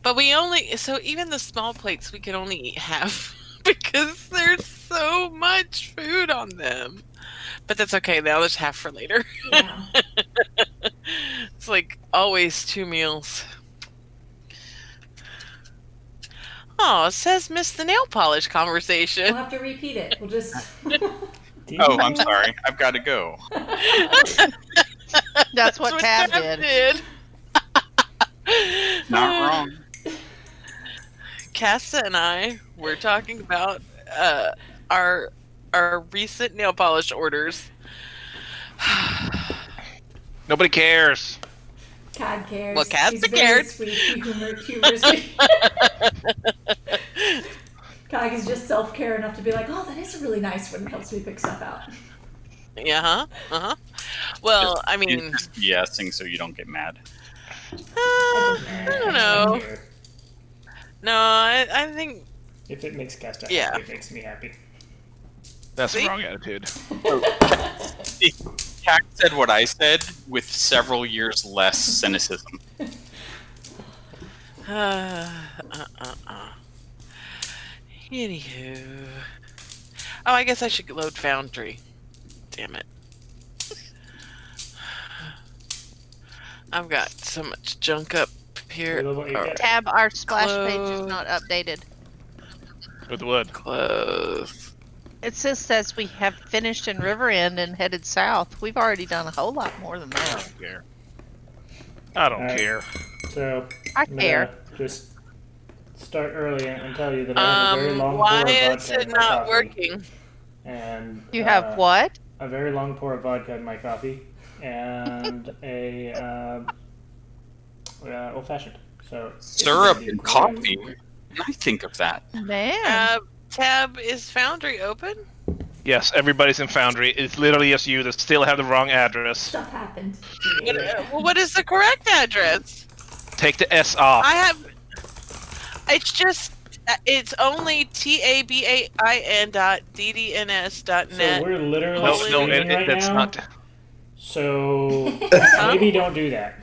But we only even the small plates we can only eat half because there's so much food on them. But that's okay. Now there's half for later. Yeah. It's like always 2 meals. Oh, it says miss the nail polish conversation. We'll have to repeat it. We'll just. Oh, I'm sorry. I've got to go. That's what Tab did. Not wrong. Cassa and I were talking about our recent nail polish orders. Nobody cares. Cad cares. Well, Cad He's cared. very sweet. Humorous. Cad is just self-care enough to be like, oh, that is really nice when it helps me pick stuff out. Yeah, Well, I mean, You're just BSing so you don't get mad. I don't know. No, I think If it makes Casta Yeah. happy, it makes me happy. That's See? the wrong attitude. Cat said what I said with several years less cynicism. Anywho. Oh, I guess I should load Foundry. Damn it. I've got so much junk up here. Level 8 yet? Tab, our splash page is not updated. With wood. Close. It says we have finished in Riverend and headed south. We've already done a whole lot more than I that. don't care. I don't Alright. care. So I I'm gonna care. just start early and tell you that I have a very long Why pour of is vodka it in my not coffee. working? And You have what? a very long pour of vodka in my coffee and a old fashioned. So Syrup and coffee. I think of that. Man. Tab, is Foundry open? Yes, everybody's in Foundry. It's literally just you that still have the wrong address. Stuff happened. What is the correct address? Take the S off. I have. It's just. It's only tabain.ddns.net. So we're literally No, streaming right that's now. not. So maybe don't do that.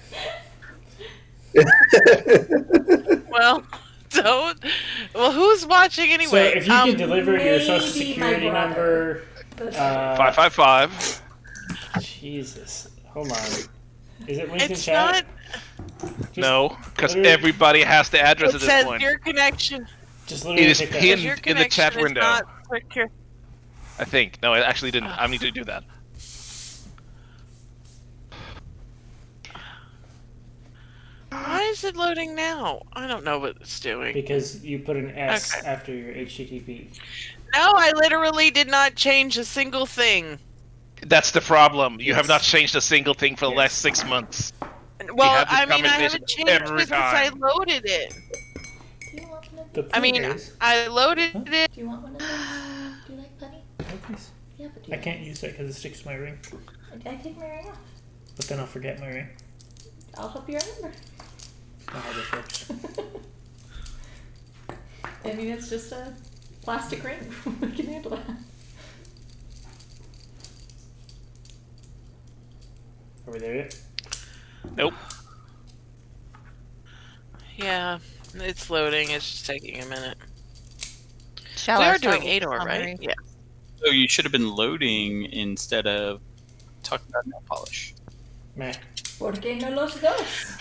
Well, don't. Well, who's watching So anyway? if you can deliver your social maybe my security brother. number, 555. Jesus, hold on. Is it linked in It's chat? not. No, because literally- everybody has the address It at this says point. your connection. Just It literally is pick that pinned up. Your in the connection chat is window. not secure. I think. No, it actually didn't. I need to do that. Why is it loading now? I don't know what it's doing. Because you put an S Okay. after your HTTP. No, I literally did not change a single thing. That's the problem. You have Yes. not changed a single thing for the Yes. last 6 months. Well, have this I mean, I conversation haven't changed every it since I time. loaded it. Do you want one of The these? I mean, is- I loaded Huh? it. Do you want one of these? Do you like punny? Oh, please. Yeah, but do I you can't use that because it sticks to my ring. I take my ring off. But then I'll forget my ring. I'll help you remember. That's not how this works. I mean, it's just a plastic ring. We can handle that. Are we there yet? Nope. Yeah, it's loading. It's just taking a minute. Shall We I are start doing with Aedor, summary? right? Yeah. So you should have been loading instead of talking about nail polish. Meh. Porque no los dos.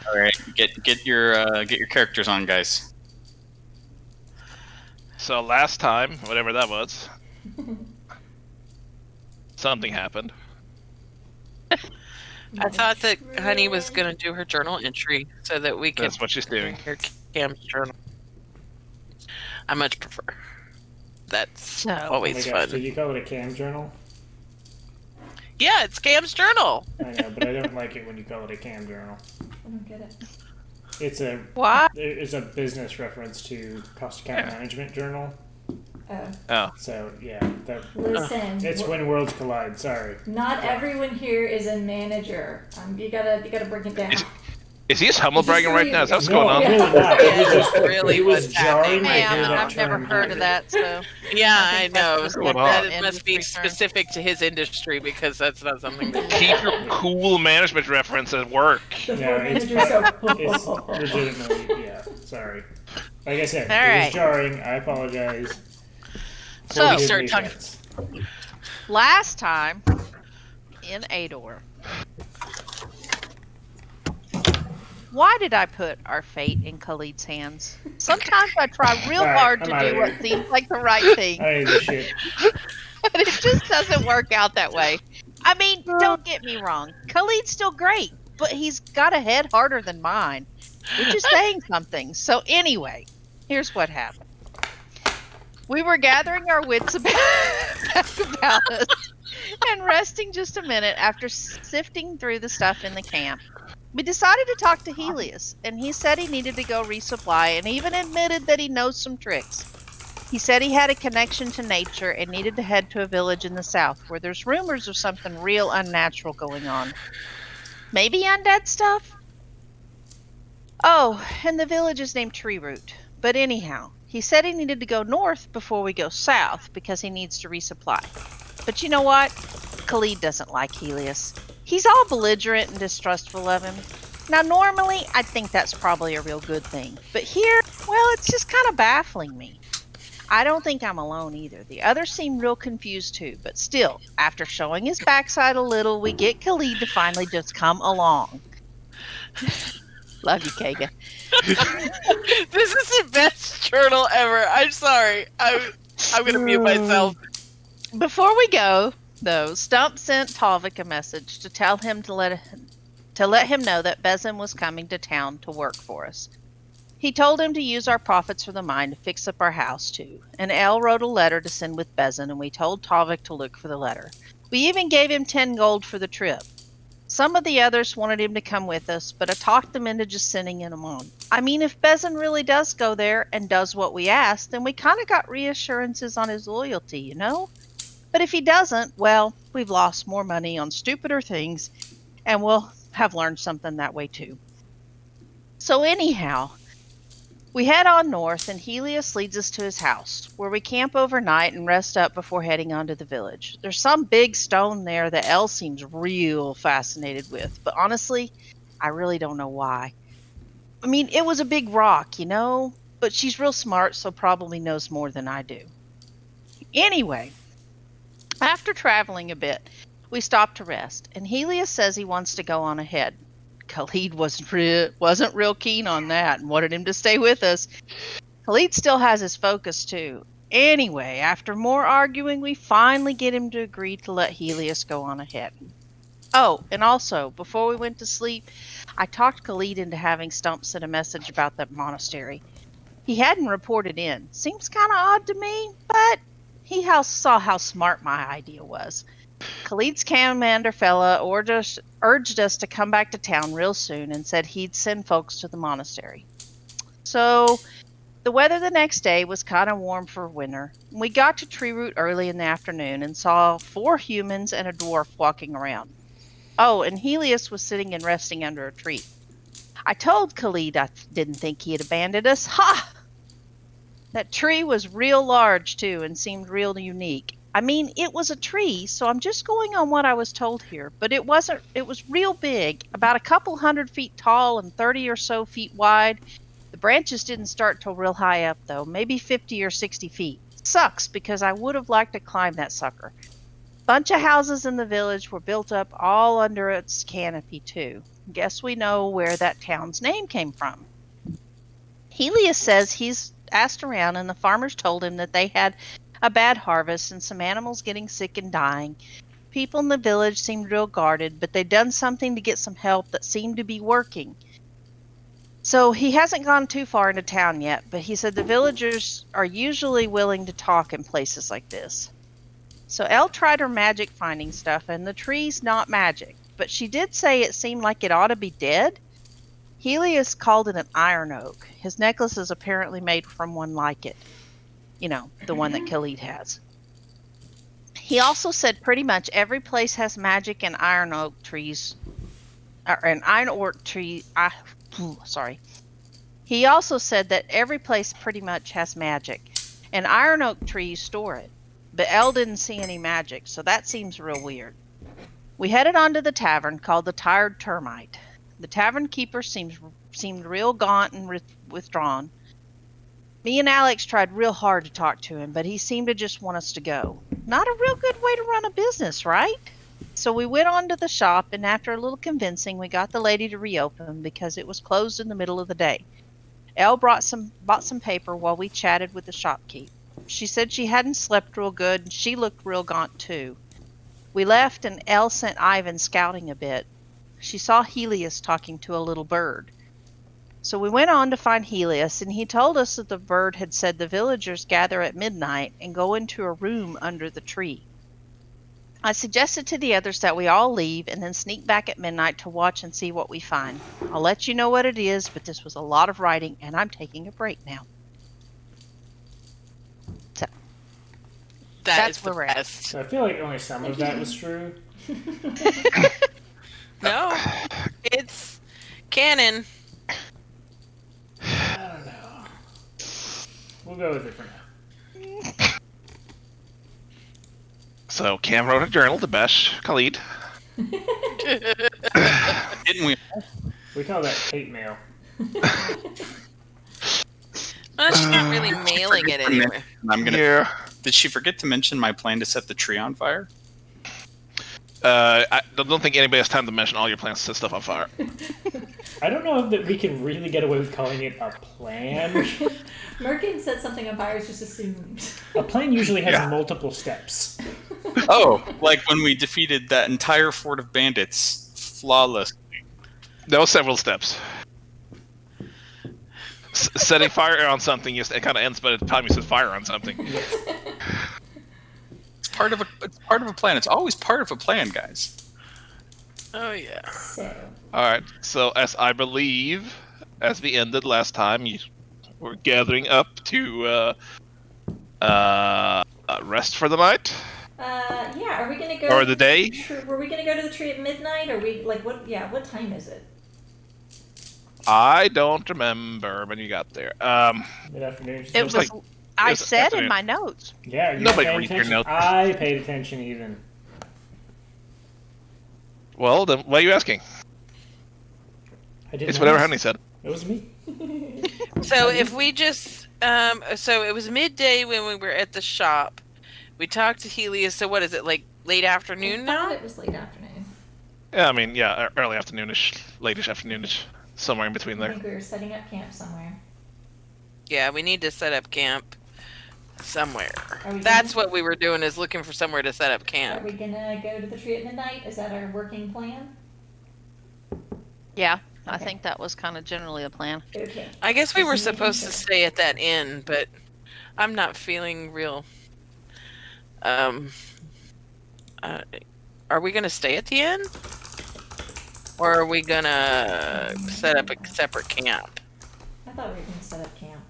All right, get your characters on, guys. So last time, whatever that was, something happened. I thought that Honey was going to do her journal entry so that we could That's what she's doing. hear Cam's journal. I much prefer. That's No. Oh my always gosh, fun. did you call it a cam journal? Yeah, it's Cam's journal. I know, but I don't like it when you call it a cam journal. I don't get it. It's a Why? It's a business reference to cost account management journal. Oh. Oh. So yeah, Listen. it's when worlds collide. Sorry. Not everyone here is a manager. You gotta bring it down. Is he just humble bragging right now? Is that what's No, going on? really not. He was just Really he was what's happening jarring right to I am, hear and now. that I've never term heard of used. that, so Yeah, I I think that's know. just What's like going on? That an it must be industry term. specific to his industry because that's not something that Keep your cool management reference at work. The No, poor it's manager's so. it's legitimately, yeah. Sorry. Like I said, All it was right. jarring. I apologize. So- Forgive Start me, talking- friends. Last time in Aedor. Why did I put our fate in Khalid's hands? Sometimes I try real All right, hard I'm to outta do what here. seems like the right thing, I need this shit. but it just doesn't work out that way. I mean, don't get me wrong. Khalid's still great, but he's got a head harder than mine, which is saying something. So anyway, here's what happened. We were gathering our wits about us and resting just a minute after sifting through the stuff in the camp. We decided to talk to Helios, and he said he needed to go resupply and even admitted that he knows some tricks. He said he had a connection to nature and needed to head to a village in the south where there's rumors of something real unnatural going on. Maybe undead stuff? Oh, and the village is named Tree Root. But anyhow, he said he needed to go north before we go south because he needs to resupply. But you know what? Khalid doesn't like Helios. He's all belligerent and distrustful of him. Now, normally, I'd think that's probably a real good thing. But here, well, it's just kind of baffling me. I don't think I'm alone either. The others seem real confused too. But still, after showing his backside a little, we get Khalid to finally just come along. Love you, Kaga. this is the best journal ever. I'm sorry. I'm gonna mute myself. Before we go, though, Stump sent Talvik a message to tell him to let him know that Bezin was coming to town to work for us. He told him to use our profits for the mine to fix up our house too. And El wrote a letter to send with Bezin, and we told Talvik to look for the letter. We even gave him 10 gold for the trip. Some of the others wanted him to come with us, but I talked them into just sending him on. I mean, if Bezin really does go there and does what we asked, then we kind of got reassurances on his loyalty, you know? But if he doesn't, well, we've lost more money on stupider things, and we'll have learned something that way too. So anyhow, we head on north, and Helios leads us to his house, where we camp overnight and rest up before heading on to the village. There's some big stone there that Elle seems real fascinated with, but honestly, I really don't know why. I mean, it was a big rock, you know, but she's real smart, so probably knows more than I do. Anyway, after traveling a bit, we stopped to rest, and Helios says he wants to go on ahead. Khalid wasn't real keen on that and wanted him to stay with us. Khalid still has his focus too. Anyway, after more arguing, we finally get him to agree to let Helios go on ahead. Oh, and also, before we went to sleep, I talked Khalid into having Stump send a message about that monastery. He hadn't reported in. Seems kind of odd to me, but he saw how smart my idea was. Khalid's commander fella urged us to come back to town real soon and said he'd send folks to the monastery. So, the weather the next day was kind of warm for winter. We got to Tree Root early in the afternoon and saw 4 humans and a dwarf walking around. Oh, and Helios was sitting and resting under a tree. I told Khalid I didn't think he had abandoned us. Ha! That tree was real large, too, and seemed real unique. I mean, it was a tree, so I'm just going on what I was told here, but it was real big, about a couple 100 feet tall and 30 or so feet wide. The branches didn't start till real high up, though, maybe 50 or 60 feet. Sucks, because I would have liked to climb that sucker. Bunch of houses in the village were built up all under its canopy, too. Guess we know where that town's name came from. Helios says he's asked around, and the farmers told him that they had a bad harvest and some animals getting sick and dying. People in the village seemed real guarded, but they'd done something to get some help that seemed to be working. So he hasn't gone too far into town yet, but he said the villagers are usually willing to talk in places like this. So Elle tried her magic finding stuff, and the tree's not magic, but she did say it seemed like it ought to be dead. Helios called it an iron oak. His necklace is apparently made from one like it. You know, the one that Khalid has. He also said pretty much every place has magic and iron oak trees an iron oak tree. Sorry. He also said that every place pretty much has magic. An iron oak trees store it, but Elle didn't see any magic, so that seems real weird. We headed on to the tavern called the Tired Termite. The tavern keeper seemed real gaunt and withdrawn. Me and Alex tried real hard to talk to him, but he seemed to just want us to go. Not a real good way to run a business, right? So we went on to the shop, and after a little convincing, we got the lady to reopen because it was closed in the middle of the day. Elle bought some paper while we chatted with the shopkeep. She said she hadn't slept real good, and she looked real gaunt too. We left, and Elle sent Ivan scouting a bit. She saw Helios talking to a little bird. So we went on to find Helios, and he told us that the bird had said the villagers gather at midnight and go into a room under the tree. I suggested to the others that we all leave and then sneak back at midnight to watch and see what we find. I'll let you know what it is, but this was a lot of writing, and I'm taking a break now. So, that's the where we're at. best. So I feel like only some of that was true. No, it's canon. I don't know. We'll go with it for now. So Cam wrote a journal to Besh, Khalid. Didn't we? We call that hate mail. Well, she's not really mailing it anywhere. I'm gonna. Yeah. Did she forget to mention my plan to set the tree on fire? I don't think anybody has time to mention all your plans to set stuff on fire. I don't know if that we can really get away with calling it a plan. Merkin said something on fire is just assumed. A plan usually has Yeah. multiple steps. Oh, like when we defeated that entire fort of bandits flawlessly. There was several steps. Setting fire on something, it kind of ends by the time you set fire on something. It's part of a plan. It's always part of a plan, guys. Oh yeah. So, All right. So as I believe, as we ended last time, we're gathering up to rest for the night yeah, are we gonna go? or the day. Were we gonna go to the tree at midnight? Or we like what? Yeah, what time is it? I don't remember when you got there. Mid-afternoon. It was was. like- I was said afternoon. in my notes. Yeah, you Nobody paying reads your attention? notes. I paid attention even. Well, then why are you asking? I didn't It's whatever ask. Honey said. It was me. So if we just so it was midday when we were at the shop. We talked to Helios. So what is it, like late afternoon I thought now? it was late afternoon. Yeah, I mean, yeah, early afternoonish, late-ish afternoonish, somewhere in between I there. think we were setting up camp somewhere. Yeah, we need to set up camp somewhere. Are we That's gonna, what we were doing, is looking for somewhere to set up Are camp. we gonna go to the tree at midnight? Is that our working plan? Yeah, I Okay. think that was kind of generally the plan. Okay. I guess we were Just making supposed to sure. stay at that inn, but I'm not feeling real. Are we gonna stay at the inn, or are we gonna set up a separate camp? I thought we were gonna set up camp.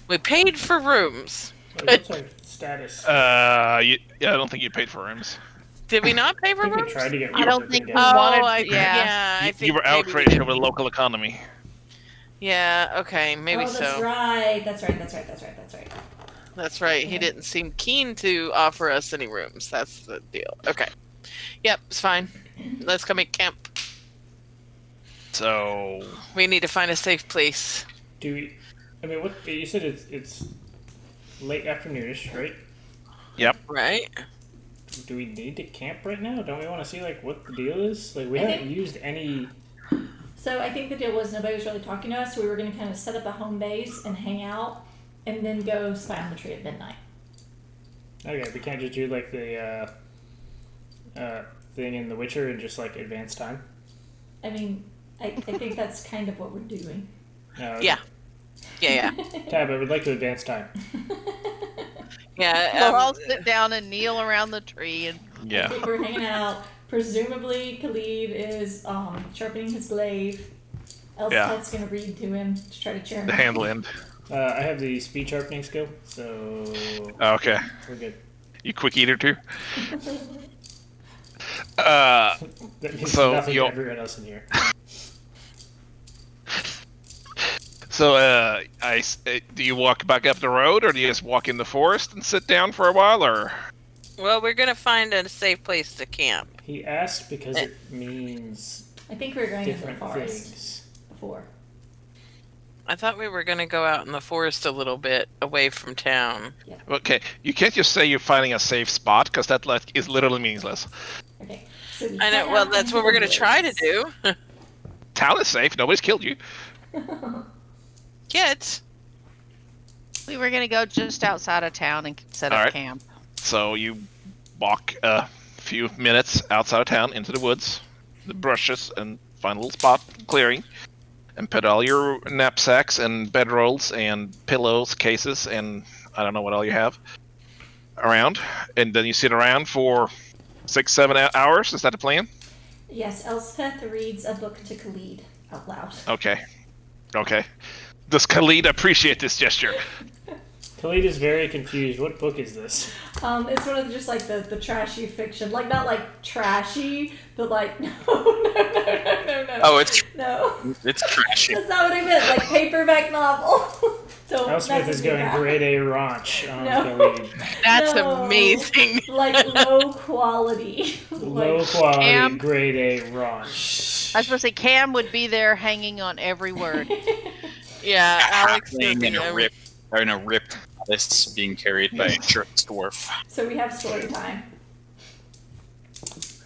We paid for rooms. So what's our status? Yeah, I don't think you paid for rooms. Did we not pay I for think we rooms? tried to get I rid don't of think it. we Oh, wanted- yeah. yeah. I You think were maybe we outraged did. over the local economy. Yeah. Okay. Maybe oh, that's so. right. That's right. That's right. That's right. That's right. That's right. He Yeah. didn't seem keen to offer us any rooms. That's the deal. Okay. Yep. It's fine. Let's go make camp. So, We need to find a safe place. Do we? I mean, what you said? It's late afternoonish, right? Right. Do we need to camp right now? Don't we want to see like what the deal is? Like we I haven't think- used any. So I think the deal was nobody was really talking to us, so we were gonna kind of set up a home base and hang out, and then go spy on the tree at midnight. Okay, we can't just do like the thing in The Witcher and just like advance time. I mean, I think that's kind of what we're doing. No, Yeah. Yeah. Tab, I would like to advance time. Yeah. We'll all sit down and kneel around the tree and I yeah. think we're hanging out. Presumably, Khalid is sharpening his glaive. Yeah. Elspeth's gonna read to him to try to cheer him The up. handle end. I have the speed sharpening skill, so Okay. we're good. You quick eater too? Uh, That means So, nothing to you'll- everyone else in here. so do you walk back up the road, or do you just walk in the forest and sit down for a while, or? Well, we're gonna find a safe place to camp. He asked because it means I think we were going into the different forest things. before. I thought we were gonna go out in the forest a little bit away from town. Okay, you can't just say you're finding a safe spot, because that is literally meaningless. Okay. So we I know. head Well, out that's into what we're the gonna try to woods. do. Town is safe. Nobody's killed you. Yet. We were gonna go just outside of town and set up Alright. camp. So you walk a few minutes outside of town into the woods, the brushes, and find a little spot, clearing, and put all your knapsacks and bedrolls and pillows, cases, and I don't know what all you have around. And then you sit around for 6-7 hours. Is that the plan? Yes, Elspeth reads a book to Khalid out loud. Okay. Okay. Does Khalid appreciate this gesture? Khalid is very confused. What book is this? It's one of just like the trashy fiction, like not like trashy, but like no. Oh, it's trashy. That's not what I meant. Like paperback novel. Don't Elspeth is mess with me, going Pat. grade A raunch on No. Khalid. That's No. amazing. Like low quality. Low Like, quality Cam? grade A raunch. I was supposed to say Cam would be there hanging on every word. Yeah, Alex Happening doesn't in a ripped goddess being carried by a shirtless dwarf. so we have story time.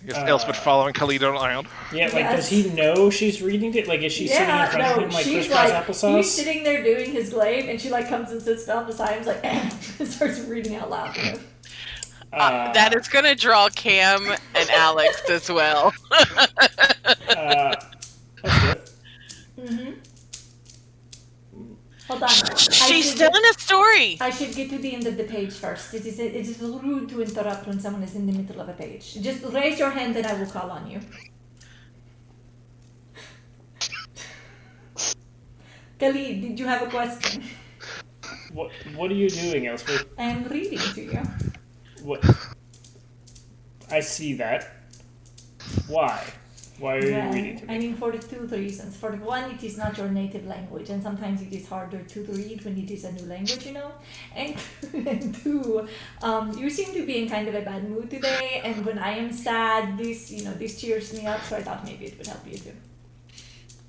I guess Elspeth following Khalid around. Yeah, like, Yes. does he know she's reading it? Like, is she sitting in front of him like she's crisscross like applesauce? he's sitting there doing his glaive, and she like comes and sits down beside him, like and starts reading out loud. To him. that is gonna draw Cam and Alex as well. That's good. Mm-hmm. Hold on. She's telling a story. I should get to the end of the page first. It is rude to interrupt when someone is in the middle of a page. Just raise your hand and I will call on you. Khalid, did you have a question? What are you doing, Elspeth? I am reading to you. What? I see that. Why? Why are you reading to me? I mean, for the two reasons. For one, it is not your native language, and sometimes it is harder to read when it is a new language, you know. And, and two, you seem to be in kind of a bad mood today, and when I am sad, this cheers me up. So I thought maybe it would help you too.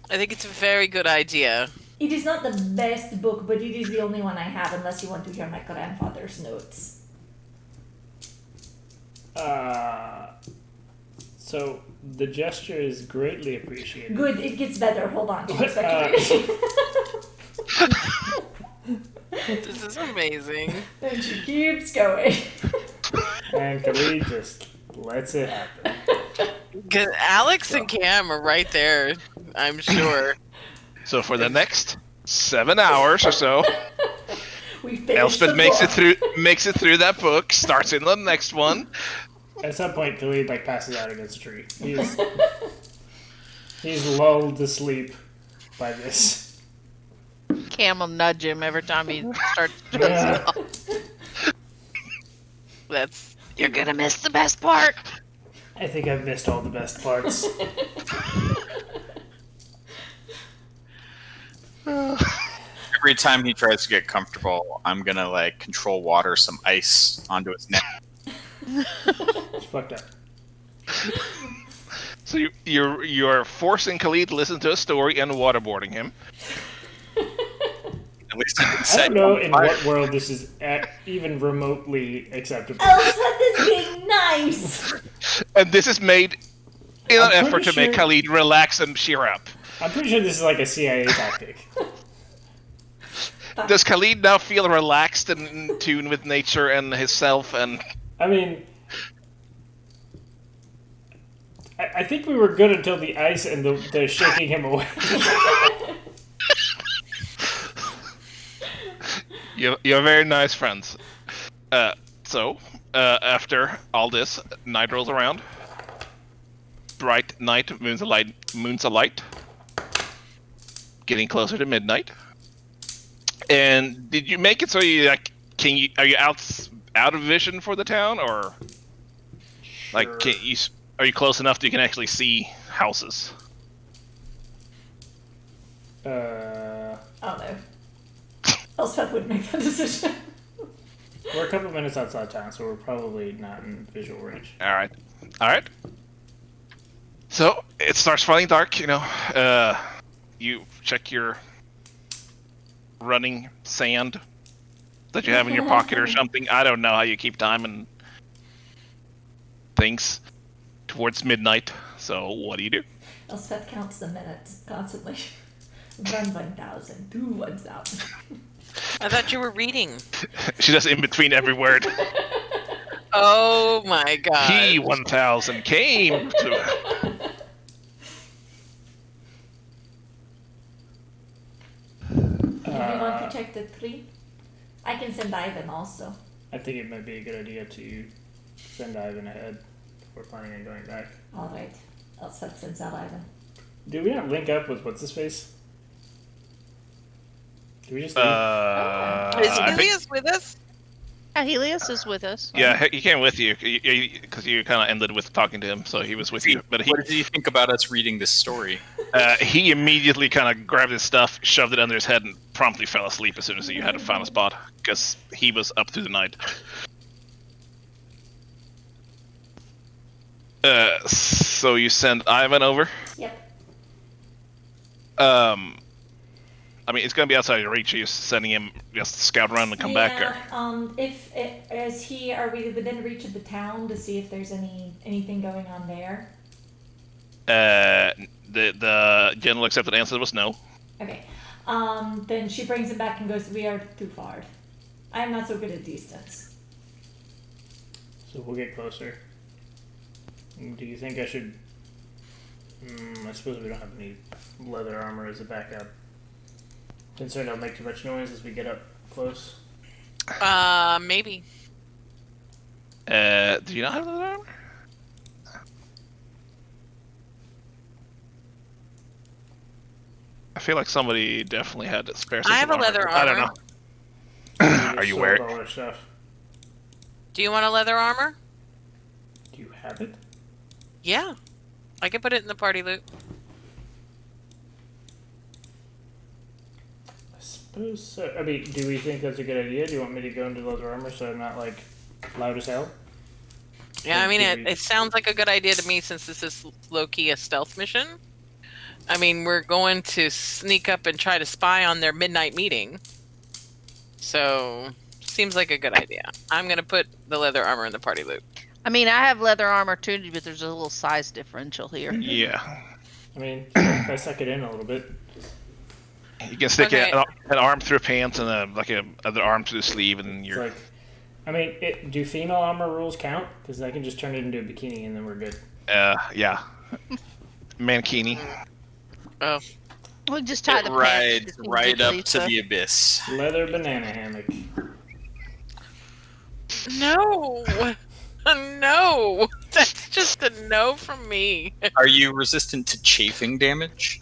I think it's a very good idea. It is not the best book, but it is the only one I have, unless you want to hear my grandfather's notes. So the gesture is greatly appreciated. Good, it gets better. Hold on. What, This is amazing. And she keeps going. And Khalid just lets it happen. 'Cause Alex and Cam are right there, I'm sure. So for the next 7 hours or so, We finished Elspeth the makes book. makes it through that book, starts in the next one. At some point, Khalid like passes out against a tree. He's lulled to sleep by this. Cam will nudge him every time he starts. Yeah. That's You're gonna miss the best part. I think I've missed all the best parts. Every time he tries to get comfortable, I'm gonna like control water some ice onto his neck. It's fucked up. So you're forcing Khalid to listen to a story and waterboarding him. At least I can I set don't know him in on fire. what world this is even remotely acceptable. Elspeth is being nice. And this is made in an I'm effort to pretty make sure- Khalid relax and cheer up. I'm pretty sure this is like a CIA tactic. Does Khalid now feel relaxed and in tune with nature and himself? And I mean, I think we were good until the ice and the shaking him away. you're very nice friends. So after all this, night rolls around. Bright night, moon's alight. Getting closer to midnight. And did you make it so you like? Are you out of vision for the town, or like can you? Are you close enough that you can actually see houses? Oh no. Elspeth would make that decision. We're a couple minutes outside town, so we're probably not in visual range. All right. So it starts falling dark. You check your running sand that you have in your pocket or something. I don't know how you keep time and things towards midnight. So what do you do? Elspeth counts the minutes constantly. 1,000, 1,000. I thought you were reading. She does in between every word. Oh my god. He 1000 came to. Do you want to check the 3? I can send Ivan also. I think it might be a good idea to send Ivan ahead if we're planning on going back. Alright. Elspeth sends out Ivan. Do we not link up with what's his face? Do we just Is I think- Helios with us? Helios is with us. Yeah, he came with you because you kind of ended with talking to him, so he was with you. But What did you think about us reading this story? he immediately kind of grabbed his stuff, shoved it under his head, and promptly fell asleep as soon as you had to find a spot because he was up through the night. So you send Ivan over. Yep. I mean, it's gonna be outside your reach. Are you sending him just scout around and come back, or? If it, are we within reach of the town to see if there's anything going on there? The general accepted answer was no. Okay. Then she brings him back and goes, "We are too far. I am not so good at distance." So we'll get closer. Do you think I should... I suppose we don't have any leather armor as a backup. Concerned I'll make too much noise as we get up close. Maybe. Do you not have leather armor? I feel like somebody definitely had a spare set I have of a leather I don't armor. know. We Are you sold wearing? all our stuff. Do you want a leather armor? Do you have it? Yeah. I can put it in the party loot. I suppose so. I mean, do we think that's a good idea? Do you want me to go into leather armor so I'm not, like, loud as hell? Yeah, I mean, Do we- it sounds like a good idea to me since this is low-key a stealth mission. I mean, we're going to sneak up and try to spy on their midnight meeting. So, seems like a good idea. I'm going to put the leather armor in the party loot. I mean, I have leather armor too, but there's a little size differential here. Yeah. I mean, if I suck it in a little bit. You can stick Okay. an arm through pants and a other arm through the sleeve, and It's you're. like, I mean, do female armor rules count? Because I can just turn it into a bikini and then we're good. Yeah. Mankini. Oh. We just tie It the rides pants right up individually, to so- the abyss. Leather banana hammock. No! No! That's just a no from me. Are you resistant to chafing damage?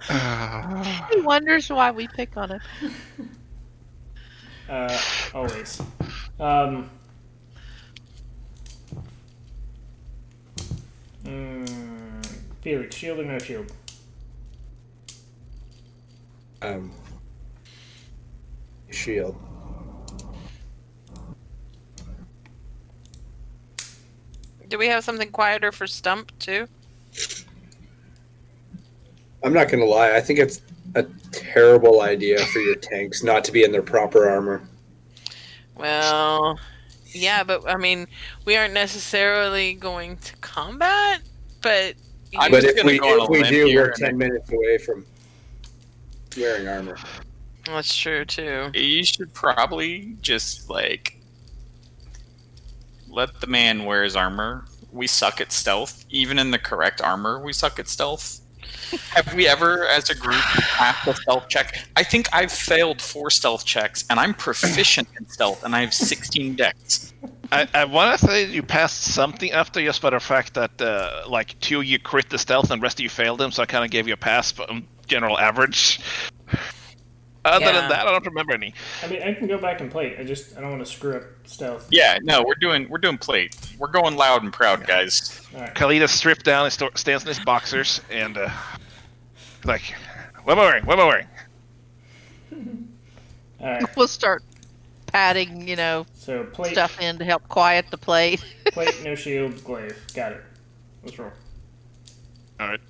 He wonders why we pick on him. Always. Felix, shield or no shield? Shield. Do we have something quieter for Stump, too? I'm not gonna lie, I think it's a terrible idea for your tanks not to be in their proper armor. Well, yeah, but I mean, we aren't necessarily going to combat, but I'm But just if gonna we go on a limb do, here we're and 10 minutes away from wearing armor. that's true too. You should probably just like let the man wear his armor. We suck at stealth. Even in the correct armor, we suck at stealth. Have we ever, as a group, passed a stealth check? I think I've failed 4 stealth checks, and I'm proficient in stealth, and I have 16 dex. I want to say you passed something after, just by the fact that like 2 you crit the stealth and the rest of you failed him, so I kind of gave you a pass, but general average. Other Yeah. than that, I don't remember any. I mean, I can go back and plate. I don't want to screw up stealth. Yeah, no, we're doing plate. We're going loud and proud, guys. All right. Khalid is stripped down and stands in his boxers and like, what am I wearing? What am I wearing? All right. We'll start patting, So plate, stuff in to help quiet the plate. plate, no shield, glaive. Got it. Let's roll. All right.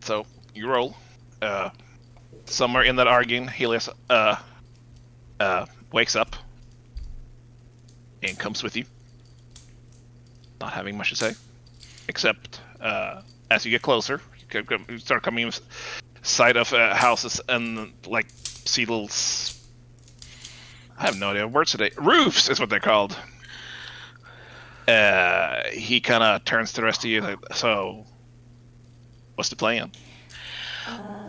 So you roll. Somewhere in that arguing, Helios wakes up and comes with you, not having much to say, except as you get closer, you start coming in sight of houses and like see little. I have no idea what words today. Roofs is what they're called. He kind of turns to the rest of you like, so what's the plan?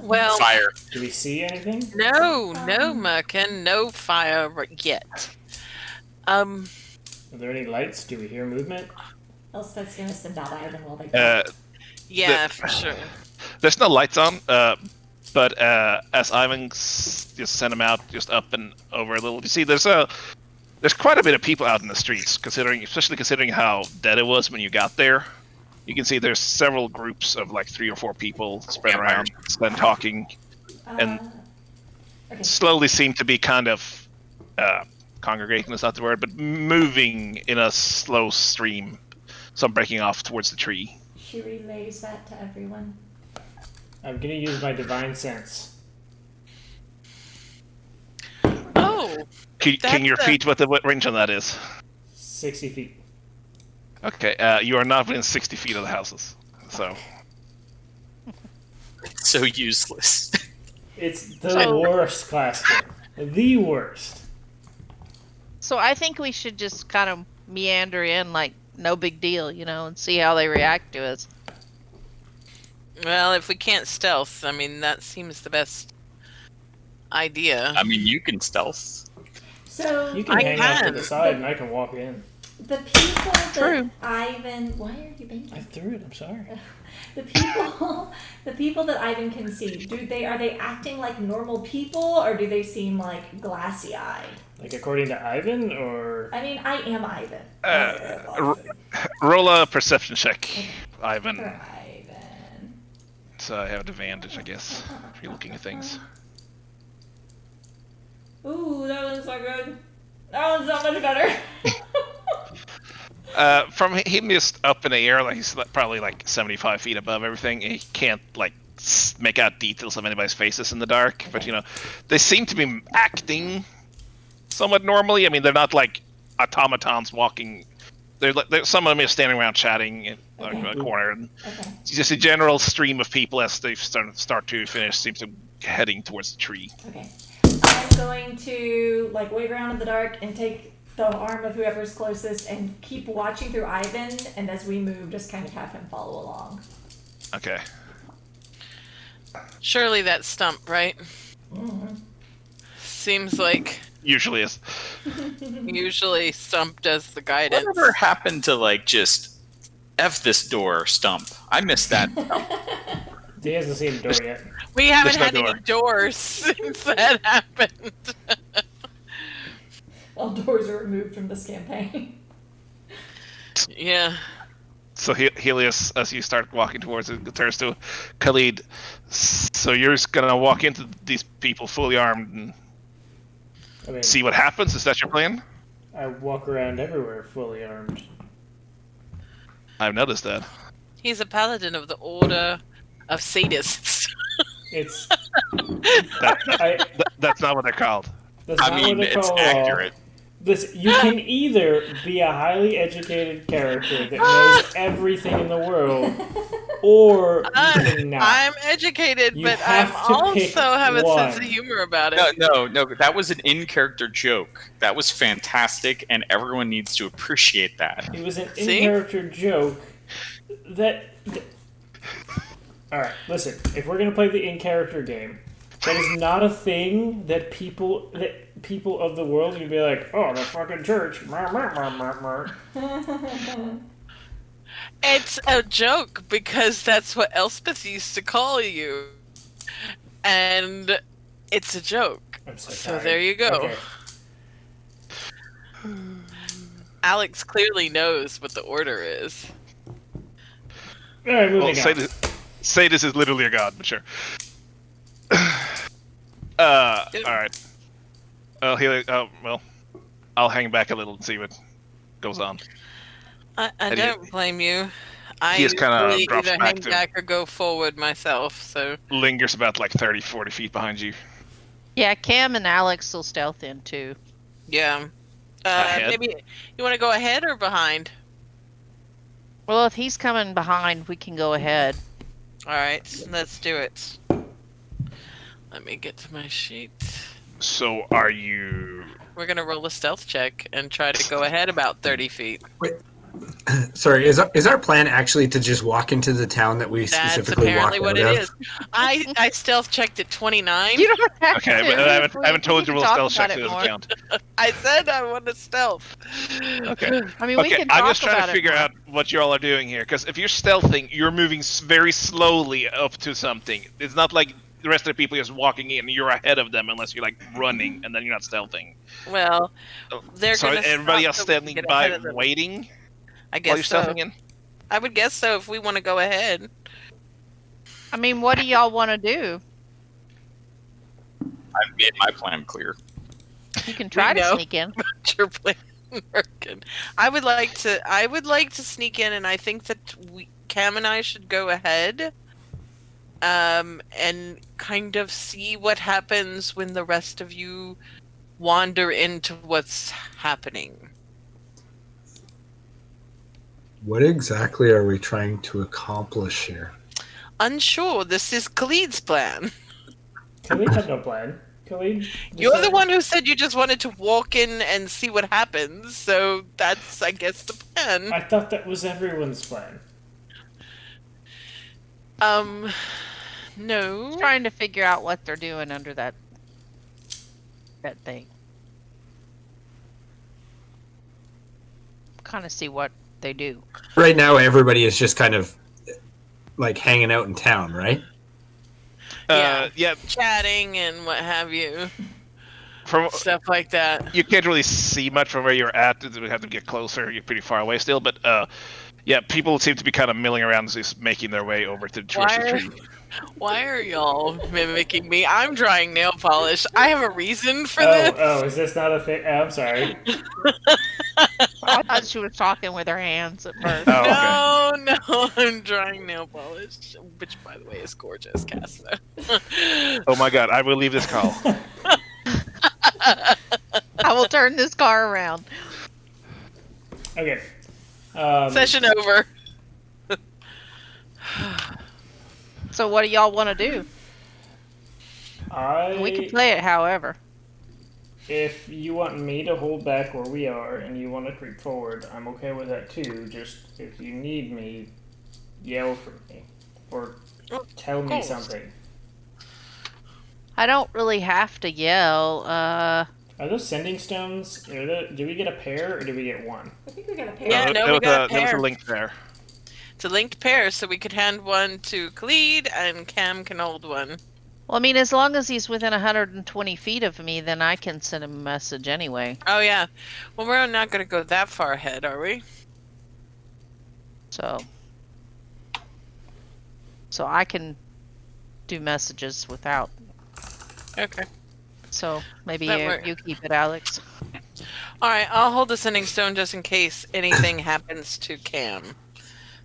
Well, Fire. Do we see anything? no, Merkin, no fire yet. Are there any lights? Do we hear movement? Elspeth's gonna send out Ivan while they go. Yeah, for sure. There's no lights on, but as Ivan just sent him out, just up and over a little, you see there's quite a bit of people out in the streets, especially considering how dead it was when you got there. You can see there's several groups of like 3 or 4 people spread around, and talking, and Okay. slowly seem to be kind of congregating is not the word, but moving in a slow stream. Some breaking off towards the tree. She relays that to everyone. I'm gonna use my divine sense. Oh, Can you repeat what range on that is? 60 feet. Okay, you are not within 60 feet of the houses, so. It's so useless. It's the worst class game. The worst. So I think we should just kind of meander in like no big deal, and see how they react to us. well, if we can't stealth, I mean, that seems the best idea. I mean, you can stealth. So You can I hang out to can. the side and I can walk in. the people that True. Ivan, why are you banging? I threw it, I'm sorry. The people that Ivan can see, are they acting like normal people or do they seem like glassy eyed? Like according to Ivan, or I mean, I am Ivan. Roll a perception check, Ivan. For Ivan. So I have an advantage, I guess, if you're looking at things. Ooh, that one's so good. That one's so much better. From him just up in the air, like he's probably like 75 feet above everything, he can't like make out details of anybody's faces in the dark. But they seem to be acting somewhat normally. I mean, they're not like automatons walking. Some of them are standing around chatting in a corner. And Okay. just a general stream of people as they start to finish seems to be heading towards the tree. Okay. I'm going to wave around in the dark and take the arm of whoever's closest and keep watching through Ivan, and as we move, just kind of have him follow along. Okay. Surely that's Stump, right? Mm-hmm. Seems like Usually is. usually Stump does the guidance. Whatever happened to just F this door, Stump? I missed that. he hasn't seen the door yet. We haven't There's no had any doors since that happened. All doors are removed from this campaign. Yeah. So Helios, as you start walking towards it, turns to Khalid. So you're just gonna walk into these people fully armed and I mean, see what happens? Is that your plan? I walk around everywhere fully armed. I've noticed that. He's a paladin of the Order of Sadists. It's That's not what they're called. that's I not mean, what they it's call accurate. This, you can either be a highly educated character that knows everything in the world, or you cannot. I'm educated, You but have I'm to also pick have a sense of one. humor about it. No, that was an in-character joke. That was fantastic, and everyone needs to appreciate that. It was an See? in-character joke that. All right, listen. If we're gonna play the in-character game, that is not a thing that people of the world can be like, oh, the fucking church. It's a joke because that's what Elspeth used to call you. And It's a joke. I'm so So sorry. there you go. Okay. Alex clearly knows what the order is. All right, Well, moving on. Sadis is literally a god, but sure. Yep. All right. Well, I'll hang back a little and see what goes on. I And don't blame you. he I just kinda usually drops either back hang to- back or go forward myself, so... Lingers about like 30, 40 feet behind you. Yeah, Cam and Alex will stealth in too. Yeah. Ahead? Maybe you want to go ahead or behind? Well, if he's coming behind, we can go ahead. All right, let's do it. Let me get to my sheet. So are you? We're gonna roll a stealth check and try to go ahead about 30 feet. Sorry, is our plan actually to just walk into the town that we That's specifically apparently walked what out it of? is. I stealth checked at 29. You don't have Okay, to. but I haven't told you to We roll can stealth talk check, about so it it doesn't more. count. I said I want to stealth. Okay. I mean, we Okay, can I'm talk just trying about to it figure more. out what you all are doing here. Because if you're stealthing, you're moving very slowly up to something. It's not like the rest of the people just walking in. You're ahead of them unless you're like running, and then you're not stealthing. Well, they're So gonna everybody stop else so we can standing get by ahead of them. waiting I while guess you're so. stealthing in. I would guess so if we want to go ahead. I mean, what do y'all want to do? I've made my plan clear. You can try to know. sneak in. Your plan working. I would like to sneak in, and I think that Cam and I should go ahead, and kind of see what happens when the rest of you wander into what's happening. What exactly are we trying to accomplish here? Unsure. This is Khalid's plan. Khalid had no plan. Khalid. You're the decided- one who said you just wanted to walk in and see what happens, so that's, I guess, the plan. I thought that was everyone's plan. No. Trying to figure out what they're doing under that thing. Kind of see what they do. Right now, everybody is just kind of like hanging out in town, right? Yeah. Chatting and what have you. From Stuff like that. you can't really see much from where you're at. We have to get closer. You're pretty far away still, but yeah, people seem to be kind of milling around, just making their way over to towards the tree. Why are y'all mimicking me? I'm drying nail polish. I have a reason for Oh, this. oh, is this not a thing? Oh, I'm sorry. I thought she was talking with her hands at first. Oh, okay. No, I'm drying nail polish, which, by the way, is gorgeous, Cass. Oh my god, I will leave this call. I will turn this car around. Okay. Session over. So what do y'all want to do? We can play it however. If you want me to hold back where we are and you want to creep forward, I'm okay with that too. Just if you need me, yell for me or tell me course. something. I don't really have to yell. Are those sending stones? Do we get a pair or do we get one? I think we got a pair. Yeah, no, there we got a there was pair. a link there. It's a linked pair, so we could hand one to Khalid, and Cam can hold one. Well, I mean, as long as he's within 120 feet of me, then I can send him a message anyway. Oh, yeah. Well, we're not going to go that far ahead, are we? So I can do messages without. Okay. So maybe That you, work. you keep it, Alex. All right, I'll hold the sending stone just in case anything happens to Cam.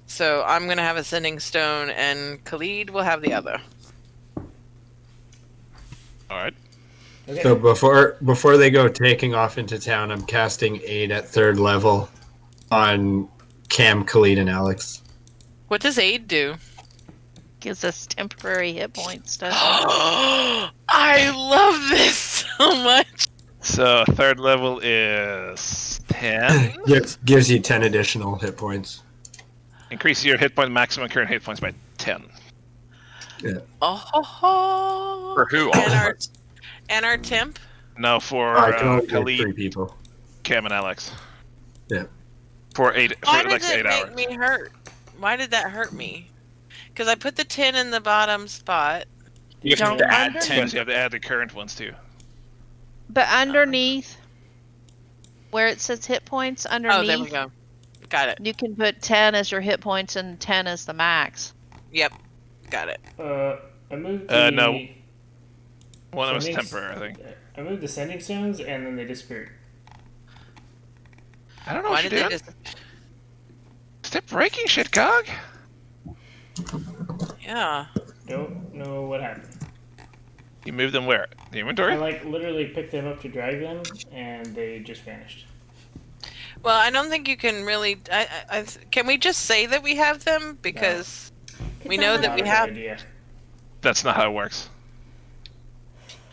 So I'm going to have a sending stone, and Khalid will have the other. All right. Okay. So before they go taking off into town, I'm casting aid at 3rd level on Cam, Khalid, and Alex. What does aid do? Gives us temporary hit points, doesn't it? I love this so much. So 3rd level is 10. Gives you 10 additional hit points. Increase your hit point maximum current hit points by 10. Oh, ho, ho. For who? And our temp? No, for I can only take 3 Khalid, people. Cam, and Alex. Yeah. For Why the did next it 8 make hours. me hurt? Why did that hurt me? Because I put the 10 in the bottom spot. You have Don't to add underneath. 10. Yes, you have to add the current ones too. But underneath, where it says hit points, Oh, there we underneath, go. Got it. you can put 10 as your hit points and 10 as the max. Yep. Got it. I moved the No. One of them was sending temporary, I think. I moved the sending stones and then they disappeared. I don't know Why what did you're they doing. just? Stop breaking shit, Cog. Yeah. Don't know what happened. You moved them where? The inventory? I like literally picked them up to drag them and they just vanished. Well, I don't think you can really. Can we just say that we have them because we know It's that Not we a good have. idea. That's not how it works.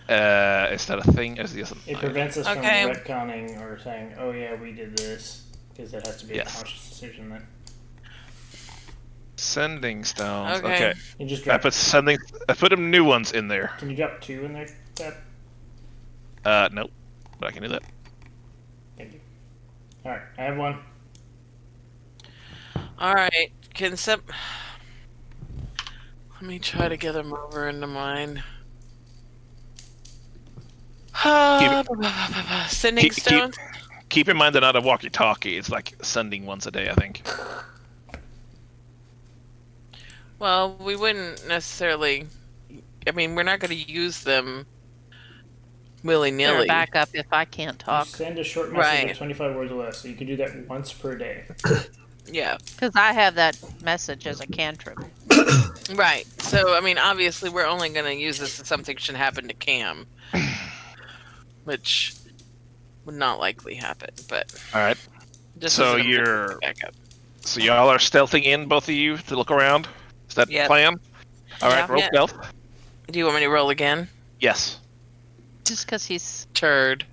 Is that a thing? It prevents us Okay. from retconning or saying, "Oh yeah, we did this," because it has to be Yes. a conscious decision then. Sending stones. Okay. Okay. You just I drop. put them new ones in there. Can you drop 2 in there, Tab? Nope. But I can do that. Thank you. All right, I have one. All right. Let me try to get them over into mine. Sending keep- stones. Keep in mind they're not a walkie-talkie. It's like sending once a day, I think. Well, we wouldn't necessarily. I mean, we're not going to use them willy They're a nilly. backup if I can't You talk. send a short message Right. of 25 words or less, so you can do that once per day. Yeah. Because I have that message as a cantrip. Right. So, I mean, obviously, we're only going to use this if something should happen to Cam, which would not likely happen. But All right. just So as an you're- backup. So y'all are stealthing in, both of you, to look around? Is that the Yep. plan? All right, Yeah. roll Yeah. stealth. Do you want me to roll again? Yes. Just because he's. Turd.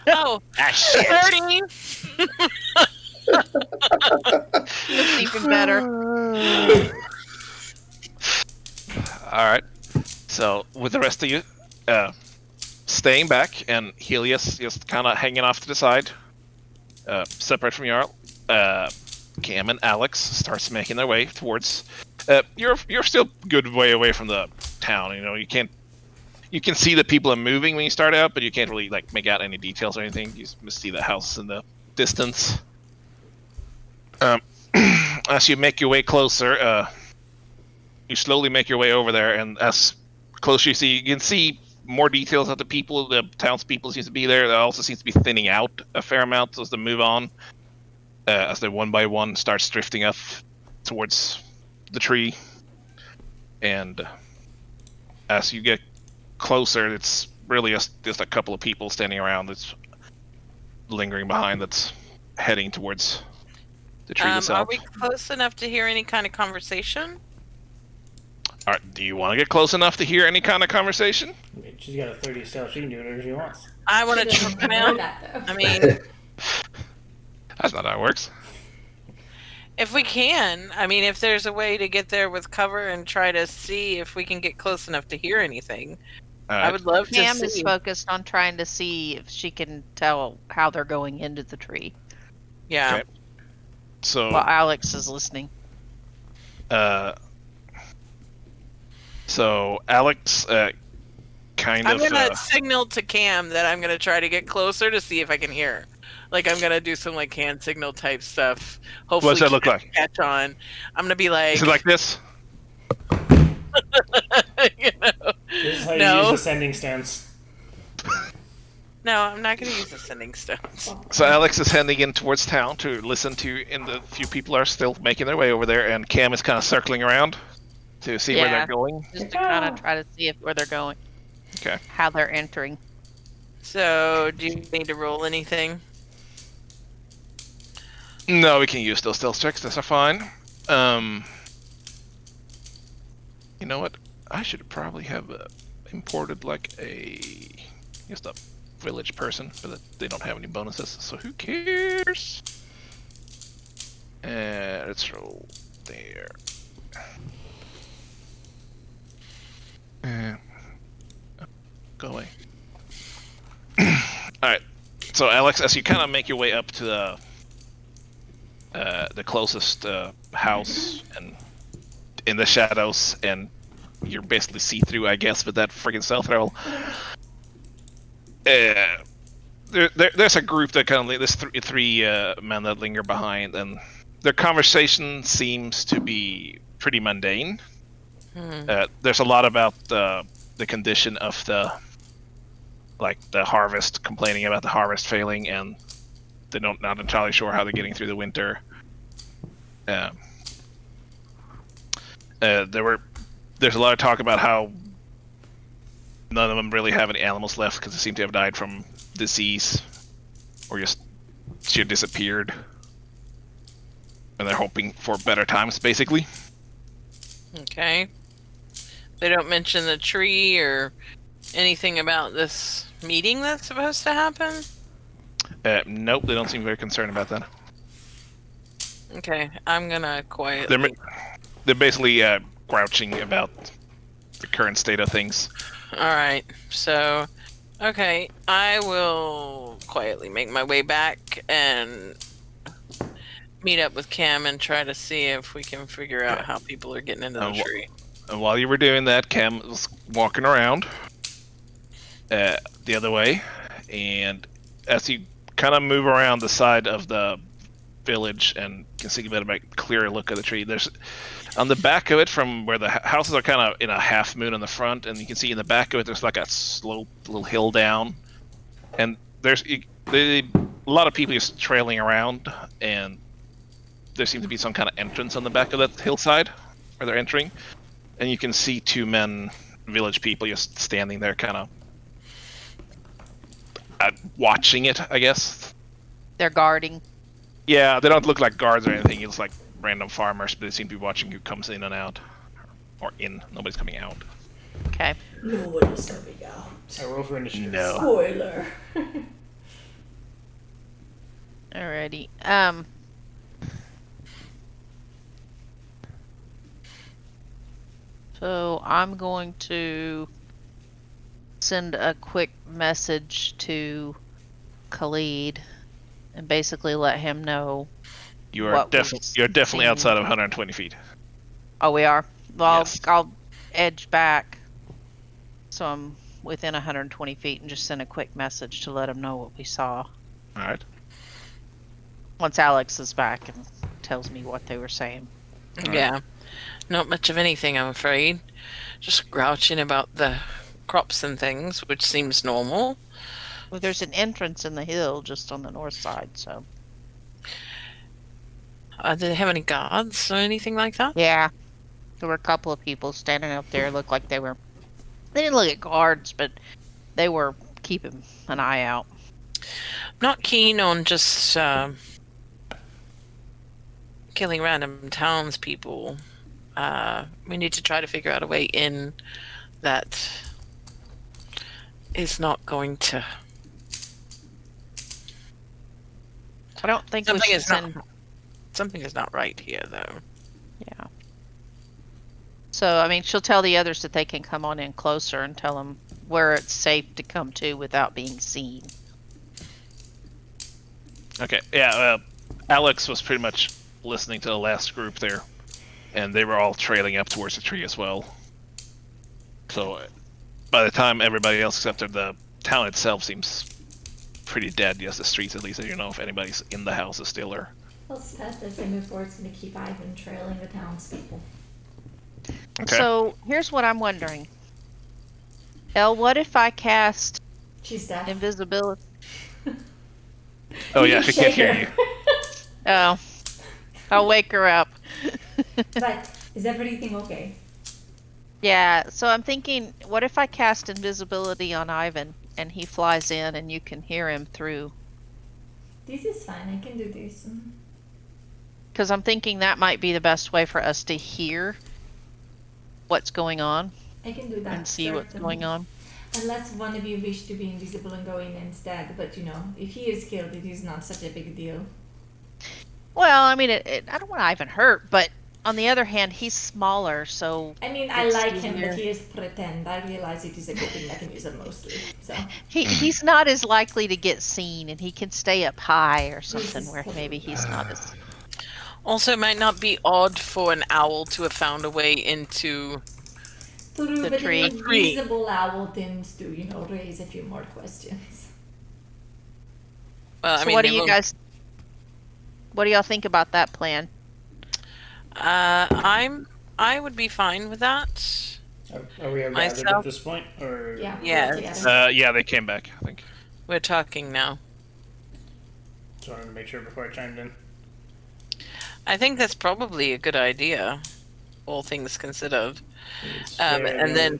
Oh, Ah, shit. 30. It's even better. All right. So with the rest of you, staying back, and Helios just kind of hanging off to the side, separate from Jarl. Cam and Alex starts making their way towards. You're still a good way away from the town. You know, you can see that people are moving when you start out, but you can't really like make out any details or anything. You just see the house in the distance. As you make your way closer, you slowly make your way over there, and as closer you can see more details of the people. The townspeople seems to be there. It also seems to be thinning out a fair amount as they move on. As they one by one starts drifting up towards the tree, and as you get closer, it's really just a couple of people standing around that's lingering behind, that's heading towards the tree Are itself. we close enough to hear any kind of conversation? All right, do you want to get close enough to hear any kind of conversation? I mean, she's got a 30 stealth. She can do whatever she wants. I want She to doesn't try know out. that, though. I mean, That's not how it works. if we can, I mean, if there's a way to get there with cover and try to see if we can get close enough to hear anything, All I right. would love to Cam is see. focused on trying to see if she can tell how they're going into the tree. Yeah. Okay. So, While Alex is listening. so Alex, kind I'm of. gonna signal to Cam that I'm gonna try to get closer to see if I can hear. Like I'm gonna do some like hand signal type stuff. Hopefully, What does that look Cam like? can catch on. I'm gonna be like, Is it like this? you know, This is how you No. use the sending stones. no, I'm not gonna use the sending stones. So Alex is heading in towards town to listen to, and the few people are still making their way over there, and Cam is kind of circling around to see where Yeah. they're going. Just to kind of try to see where they're going. Okay. How they're entering. So, do you need to roll anything? No, we can use those stealth checks. Those are fine. You know what? I should probably have imported like just a village person, but they don't have any bonuses. So who cares? Let's roll there. Go away. All right. So Alex, as you kind of make your way up to the the closest house and in the shadows, and you're basically see-through, I guess, with that freaking stealth roll. There's a group that kind of there's three men that linger behind, and their conversation seems to be pretty mundane. There's a lot about the condition of the harvest, complaining about the harvest failing, and they're not entirely sure how they're getting through the winter. There's a lot of talk about how none of them really have any animals left because they seem to have died from disease or just sheer disappeared, and they're hoping for better times, basically. Okay. They don't mention the tree or anything about this meeting that's supposed to happen? Nope, they don't seem very concerned about that. Okay, I'm gonna quietly... They're basically grouching about the current state of things. Alright, so... Okay, I will quietly make my way back and meet up with Cam and try to see if we can figure out how people are getting into the tree. And while you were doing that, Cam was walking around the other way, and as you kind of move around the side of the village and can see a bit of a clearer look at the tree, there's on the back of it, from where the houses are kind of in a half moon on the front, and you can see in the back of it there's like a slope, little hill down, and there's a lot of people just trailing around, and there seems to be some kind of entrance on the back of that hillside where they're entering, and you can see two men, village people, just standing there kind of watching it, I guess. They're guarding. Yeah, they don't look like guards or anything. It looks like random farmers, but they seem to be watching who comes in and out. Or in. Nobody's coming out. Okay. Nobody's coming out. I roll for initiative. No. Spoiler. Alrighty. So I'm going to send a quick message to Khalid and basically let him know. You're what definitely seen. outside of 120 feet. Oh, we are? Well, Yes. I'll edge back so I'm within 120 feet and just send a quick message to let him know what we saw. Alright. Once Alex is back and tells me what they were saying. Yeah. Not much of anything, I'm afraid. Just grouching about the crops and things, which seems normal. Well, there's an entrance in the hill just on the north side, so. Did they have any guards or anything like that? Yeah. There were a couple of people standing up there. Looked like they didn't look at guards, but they were keeping an eye out. Not keen on just killing random townspeople. We need to try to figure out a way in that is not going to... I don't think Something we should is not... send... Something is not right here, though. Yeah. So, I mean, she'll tell the others that they can come on in closer and tell them where it's safe to come to without being seen. Okay, yeah, Alex was pretty much listening to the last group there, and they were all trailing up towards the tree as well. So, by the time everybody else except the town itself seems pretty dead, yes, the streets at least, I don't know if anybody's in the houses still or... Well, Speth, as they move forward, is going to keep Ivan trailing the townspeople. Okay. So, here's what I'm wondering. Elle, what if I cast She's deaf. invisibility? Oh yeah, You she can't shake hear her. you. Oh. I'll wake her up. But is everything okay? Yeah, so I'm thinking, what if I cast invisibility on Ivan and he flies in and you can hear him through? This is fine. I can do this. Because I'm thinking that might be the best way for us to hear what's going on I can do that. and see what's certainly. going on. Unless one of you wish to be invisible and go in instead. But you know, if he is killed, it is not such a big deal. Well, I mean, I don't want Ivan hurt, but on the other hand, he's smaller, so I mean, I It's like him, easier. but he is pretend. I realize it is a coping mechanism mostly. So he's not as likely to get seen, and he can stay up high or something is where probably maybe he's not as... Also, it might not be odd for an owl to have found a way into. True, The but tree. an invisible owl tends to, raise a few more questions. Well, I So mean, what do they you won't- guys? What do y'all think about that plan? I would be fine with that. Are we gathered at Myself? this point, or Yeah, we're Yes. all together. Yeah, they came back, I think. We're talking now. just wanted to make sure before I chimed in. I think that's probably a good idea, all things considered. It's And fair then, to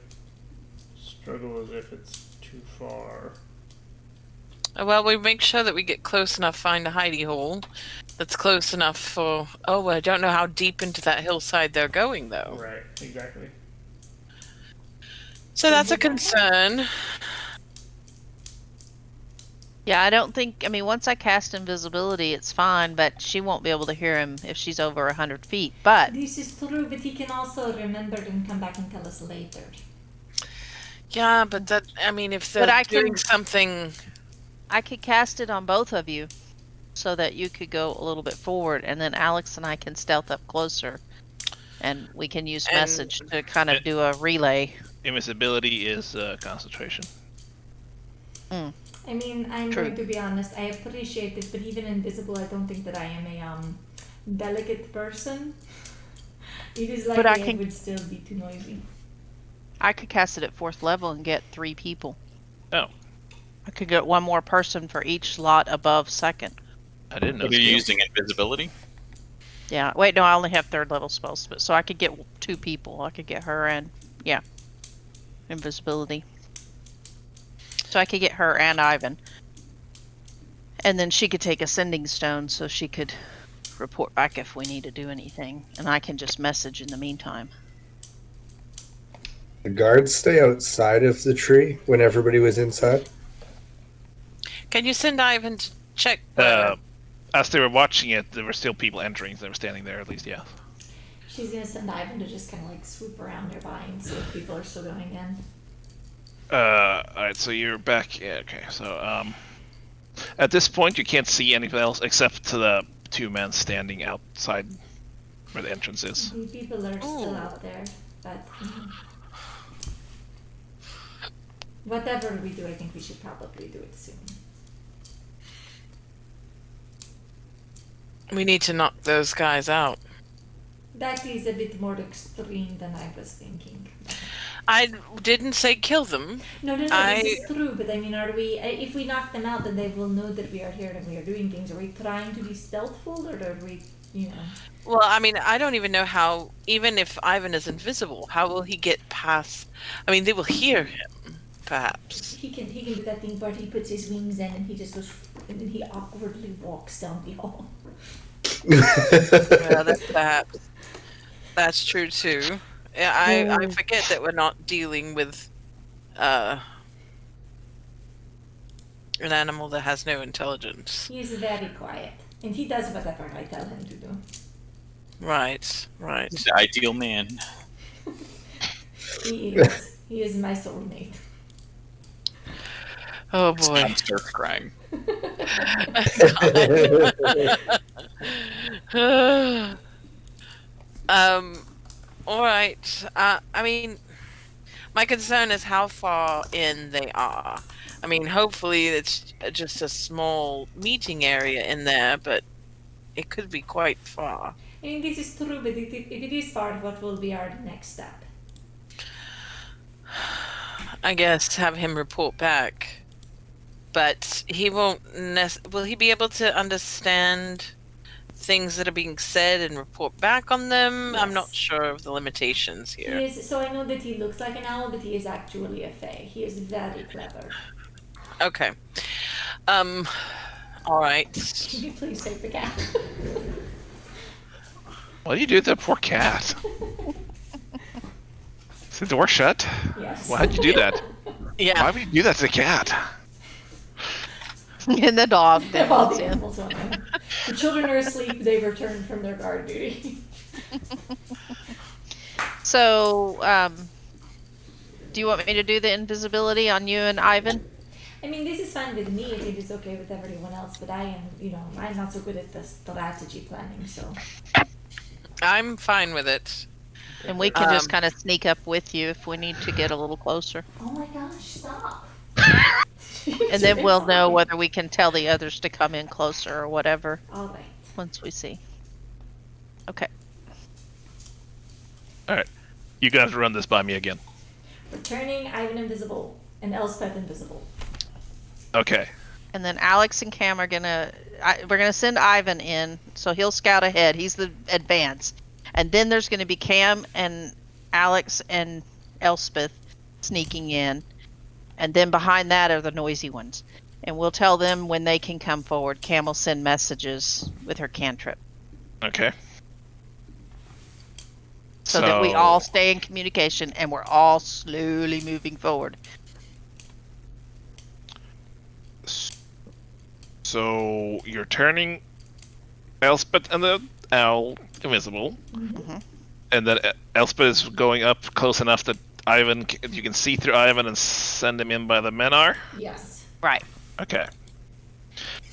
struggle as if it's too far. well, we make sure that we get close enough, find a hidey hole that's close enough for. Oh, I don't know how deep into that hillside they're going, though. Right, exactly. So that's a concern. Yeah, I don't think. I mean, once I cast invisibility, it's fine, but she won't be able to hear him if she's over 100 feet. But This is true, but he can also remember and come back and tell us later. Yeah, but that. I mean, if But they're I can- doing something. I could cast it on both of you, so that you could go a little bit forward, and then Alex and I can stealth up closer, and we can use And- message to kind of do a relay. Invisibility is concentration. I mean, I'm True. going to be honest, I appreciate it, but even invisible, I don't think that I am a delicate person. It is But likely I I can- would still be too noisy. I could cast it at 4th level and get 3 people. Oh, I could get one more person for each slot above 2nd. I didn't know. Are you skills. using invisibility? Yeah. Wait, no, I only have 3rd level spells, but so I could get 2 people. I could get her and invisibility. So I could get her and Ivan. And then she could take a sending stone so she could report back if we need to do anything. And I can just message in the meantime. The guards stay outside of the tree when everybody was inside. Can you send Ivan to check? As they were watching it, there were still people entering. They were standing there, at least, yeah. She's gonna send Ivan to just kind of like swoop around nearby and see if people are still going in. Alright, so you're back. Yeah, okay. So, at this point, you can't see anything else except to the 2 men standing outside where the entrance is. The people are still Ooh. out there, but whatever we do, I think we should probably do it soon. We need to knock those guys out. That is a bit more extreme than I was thinking. I didn't say kill them. No, this is true, but I mean, are we? If we knock them out, then they will know that we are here and we are doing things. Are we trying to be stealthful, or are we, Well, I mean, I don't even know how. Even if Ivan is invisible, how will he get past? I mean, they will hear him, perhaps. He can do that thing where he puts his wings in and he just goes, and then he awkwardly walks down the hall. Yeah, that's true too. Yeah, I forget that we're not dealing with an animal that has no intelligence. He is very quiet, and he does whatever I tell him to do. Right. He's the ideal man. He is. He is my soulmate. Oh boy. I'm stir crying. All right. I mean, my concern is how far in they are. I mean, hopefully it's just a small meeting area in there, but it could be quite far. I mean, this is true, but if it is far, what will be our next step? I guess have him report back. But he won't. Will he be able to understand things that are being said and report back on them? I'm not Yes. sure of the limitations here. He is. So I know that he looks like an owl, but he is actually a fae. He is very clever. Okay. All right. Can you please take the cat? What do you do with that poor cat? Is the door shut? Yes. Why'd you do that? Yeah. Why would you do that to the cat? And the dog that All walks the in. animals want them. The children are asleep. They return from their guard duty. So, do you want me to do the invisibility on you and Ivan? I mean, this is fine with me if it is okay with everyone else, but I am, I'm not so good at the strategy planning, so. I'm fine with it. And we can just Um, kind of sneak up with you if we need to get a little closer. Oh my gosh, stop. And then we'll know whether we can tell the others to come in closer or whatever All right. once we see. Okay. All right, you guys run this by me again. We're turning Ivan invisible and Elspeth invisible. Okay. And then Alex and Cam are we're gonna send Ivan in, so he'll scout ahead. He's the advance. And then there's gonna be Cam and Alex and Elspeth sneaking in. And then behind that are the noisy ones. And we'll tell them when they can come forward. Cam will send messages with her cantrip. Okay. So that we all stay in communication and we're all slowly moving forward. So you're turning Elspeth and the owl invisible, and then Elspeth is going up close enough that you can see through Ivan and send him in by the Menar. Yes. Right. Okay.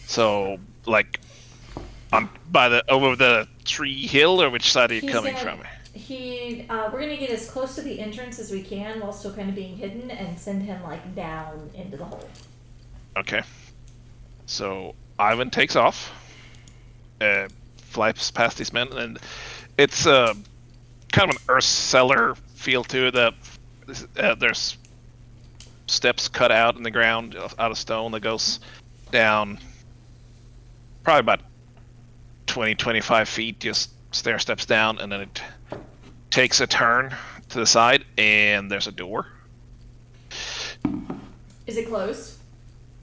So like over the tree hill, or which side are you coming from? We're gonna get as close to the entrance as we can while still kind of being hidden and send him like down into the hole. Okay. So Ivan takes off, flies past these men, and it's kind of an earth cellar feel to it. There's steps cut out in the ground out of stone that goes down probably about 20-25 feet, just stair steps down, and then it takes a turn to the side, and there's a door. Is it closed?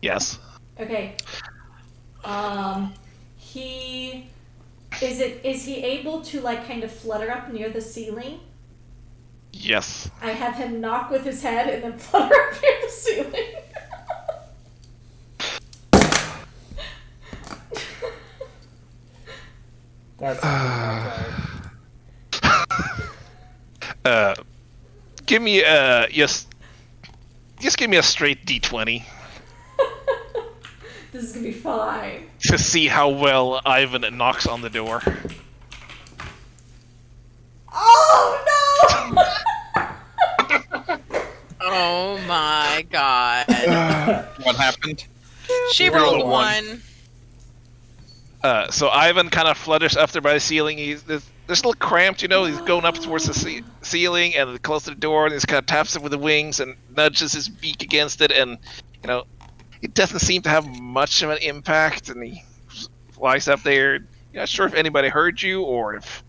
Yes. Okay. Is he able to like kind of flutter up near the ceiling? Yes. I have him knock with his head and then flutter up near the ceiling. That's Give me just give me a straight D20 This is gonna be fine. to see how well Ivan knocks on the door. Oh no! oh my god. What happened? She Roll rolled a a one. 1. So Ivan kind of flutters up there by the ceiling. He's a little cramped, He's going up towards the ceiling and close to the door, and he just kind of taps it with the wings and nudges his beak against it, and it doesn't seem to have much of an impact. And he flies up there. Not sure if anybody heard you or if.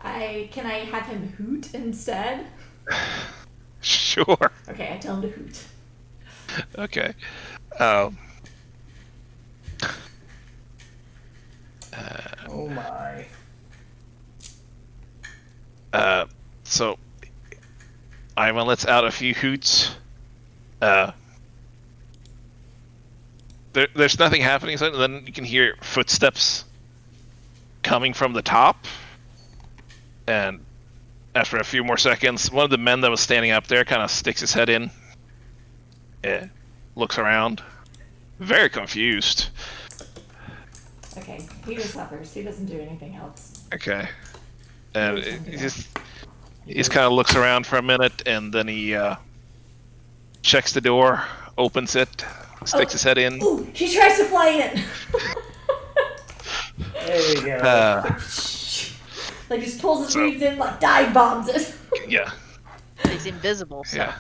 Can I have him hoot instead? Sure. Okay, I tell him to hoot. Okay. oh my. So Ivan lets out a few hoots. There's nothing happening, so then you can hear footsteps coming from the top. And after a few more seconds, one of the men that was standing up there kind of sticks his head in. Looks around. Very confused. Okay, he just suffers. He doesn't do anything else. Okay. And he just kind of looks around for a minute, and then he checks the door, opens it, sticks his head in. Ooh, he tries to fly in. There we go. Like just pulls his wings in, like dive bombs it. Yeah. He's invisible, so. Yeah.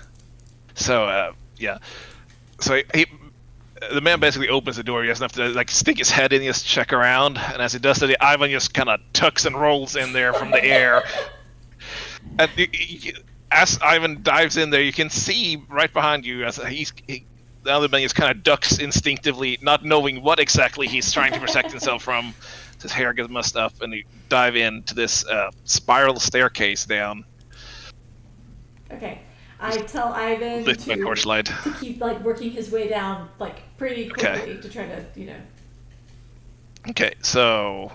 So, yeah. So the man basically opens the door. He doesn't have to stick his head in, just check around. And as he does that, Ivan just kind of tucks and rolls in there from the air. And as Ivan dives in there, you can see right behind you as the other man just kind of ducks instinctively, not knowing what exactly he's trying to protect himself from. His hair gets mussed up, and you dive into this spiral staircase down. Okay, I tell Ivan Lift my torchlight. to keep working his way down pretty quickly to try to Okay, so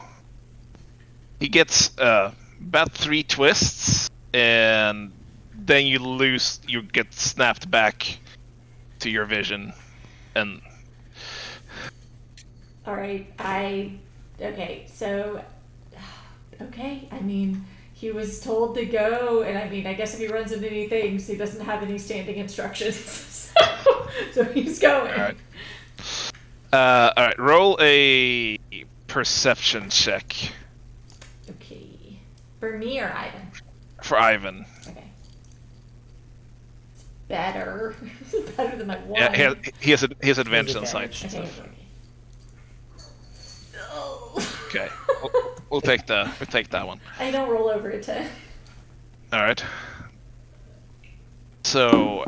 he gets about 3 twists, and then you get snapped back to your vision, and All right, okay, so, okay, I mean, he was told to go, and I mean, I guess if he runs into any things, he doesn't have any standing instructions, so he's going. All right. All right. Roll a perception check Okay. For me or Ivan? for Ivan. Okay. It's better. Better than my one. Yeah, he has advantage on sight. advantage. Okay, So. okay, okay. Oh. Okay. We'll take that one. I don't roll over a 10. All right. So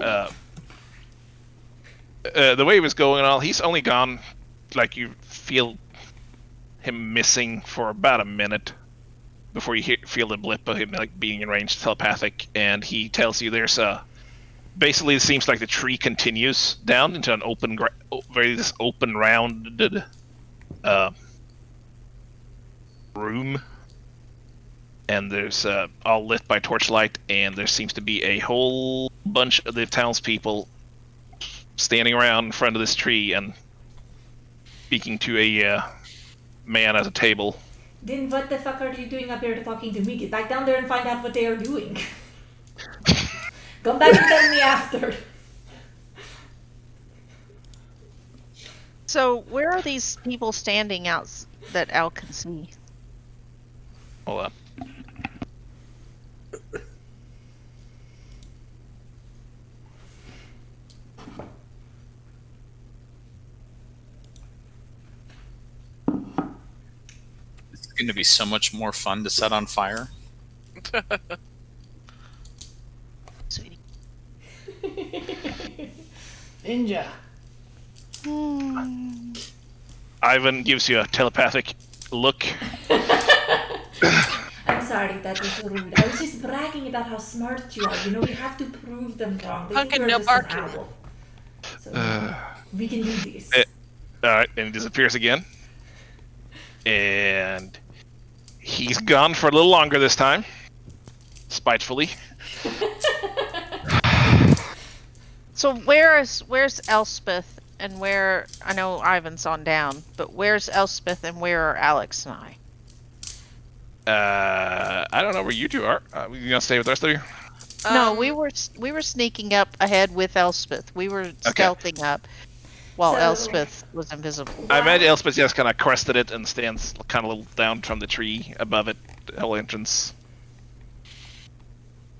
the way he was going and all, he's only gone. Like you feel him missing for about a minute before you feel the blip of him like being in range, telepathic, and he tells you there's a. Basically, it seems like the tree continues down into an open, this open, rounded room, and there's all lit by torchlight, and there seems to be a whole bunch of the townspeople standing around in front of this tree and speaking to a man at a table. Then what the fuck are you doing up here talking to me? Get back down there and find out what they are doing. Come back and tell me after. So where are these people standing out that Al can see? Hold on. It's going to be so much more fun to set on fire. Sweetie. Ninja. Ivan gives you a telepathic look. I'm sorry, that was rude. I was just bragging about how smart you are. You know, we have to prove them wrong. They think Pumpkin, you're no just an barking. owl. So, we can do this. Alright, and he disappears again. And he's gone for a little longer this time. Spitefully. So where's Elspeth and where I know Ivan's on down, but where's Elspeth and where are Alex and I? I don't know where you two are. You gonna stay with the rest of you? No, we were sneaking up ahead with Elspeth. We were stealthing up while So- Elspeth was invisible. I imagine Elspeth just kind of crested it and stands kind of a little down from the tree above it, the whole entrance.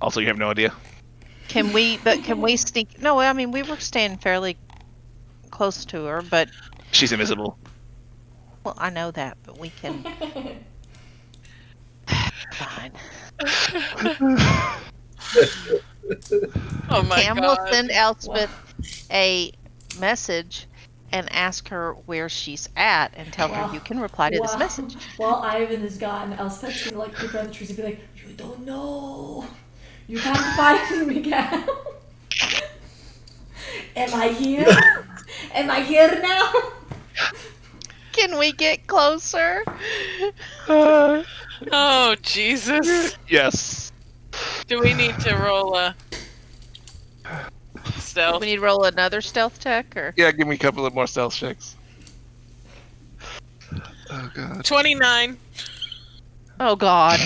Also, you have no idea. Can we sneak? No, I mean, we were staying fairly close to her, but, She's invisible. well, I know that, but we can. Fine. Oh my Cam will god. send Elspeth a message and ask her where she's at and tell her you can reply to this message. While Ivan is gone, Elspeth's gonna like peek around the trees and be like, "You don't know. You can't find me, Cam. Am I here? Am I here now?" Can we get closer? Oh Jesus. Yes. Do we need to roll a Do stealth? we need to roll another stealth check or? Yeah, give me a couple of more stealth checks. Oh god. 29. Oh God!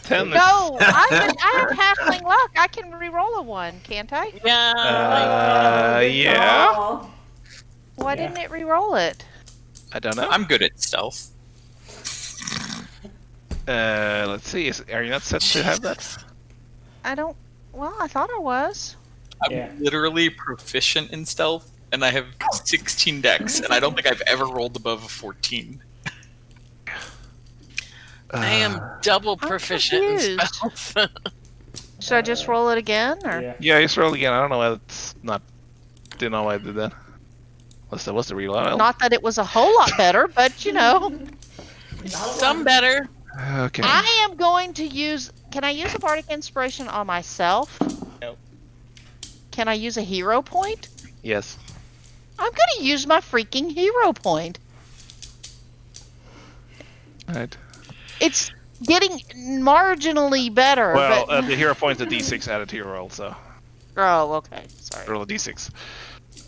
10. No, I have halfling luck. I can re-roll a one, can't I? Yeah. Yeah. Oh. Why didn't it re-roll it? I don't know. I'm good at stealth. Let's see. Are you not set to have that? I don't. Well, I thought I was. I'm Yeah. literally proficient in stealth, and I have 16 decks, and I don't think I've ever rolled above a 14. I am double proficient in confused. spells. Should I just roll it again, or? Yeah. Yeah, just roll again. I don't know why it's not. Didn't know why I did that. What's the reroll? Not that it was a whole lot better, but you know. Some better. Okay. I am going to use. Can I use a bardic inspiration on myself? No. Can I use a hero point? Yes. I'm going to use my freaking hero point. All right. It's getting marginally better. Well, but... the hero point's a d6 added to your roll, so oh, okay. Sorry. roll a d6.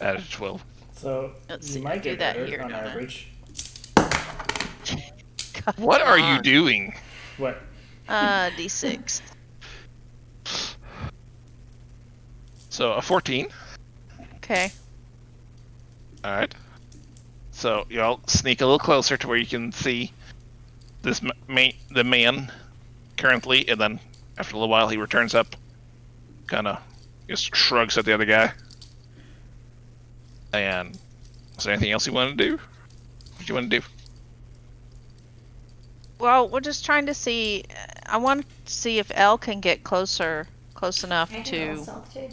Added to 12. It's So Let's you see, I might do get that better here, on don't I? average. What are you God. doing? What? D6. So a 14. Okay. All right. So y'all sneak a little closer to where you can see this the man currently, and then after a little while he returns up, kind of just shrugs at the other guy. And is there anything else you want to do? What do you want to do? Well, we're just trying to see. I want to see if Elle can get close enough I can to. roll stealth too.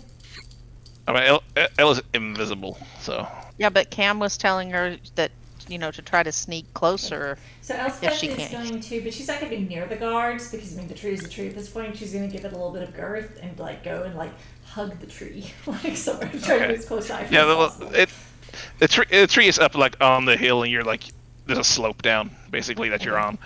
I mean, Elle is invisible, so Yeah, but Cam was telling her that to try to sneak closer. So Elspeth she is can't. going to, but she's not going to be near the guards because I mean the tree is a tree at this point. She's going to give it a little bit of girth and like go and like hug the tree, like somewhere, try to be as close to Ivan yeah, as possible. the tree is up like on the hill, and you're like there's a slope down basically that you're on,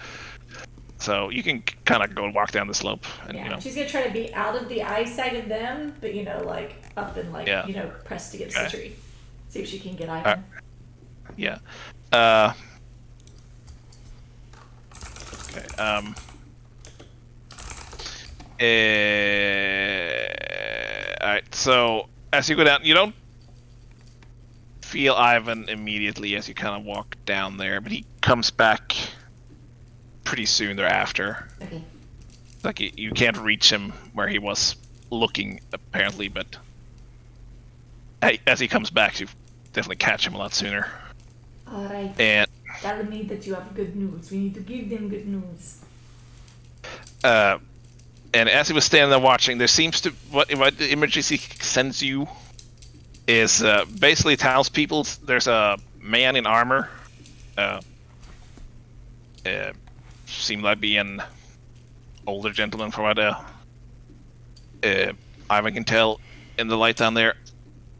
so you can kind of go and walk down the slope, and Yeah, she's gonna try to be out of the eyesight of them, but like up and like Yeah. pressed against the Okay. tree. See if she can get Ivan. Yeah. Okay. All right. So as you go down, you don't feel Ivan immediately as you kind of walk down there, but he comes back pretty soon thereafter. Okay. Like you can't reach him where he was looking apparently, but as he comes back, you definitely catch him a lot sooner. All right. And Tell me that you have good news. We need to give them good news. and as he was standing there watching, there seems to what the images he sends you is basically townspeople. There's a man in armor. Seemed like being older gentleman from what Ivan can tell in the light down there.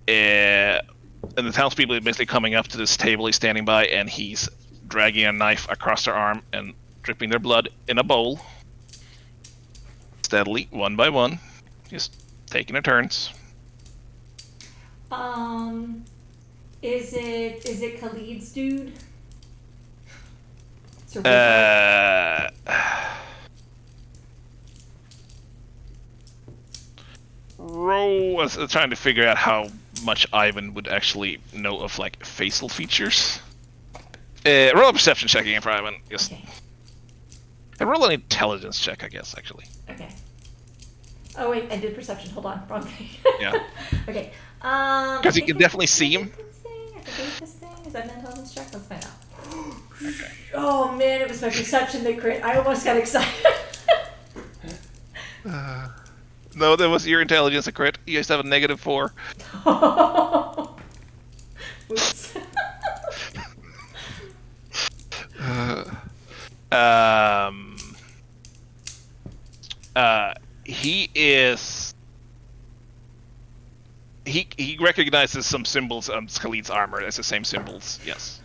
And the townspeople are basically coming up to this table he's standing by, and he's dragging a knife across their arm and dripping their blood in a bowl. Steadily, one by one, just taking their turns. Is it Khalid's dude? So Roll was trying to figure out how much Ivan would actually know of like facial features. Roll a perception check again for Ivan. Yes. Okay. And roll an intelligence check, I guess, actually. Okay. Oh wait, I did perception. Hold on, wrong thing. Yeah. Okay. Because you can definitely see him. This thing. Is that an intelligence check? Let's find out. Oh man, it was my perception that crit. I almost got excited. No, that was your intelligence, a crit. You guys have a -4. Oops. He is. He recognizes some symbols on Khalid's armor as the same symbols. Yes.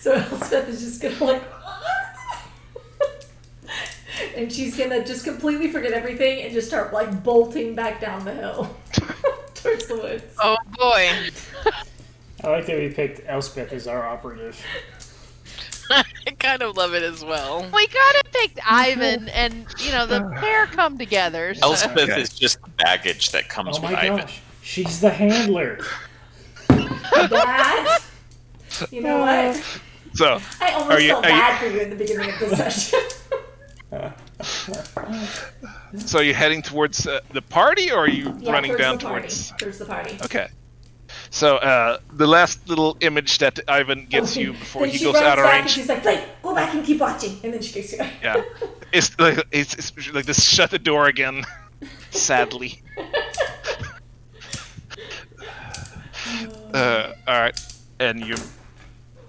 So Elspeth is just gonna like, and she's gonna just completely forget everything and just start like bolting back down the hill towards the woods. Oh boy. I like that we picked Elspeth as our operative. I kind of love it as well. We gotta pick Ivan, and the pair come together. So. Elspeth Okay. is just baggage that comes Oh with my Ivan. gosh, she's the handler. Dad, you know what? So, I almost you- felt are you- bad for you in the beginning of this session. so you're heading towards the party, or are you Yeah, running towards down the party. towards? Towards the party. Okay. So the last little image that Ivan gets Okay. you before Then he she goes runs out of back range. And she's like, "Wait, go back and keep watching," and then she gets going. Yeah, it's like this. Shut the door again. Sadly. All right, and you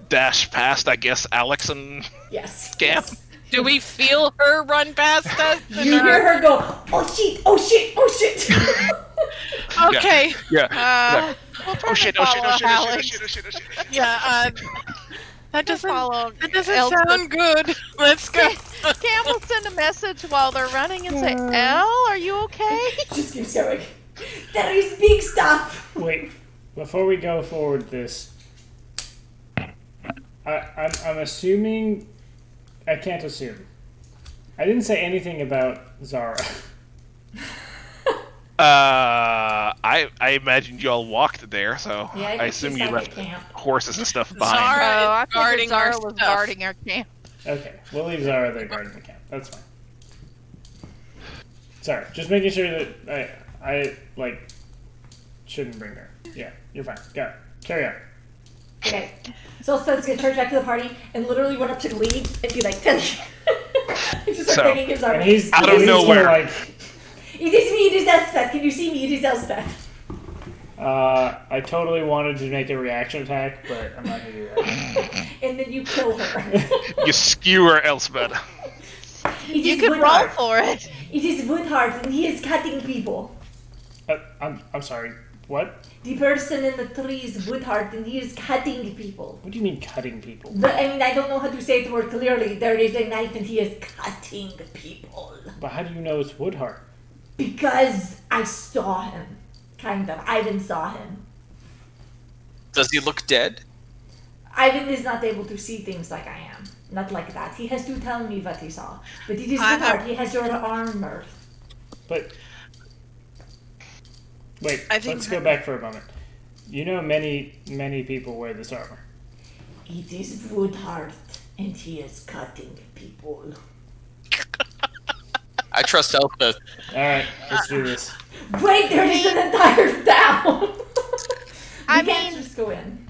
dash past, I guess, Alex and Yes. Cam. Yes. Do we feel her run past us? You hear her go, "Oh shit! Oh shit! Oh shit!" Okay. Yeah. We'll try Oh to shit! Oh shit! Oh follow shit! Oh Alex. shit! Oh shit! Oh shit! Oh shit! Yeah. That We'll follow doesn't Elspeth. sound good. Let's go. Cam will send a message while they're running and say, Elle, are you okay? Just keeps going. There is big stuff. Wait, before we go forward this, I'm assuming. I can't assume. I didn't say anything about Zara. I imagined you all walked there, so Yeah, I I think assume she's you back left at camp. horses and stuff behind. Zara Oh, I is figured guarding our Zara was stuff. guarding our camp. Okay, we'll leave Zara there guarding the camp. That's fine. Sorry, just making sure that I shouldn't bring her. Yeah, you're fine. Got it. Carry on. Okay. So Spence gonna charge back to the party and literally run up to the lead and be like, and just start So- begging his arm. And he's Out of he's gonna, nowhere. Like, It is me, it is Elspeth. Can you see me? It is Elspeth. I totally wanted to make a reaction attack, but I'm not gonna do that. And then you kill her. You skewer Elspeth. It You is could roll Woodhart. for it. It is Woodhart and he is cutting people. I'm sorry. What? The person in the tree is Woodhart and he is cutting people. What do you mean cutting people? I don't know how to say it more clearly. There is a knife and he is cutting people. But how do you know it's Woodhart? Because I saw him. Kind of. Ivan saw him. Does he look dead? Ivan is not able to see things like I am. Not like that. He has to tell me what he saw. But it is Woodhart. He has your armor. But wait, I think let's go back for a moment. You know, many people wear this armor. It is Woodhart and he is cutting people. I trust Elspeth. All right, let's do this. Wait, there is an entire town! I we can't mean- just go in.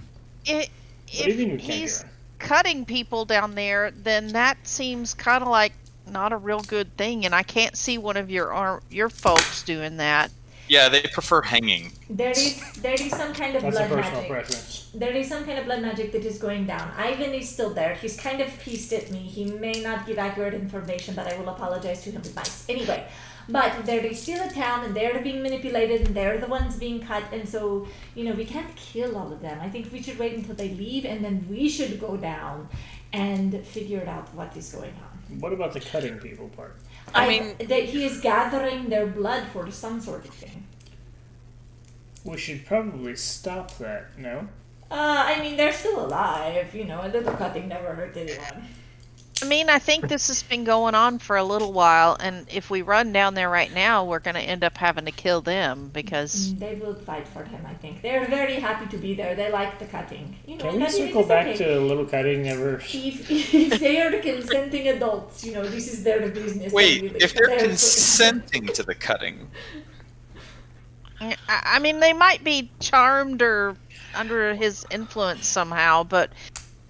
If do you mean we can't he's go in? cutting people down there, then that seems kind of like not a real good thing, and I can't see one of your folks doing that. Yeah, they prefer hanging. There is some kind of That's a blood personal magic. preference. There is some kind of blood magic that is going down. Ivan is still there. He's kind of pissed at me. He may not give accurate information, but I will apologize to him with mice. Anyway, but there is still a town, and they're being manipulated, and they're the ones being cut, and so, we can't kill all of them. I think we should wait until they leave, and then we should go down and figure out what is going on. What about the cutting people part? I mean- that he is gathering their blood for some sort of thing. We should probably stop that. No. They're still alive. A little cutting never hurt anyone. I mean, I think this has been going on for a little while, and if we run down there right now, we're going to end up having to kill them because They will fight for him, I think. They're very happy to be there. They like the cutting. Can we cutting circle is back okay. to little cutting never? If they are consenting adults, this is their business. Wait, They- if they're they're- consenting to the cutting, I mean, they might be charmed or under his influence somehow, but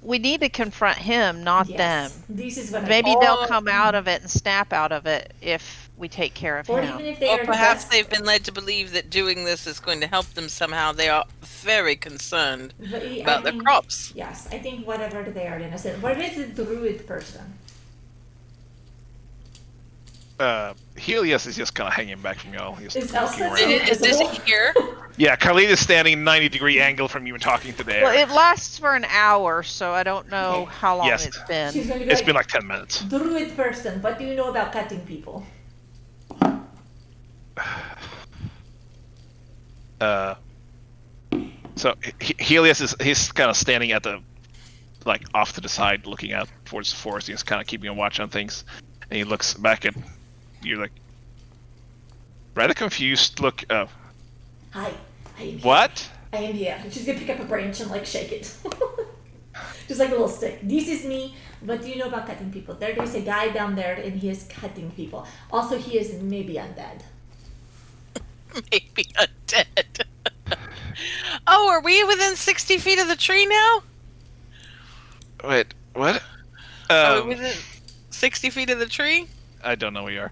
we need to confront him, not Yes. them. This is what Maybe I they'll come out of it and snap out of it if we take care of Or him. even if they Or are perhaps just- they've been led to believe that doing this is going to help them somehow. They are very concerned But about their think- crops. Yes, I think whatever they are innocent. Where is the druid person? Helios is just kind of hanging back from y'all. Just Is looking Elspeth around. still- Is this here? Yeah, Carlita's standing 90-degree angle from you and talking to there. Well, it lasts for an hour, so I don't know Okay. how long Yes. it's been. She's going to be It's like, been like 10 minutes. druid person, what do you know about cutting people? So Helios he's kind of standing at the off to the side, looking out towards the forest. He's kind of keeping a watch on things, and he looks back at you rather confused. Look, Hi, I am here. what? I am here. She's gonna pick up a branch and shake it. Just like a little stick. This is me. What do you know about cutting people? There is a guy down there and he is cutting people. Also, he is maybe undead. Maybe undead. Oh, are we within 60 feet of the tree now? Wait, what? Are we within 60 feet of the tree? I don't know where you are.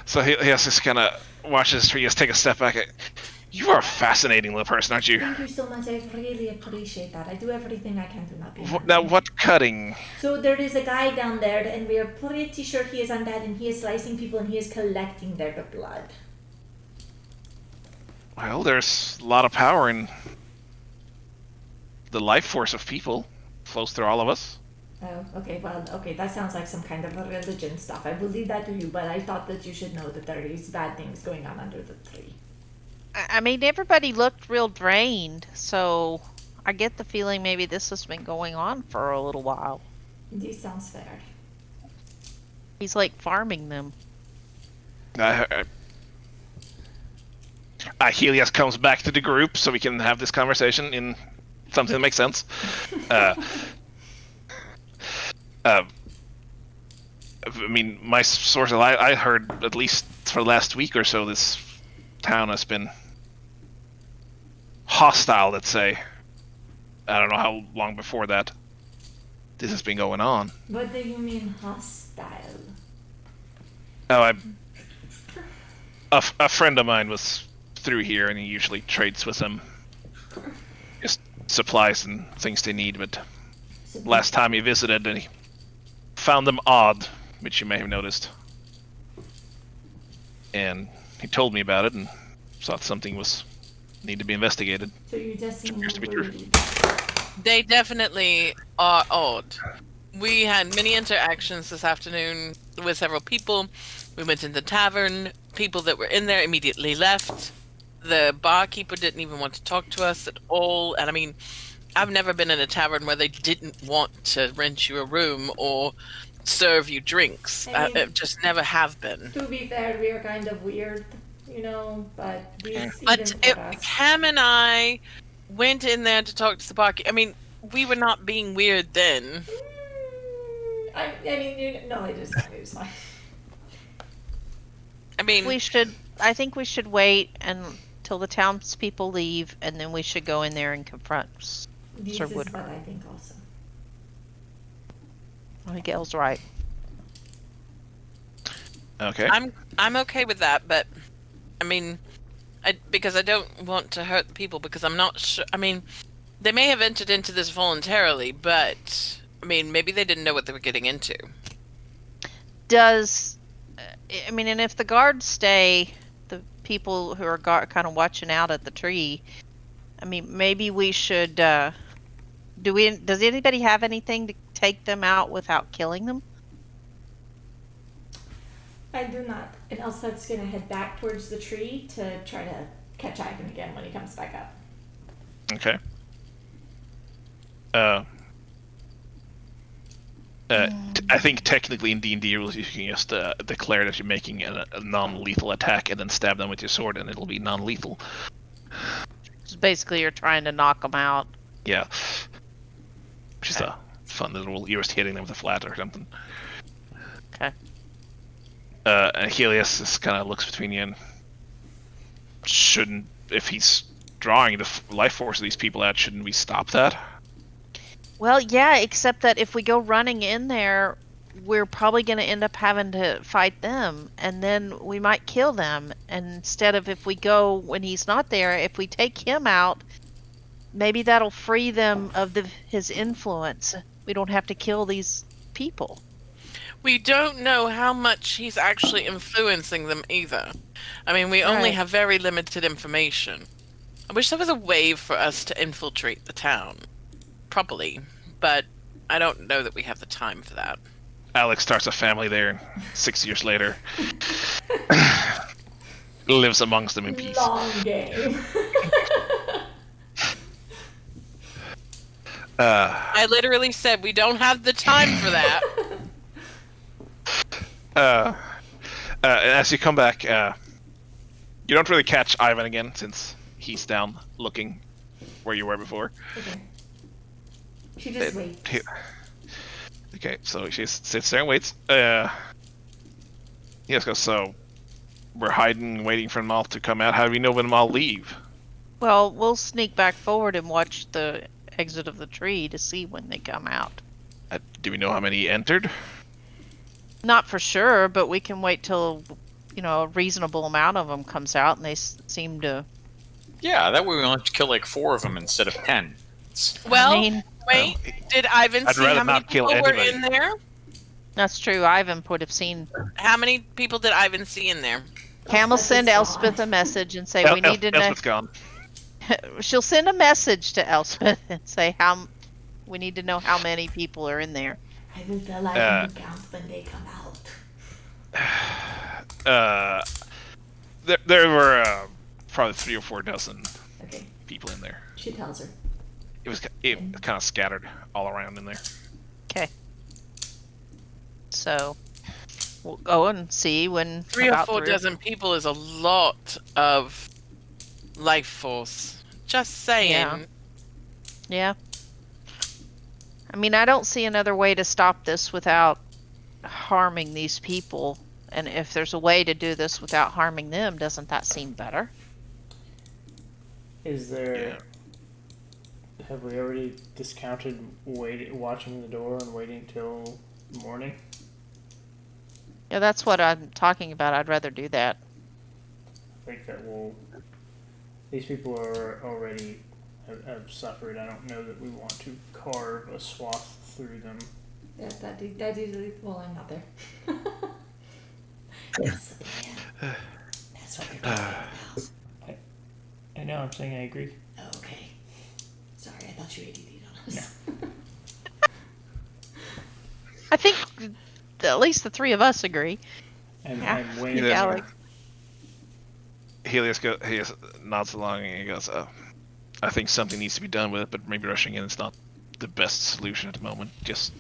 So he just kind of watches the tree, just take a step back. You are a fascinating little person, aren't you? Thank you so much. I really appreciate that. I do everything I can to not be. Now, what cutting? So there is a guy down there, and we are pretty sure he is undead, and he is slicing people, and he is collecting their blood. Well, there's a lot of power in the life force of people. Flows through all of us. Oh, okay. Well, okay. That sounds like some kind of a religion stuff. I will leave that to you, but I thought that you should know that there is bad things going on under the tree. I mean, everybody looked real drained, so I get the feeling maybe this has been going on for a little while. This sounds fair. He's like farming them. Helios comes back to the group so we can have this conversation in something that makes sense. I mean, my source, I heard at least for the last week or so, this town has been hostile, let's say. I don't know how long before that this has been going on. What do you mean hostile? Oh, a friend of mine was through here, and he usually trades with them. Just supplies and things they need, but last time he visited, and he found them odd, which you may have noticed. And he told me about it, and thought something was need to be investigated. So you just seem Appears to be true. worried. They definitely are odd. We had many interactions this afternoon with several people. We went in the tavern. People that were in there immediately left. The barkeeper didn't even want to talk to us at all. And I mean, I've never been in a tavern where they didn't want to rent you a room or serve you drinks. I mean, just never have been. To be fair, we are kind of weird, but this But even for us. Cam and I went in there to talk to the barkeeper. I mean, we were not being weird then. I mean, no, it is fine. It is fine. I mean, I think we should wait until the townspeople leave, and then we should go in there and confront This Sir is Woodward. what I think also. I think Elle's right. Okay. I'm okay with that, but I mean, because I don't want to hurt the people, because I'm not sure. I mean, they may have entered into this voluntarily, but I mean, maybe they didn't know what they were getting into. And if the guards stay, the people who are kind of watching out at the tree, I mean, maybe we should. Does anybody have anything to take them out without killing them? I do not. And Elspeth's gonna head back towards the tree to try to catch Ivan again when he comes back up. Okay. I think technically in D&D rules you can just declare that you're making a non-lethal attack and then stab them with your sword, and it'll be non-lethal. So basically, you're trying to knock them out. Yeah. Which is a fun little rule. You're just hitting them with a flat or something. Okay. And Helios just kind of looks between you and if he's drawing the life force of these people out, shouldn't we stop that? Well, yeah, except that if we go running in there, we're probably going to end up having to fight them, and then we might kill them. And instead of if we go when he's not there, if we take him out, maybe that'll free them of his influence. We don't have to kill these people. We don't know how much he's actually influencing them either. I mean, we only Right. have very limited information. I wish there was a way for us to infiltrate the town properly, but I don't know that we have the time for that. Alex starts a family there, and 6 years later lives amongst them in peace. Long game. I literally said we don't have the time for that. As you come back, you don't really catch Ivan again since he's down looking where you were before. Okay. She just waits. Okay, so she sits there and waits. Yes, so we're hiding, waiting for them all to come out. How do we know when them all leave? Well, we'll sneak back forward and watch the exit of the tree to see when they come out. Do we know how many entered? Not for sure, but we can wait till, a reasonable amount of them comes out, and they seem to. Yeah, that way we only have to kill like 4 of them instead of 10. Well, I mean, wait, did Ivan I'd see rather how many not kill people were anybody. in there? that's true. Ivan would have seen. How many people did Ivan see in there? Cam will send Elspeth is Elspeth a message and say we need to know. Elspeth's gone. She'll send a message to Elspeth and say we need to know how many people are in there. I will tell Ivan to count when they come out. There were probably 3 or 4 dozen Okay. people in there. She tells her. It was kind of scattered all around in there. Okay. So we'll go and see when 3 or about 4 dozen people is a lot of life force. Just saying. Yeah. Yeah. I mean, I don't see another way to stop this without harming these people. And if there's a way to do this without harming them, doesn't that seem better? Is there? Have we already discounted watching the door and waiting till morning? Yeah, that's what I'm talking about. I'd rather do that. I think that will. These people are already have suffered. I don't know that we want to carve a swath through them. Yeah, that usually. Well, I'm not there. That's the plan. That's what they're talking about. I know. I'm saying I agree. Okay. Sorry, I thought you ADD'd on us. I think at least the 3 of us agree. I'm Yeah. waiting. Yeah. Alex. Helios nods along and he goes, I think something needs to be done with it, but maybe rushing in is not the best solution at the moment. Just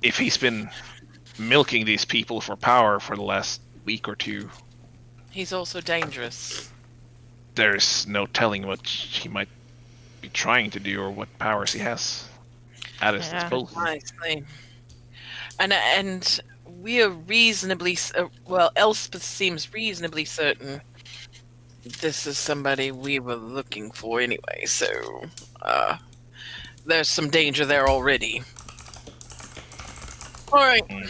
if he's been milking these people for power for the last week or 2, He's also dangerous. there's no telling what he might be trying to do or what powers he has at his Yeah. disposal. Nicely. And we are reasonably well. Elspeth seems reasonably certain this is somebody we were looking for anyway. So there's some danger there already. All right. Do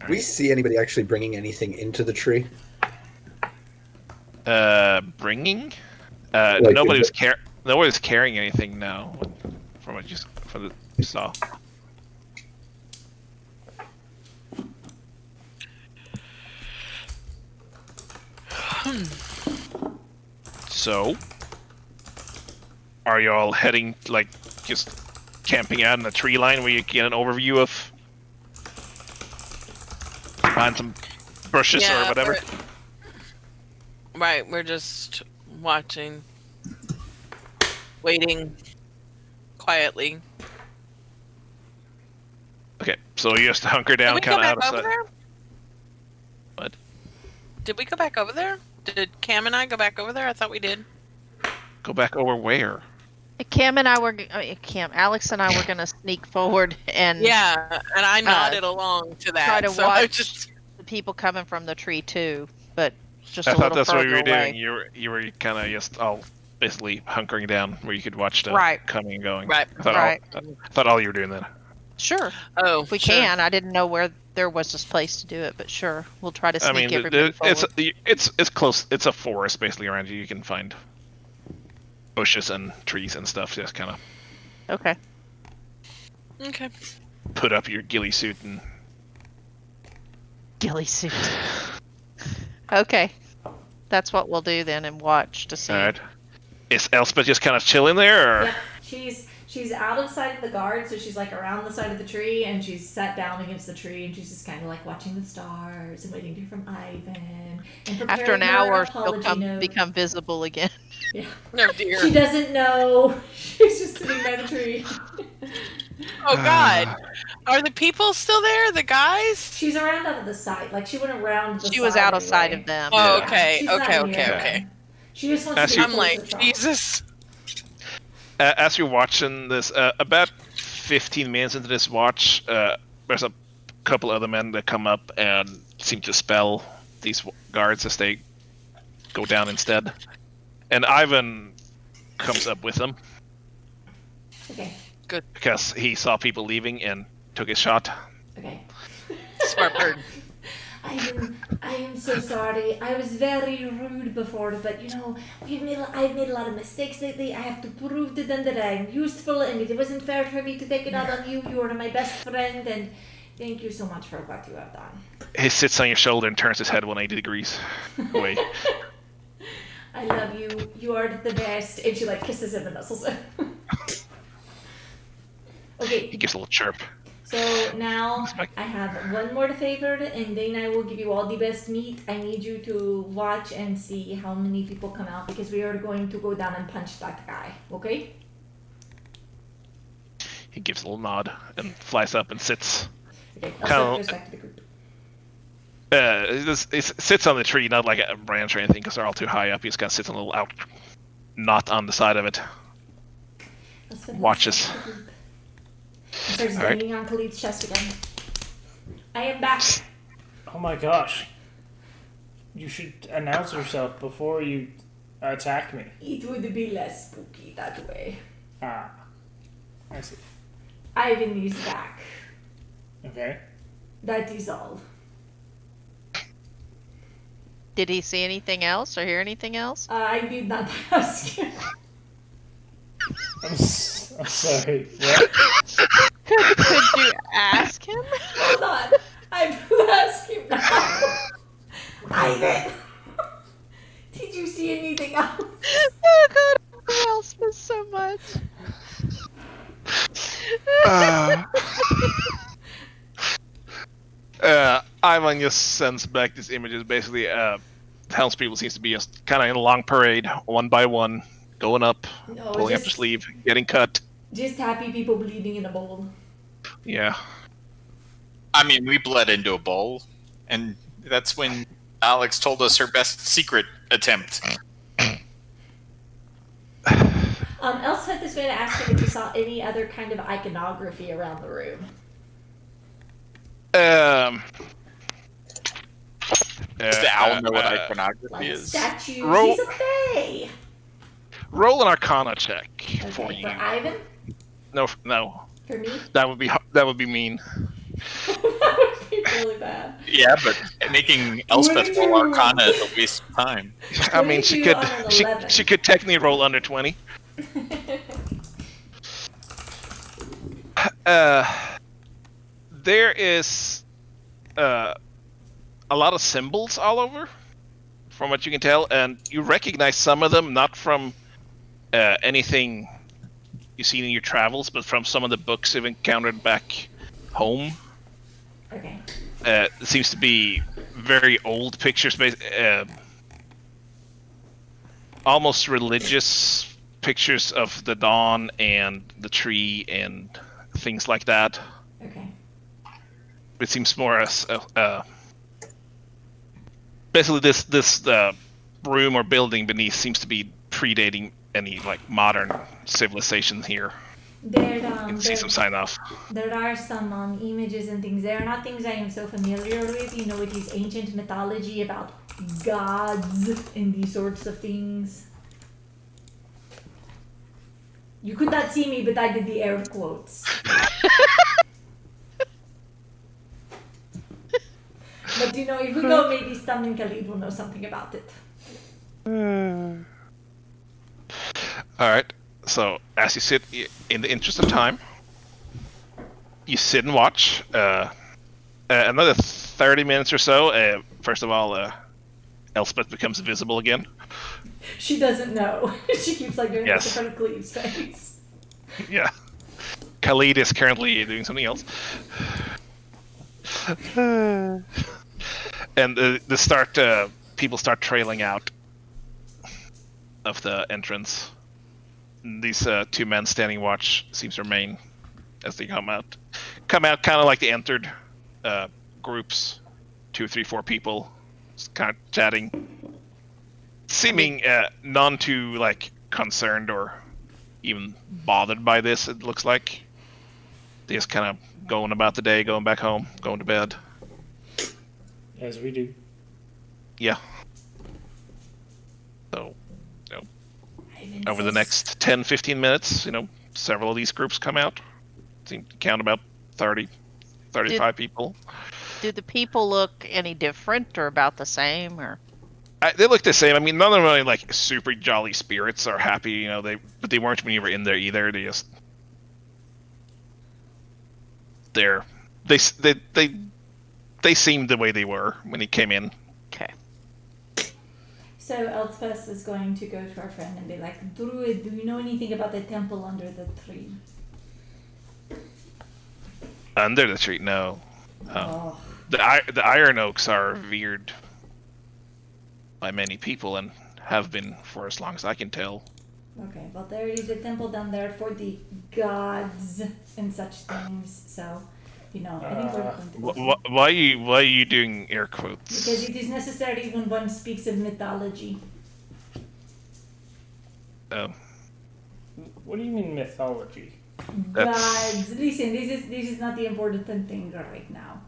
we see anybody actually bringing anything into the tree? Bringing? Like, Nobody's carrying anything now. From what you saw. So, are you all heading, like, just camping out in the tree line where you get an overview of find some bushes or whatever? We're just watching, waiting quietly. Okay, so you just hunker down, Did we go kind of back out over of sight. there? What? Did we go back over there? Did Cam and I go back over there? I thought we did. Go back over where? Alex and I were going to sneak forward and Yeah, and I nodded along to that. try to so I watch just... the people coming from the tree too, but just I a thought little that's what further you were away. doing. You were kind of just all basically hunkering down where you could watch the Right. coming and going. Right. I thought all you were doing that. Sure, Oh, if we sure. can. I didn't know where there was this place to do it, but sure, we'll try to sneak everybody forward. it's close. It's a forest basically around you. You can find bushes and trees and stuff. Just kind of Okay. Okay. put up your ghillie suit and Ghillie suit. Okay. That's what we'll do then and watch to see. all right. Is Elspeth just kind of chilling there, or Yeah, she's out of sight of the guard, so she's like around the side of the tree, and she's sat down against the tree, and she's just kind of like watching the stars and waiting to hear from Ivan. And After an preparing her hour, she'll apology note. become visible again. Yeah. No, dear. She doesn't know. She's just sitting by the tree. Oh, God. Are the people still there? The guys? She's around out of the sight. Like she went around the She side was out of anyway. sight of them. Oh, Yeah. okay. She's not Okay, near okay, them. okay. She just wants As to be I'm close like, to the top. Jesus. as you're watching this, about 15 minutes into this watch, there's a couple other men that come up and seem to spell these guards as they go down instead. And Ivan comes up with them Okay. because he saw people leaving and took his shot. Okay. Smart bird. I am so sorry. I was very rude before, but you know, I've made a lot of mistakes lately. I have to prove to them that I'm useful, and it wasn't fair for me to take it out on you. You are my best friend, and thank you so much for what you have done. He sits on your shoulder and turns his head 180 degrees away. I love you. You are the best. And she like kisses him and nuzzles him. He Okay. gives a little chirp. So now Inspect- I have one more favor, and then I will give you all the best meat. I need you to watch and see how many people come out because we are going to go down and punch that guy. Okay? He gives a little nod and flies up and sits. Okay. Kinda- Also goes back to the group. He sits on the tree, not like a branch or anything, because they're all too high up. He just kind of sits on a little out, not on the side of it. Also goes Watches. back to the group. And starts All right. banging on Khalid's chest again. I am back. Oh my gosh. You should announce yourself before you attack me. It would be less spooky that way. Ah. I see. Ivan is back. Okay. That is all. Did he see anything else or hear anything else? I did not ask him. I'm sorry. What? Could you ask him? Hold on. I will ask him now. Ivan, did you see anything else? Oh god, who else was so much? Ivan just sends back these images. Basically, townspeople seems to be just kind of in a long parade, one by one, going up, No, pulling up their just, sleeve, getting cut. just happy people bleeding in a bowl. Yeah. I mean, we bled into a bowl, and that's when Alex told us her best secret attempt. Elspeth is going to ask him if he saw any other kind of iconography around the room. Does the owl know what Like iconography is? statues. Roll- He's a fae. Roll an Arcana check for Okay, you. for Ivan? No, For me? that would be mean. That would be really bad. Yeah, but making Elspeth roll Arcana is a waste of time. I mean, she 22 could on an she 11. she could technically roll under 20. There is a lot of symbols all over, from what you can tell, and you recognize some of them not from anything you've seen in your travels, but from some of the books you've encountered back home. Okay. It seems to be very old pictures, almost religious pictures of the dawn and the tree and things like that. Okay. It seems more as basically this room or building beneath seems to be predating any like modern civilization here. There, You can see some sign off. there are some images and things. They are not things I am so familiar with. You know, it is ancient mythology about gods and these sorts of things. You could not see me, but I did the air quotes. But you know, if we go, maybe Stum and Khalid will know something about it. All right. So as you sit, in the interest of time, you sit and watch. Another 30 minutes or so. First of all, Elspeth becomes visible again. She doesn't know. She keeps like doing Yes. this in front of Khalid's face. Yeah. Khalid is currently doing something else. And people start trailing out of the entrance. These two men standing watch seems to remain as they come out. Come out kind of like they entered groups, 2, 3, 4 people, just kind of chatting, seeming none too like concerned or even bothered by this. It looks like they just kind of going about the day, going back home, going to bed. As we do. Yeah. So, Ivan over the says- next 10, 15 minutes, several of these groups come out. Seem to count about 30, 35 people. Do the people look any different or about the same? Or They look the same. I mean, none of them are like super jolly spirits or happy. But they weren't when you were in there either. They just they seemed the way they were when he came in. okay, So Elspeth is going to go to our friend and be like, Druid, do you know anything about the temple under the tree? Under the tree, no. Oh. The Iron Oaks are revered by many people and have been for as long as I can tell. Okay, well there is a temple down there for the gods and such things. So, I think we're going to go see. Why are you doing air quotes? Because it is necessary when one speaks of mythology. Oh, What do you mean mythology? That's- Gods, listen, this is not the important thing right now.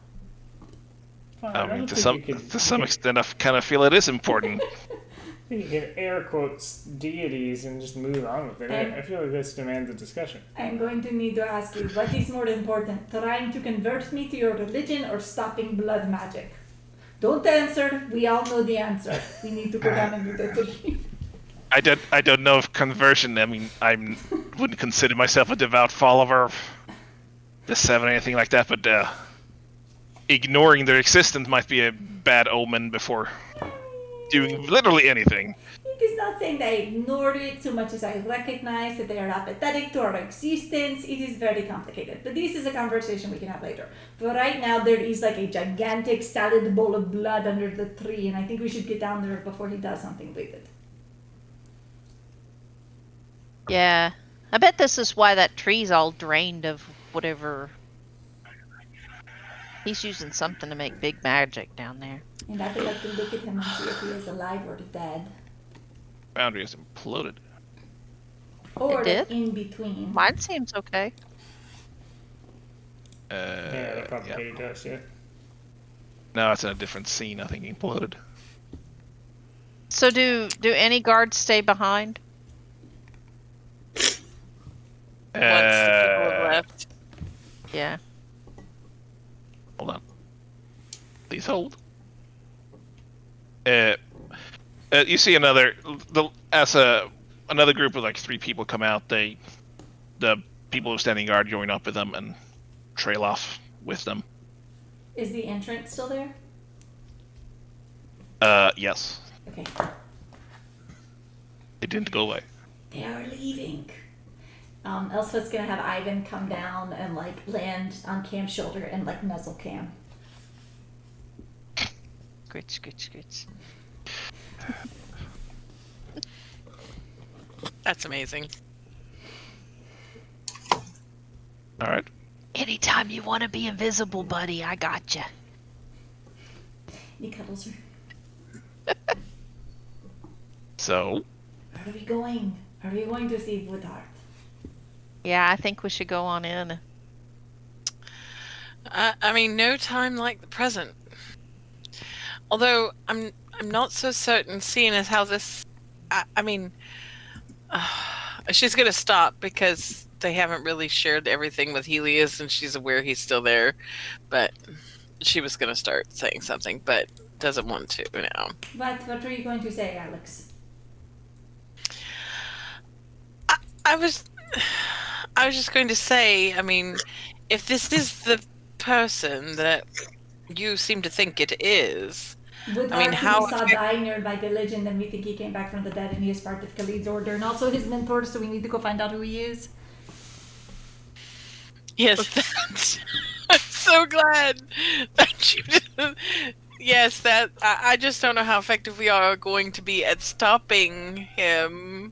Fine, I don't mean, to think you can- some extent, I kind of feel it is important. I think you can air quotes deities and just move on with it. I feel like this demands a discussion. I'm going to need to ask you, what is more important, trying to convert me to your religion or stopping blood magic? Don't answer, we all know the answer. We need to go down and do that. I don't know if conversion. I mean, I wouldn't consider myself a devout follower of the Seven or anything like that, but ignoring their existence might be a bad omen before doing literally anything. It is not saying that I ignored it so much as I recognize that they are apathetic to our existence. It is very complicated. But this is a conversation we can have later. But right now there is like a gigantic salad bowl of blood under the tree, and I think we should get down there before he does something with it. Yeah. I bet this is why that tree's all drained of whatever. He's using something to make big magic down there. And I would like to look at him and see if he is alive or dead. Boundary has imploded. Or It did? in between. Mine seems okay. Yeah, that probably Yeah. does, yeah. No, it's in a different scene. I think he imploded. So do any guards stay behind? Once the people have left. Yeah. Hold on. Please hold. You see another group of like 3 people come out. The people who are standing guard join up with them and trail off with them. Is the entrance still there? Yes. Okay. It didn't go away. They are leaving. Elspeth's gonna have Ivan come down and like land on Cam's shoulder and like nuzzle Cam. Scritch, scritch, scritch. That's amazing. All right. Anytime you want to be invisible, buddy, I gotcha. He cuddles her. So Where are we going? Are we going to see Woodheart? Yeah, I think we should go on in. I mean, no time like the present. Although I'm not so certain, seeing as how this. I mean, she's gonna stop because they haven't really shared everything with Helios, and she's aware he's still there. But she was gonna start saying something, but doesn't want to now. What are you going to say, Alex? I was just going to say, I mean, if this is the person that you seem to think it is, Woodheart, I mean, how we saw die near my village, and then we think he came back from the dead, and he is part of Khalid's order, and also his mentor. So we need to go find out who he is. Yes, that's, I'm so glad that you did. Yes, that I just don't know how effective we are going to be at stopping him.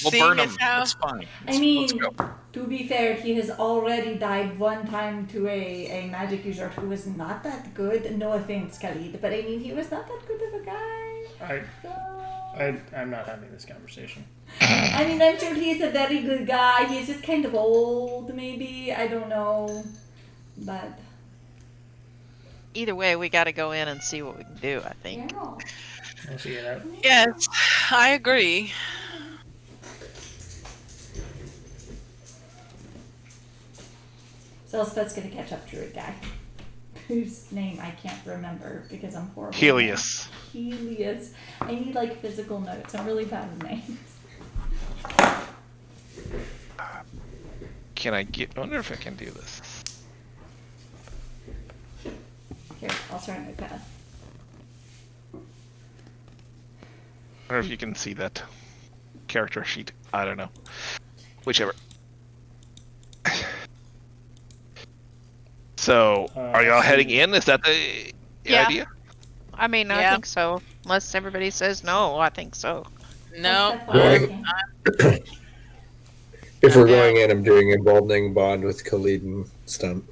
We'll Seeing burn as him. how- It's fine. I mean, Let's go. to be fair, he has already died one time to a magic user who was not that good. No offense, Khalid, but I mean, he was not that good of a guy. I'm not having this conversation. I mean, I'm sure he's a very good guy. He's just kind of old, maybe. I don't know. But, Either way, we got to go in and see what we can do, I think. yeah. We'll see it out. Yes, I agree. So Elspeth's gonna catch up to a guy whose name I can't remember because I'm horrible. at Helios. names. Helios. I need like physical notes. I'm really bad with names. Can I get? I wonder if I can do this. Here, I'll start my pad. I wonder if you can see that character sheet. I don't know. Whichever. So, are y'all heading in? Is that the Yeah. idea? I mean, I Yeah. think so. Unless everybody says no, I think so. No, What's that for asking? If I'm we're down. going in, I'm doing emboldening bond with Khalid and Stump.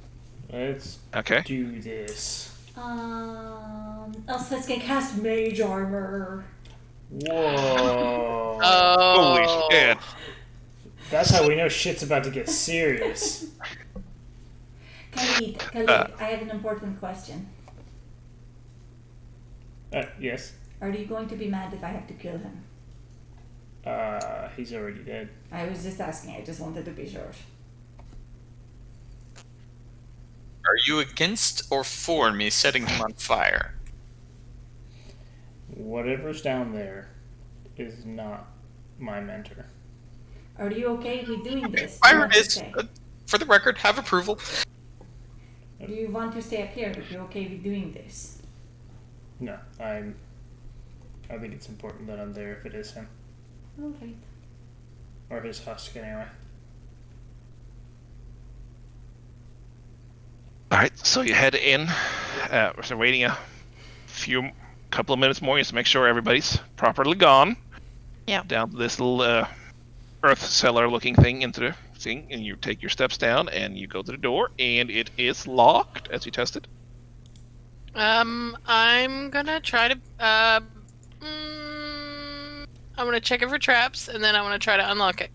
Let's Okay. do this. Elspeth's gonna cast mage armor. Whoa. Holy Oh. shit. That's how we know shit's about to get serious. Khalid, I have an important question. Yes. Are you going to be mad if I have to kill him? He's already dead. I was just asking, I just wanted to be sure. Are you against or for me setting him on fire? Whatever's down there is not my mentor. Are you okay with doing this? Do you Fire want to is, stay? for the record, have approval. Do you want to stay up here, but you're okay with doing this? No, I think it's important that I'm there if it is him. Alright. Or his husk, anyway. Alright, so you head in. We're waiting a couple of minutes more just to make sure everybody's properly gone. Yeah. Down to this little earth cellar looking thing into the thing, and you take your steps down and you go to the door, and it is locked as you tested. I'm gonna try to. I'm gonna check it for traps, and then I'm gonna try to unlock it.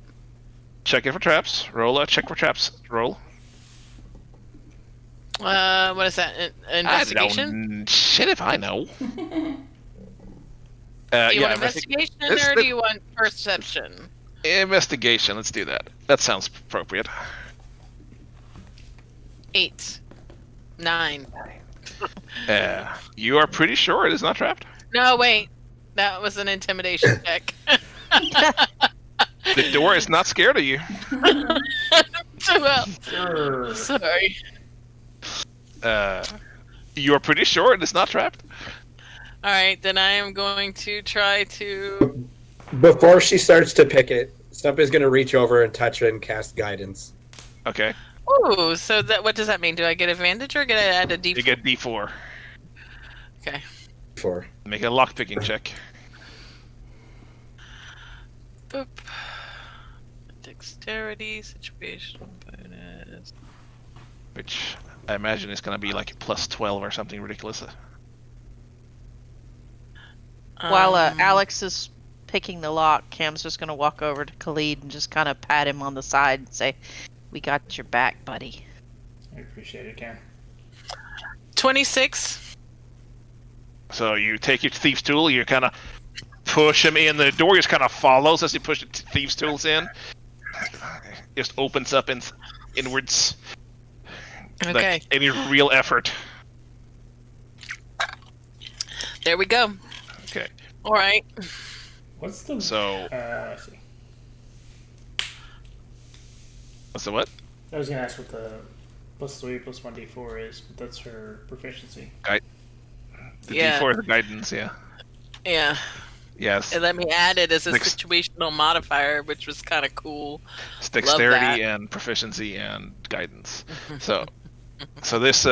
Check it for traps. Roll a check for traps. Roll. What is that? Investigation? I don't, shit if I know. Do you Yeah, want investigation this- or do you want perception? Investigation. Let's do that. That sounds appropriate. 8, 9. You are pretty sure it is not trapped. No, wait. That was an intimidation check. The door is not scared of you. Well, Sure. sorry. You are pretty sure it is not trapped. All right, then I am going to try to. Before she starts to pick it, Stump is going to reach over and touch it and cast guidance. Okay. Ooh, so what does that mean? Do I get advantage or get to add a D4? You get D4. Okay. For Make a lockpicking check. Boop. Dexterity, situational bonus. Which I imagine is going to be like plus 12 or something ridiculous. While Alex is picking the lock, Cam's just going to walk over to Khalid and just kind of pat him on the side and say, "We got your back, buddy." I appreciate it, Cam. 26. So you take your thief's tool, you kind of push him in. The door just kind of follows as you push the thief's tools in. Just opens up inwards. Okay. Like any real effort. There we go. Okay. All right. What's the... So, I see. what's the what? I was going to ask what the +3 + 1d4 is, but that's her proficiency. The Yeah. D4 is the guidance, yeah. Yeah. Yes. And let me add it as a Dex- situational modifier, which was kind of cool. It's that. dexterity and proficiency and guidance. So this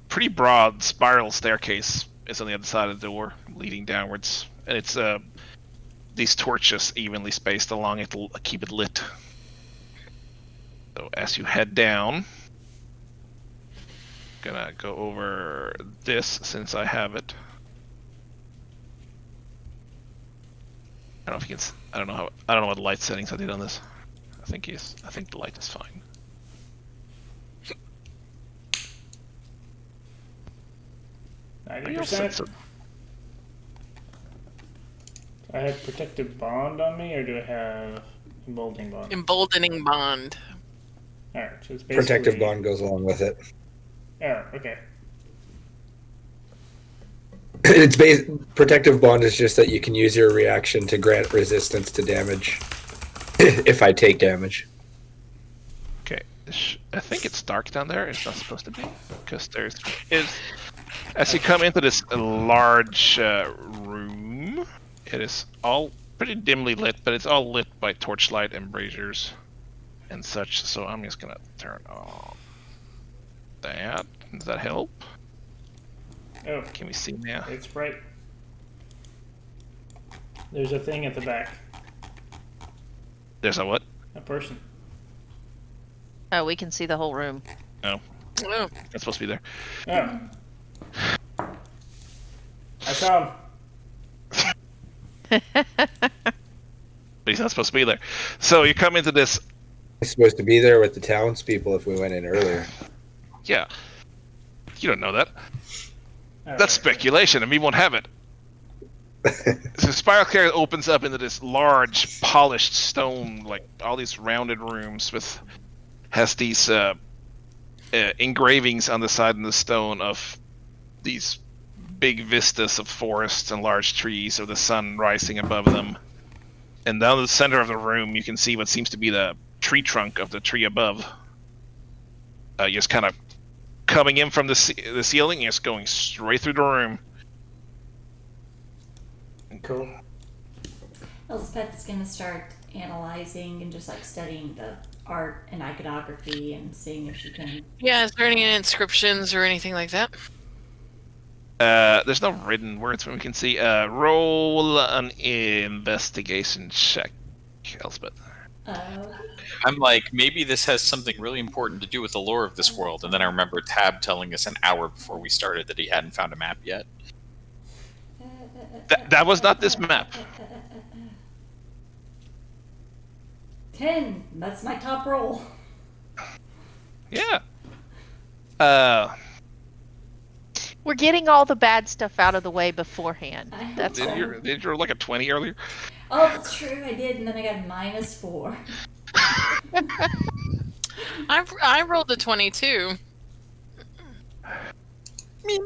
pretty broad spiral staircase is on the other side of the door, leading downwards, and it's these torches evenly spaced along it to keep it lit. So as you head down, gonna go over this since I have it. I don't know if you can. I don't know what light settings I did on this. I think the light is fine. Ninety I also said percent. I have protective bond on me, or do I have emboldening bond? Emboldening bond. All right, so it's basically protective bond goes along with it. Oh, okay. It's protective bond is just that you can use your reaction to grant resistance to damage if I take damage. Okay, I think it's dark down there. It's not supposed to be because as you come into this large room, it is all pretty dimly lit, but it's all lit by torchlight and braziers and such. So I'm just gonna turn on that. Does that help? Oh, Can we see now? it's bright. There's a thing at the back. There's a what? A person. Oh, we can see the whole room. Oh, Oh, that's supposed to be there. Oh. I saw him. But he's not supposed to be there. So you come into this. He's supposed to be there with the townspeople if we went in earlier. Yeah. You don't know that. All That's right. speculation, and we won't have it. So Spiral Carrier opens up into this large, polished stone, like all these rounded rooms has these engravings on the side of the stone of these big vistas of forests and large trees with the sun rising above them. And down the center of the room, you can see what seems to be the tree trunk of the tree above. Just kind of coming in from the ceiling, just going straight through the room. Cool. Elspeth is gonna start analyzing and just like studying the art and iconography and seeing if she can. yeah. Is there any inscriptions or anything like that? There's no written words when we can see. Roll an investigation check, Elspeth. I'm like, maybe this has something really important to do with the lore of this world, and then I remember Tab telling us an hour before we started that he hadn't found a map yet. That was not this map. 10. That's my top roll. Yeah. We're getting all the bad stuff out of the way beforehand. I That's hope all. so. Did you roll like a 20 earlier? Oh, that's true. I did, and then I got -4. I rolled a 22.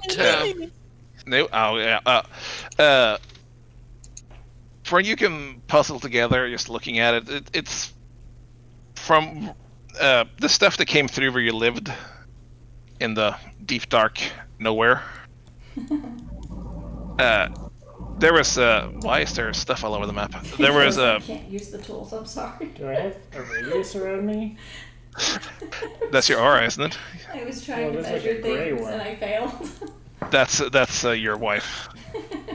So, No. Oh yeah. For you can puzzle together just looking at it. It's from the stuff that came through where you lived in the deep dark nowhere. There was why is there stuff all over the map? There was I can't use the tools. I'm sorry. Do I have a radius around me? that's your aura, isn't it? I was trying to there's like measure a gray things one. and I failed. That's your wife.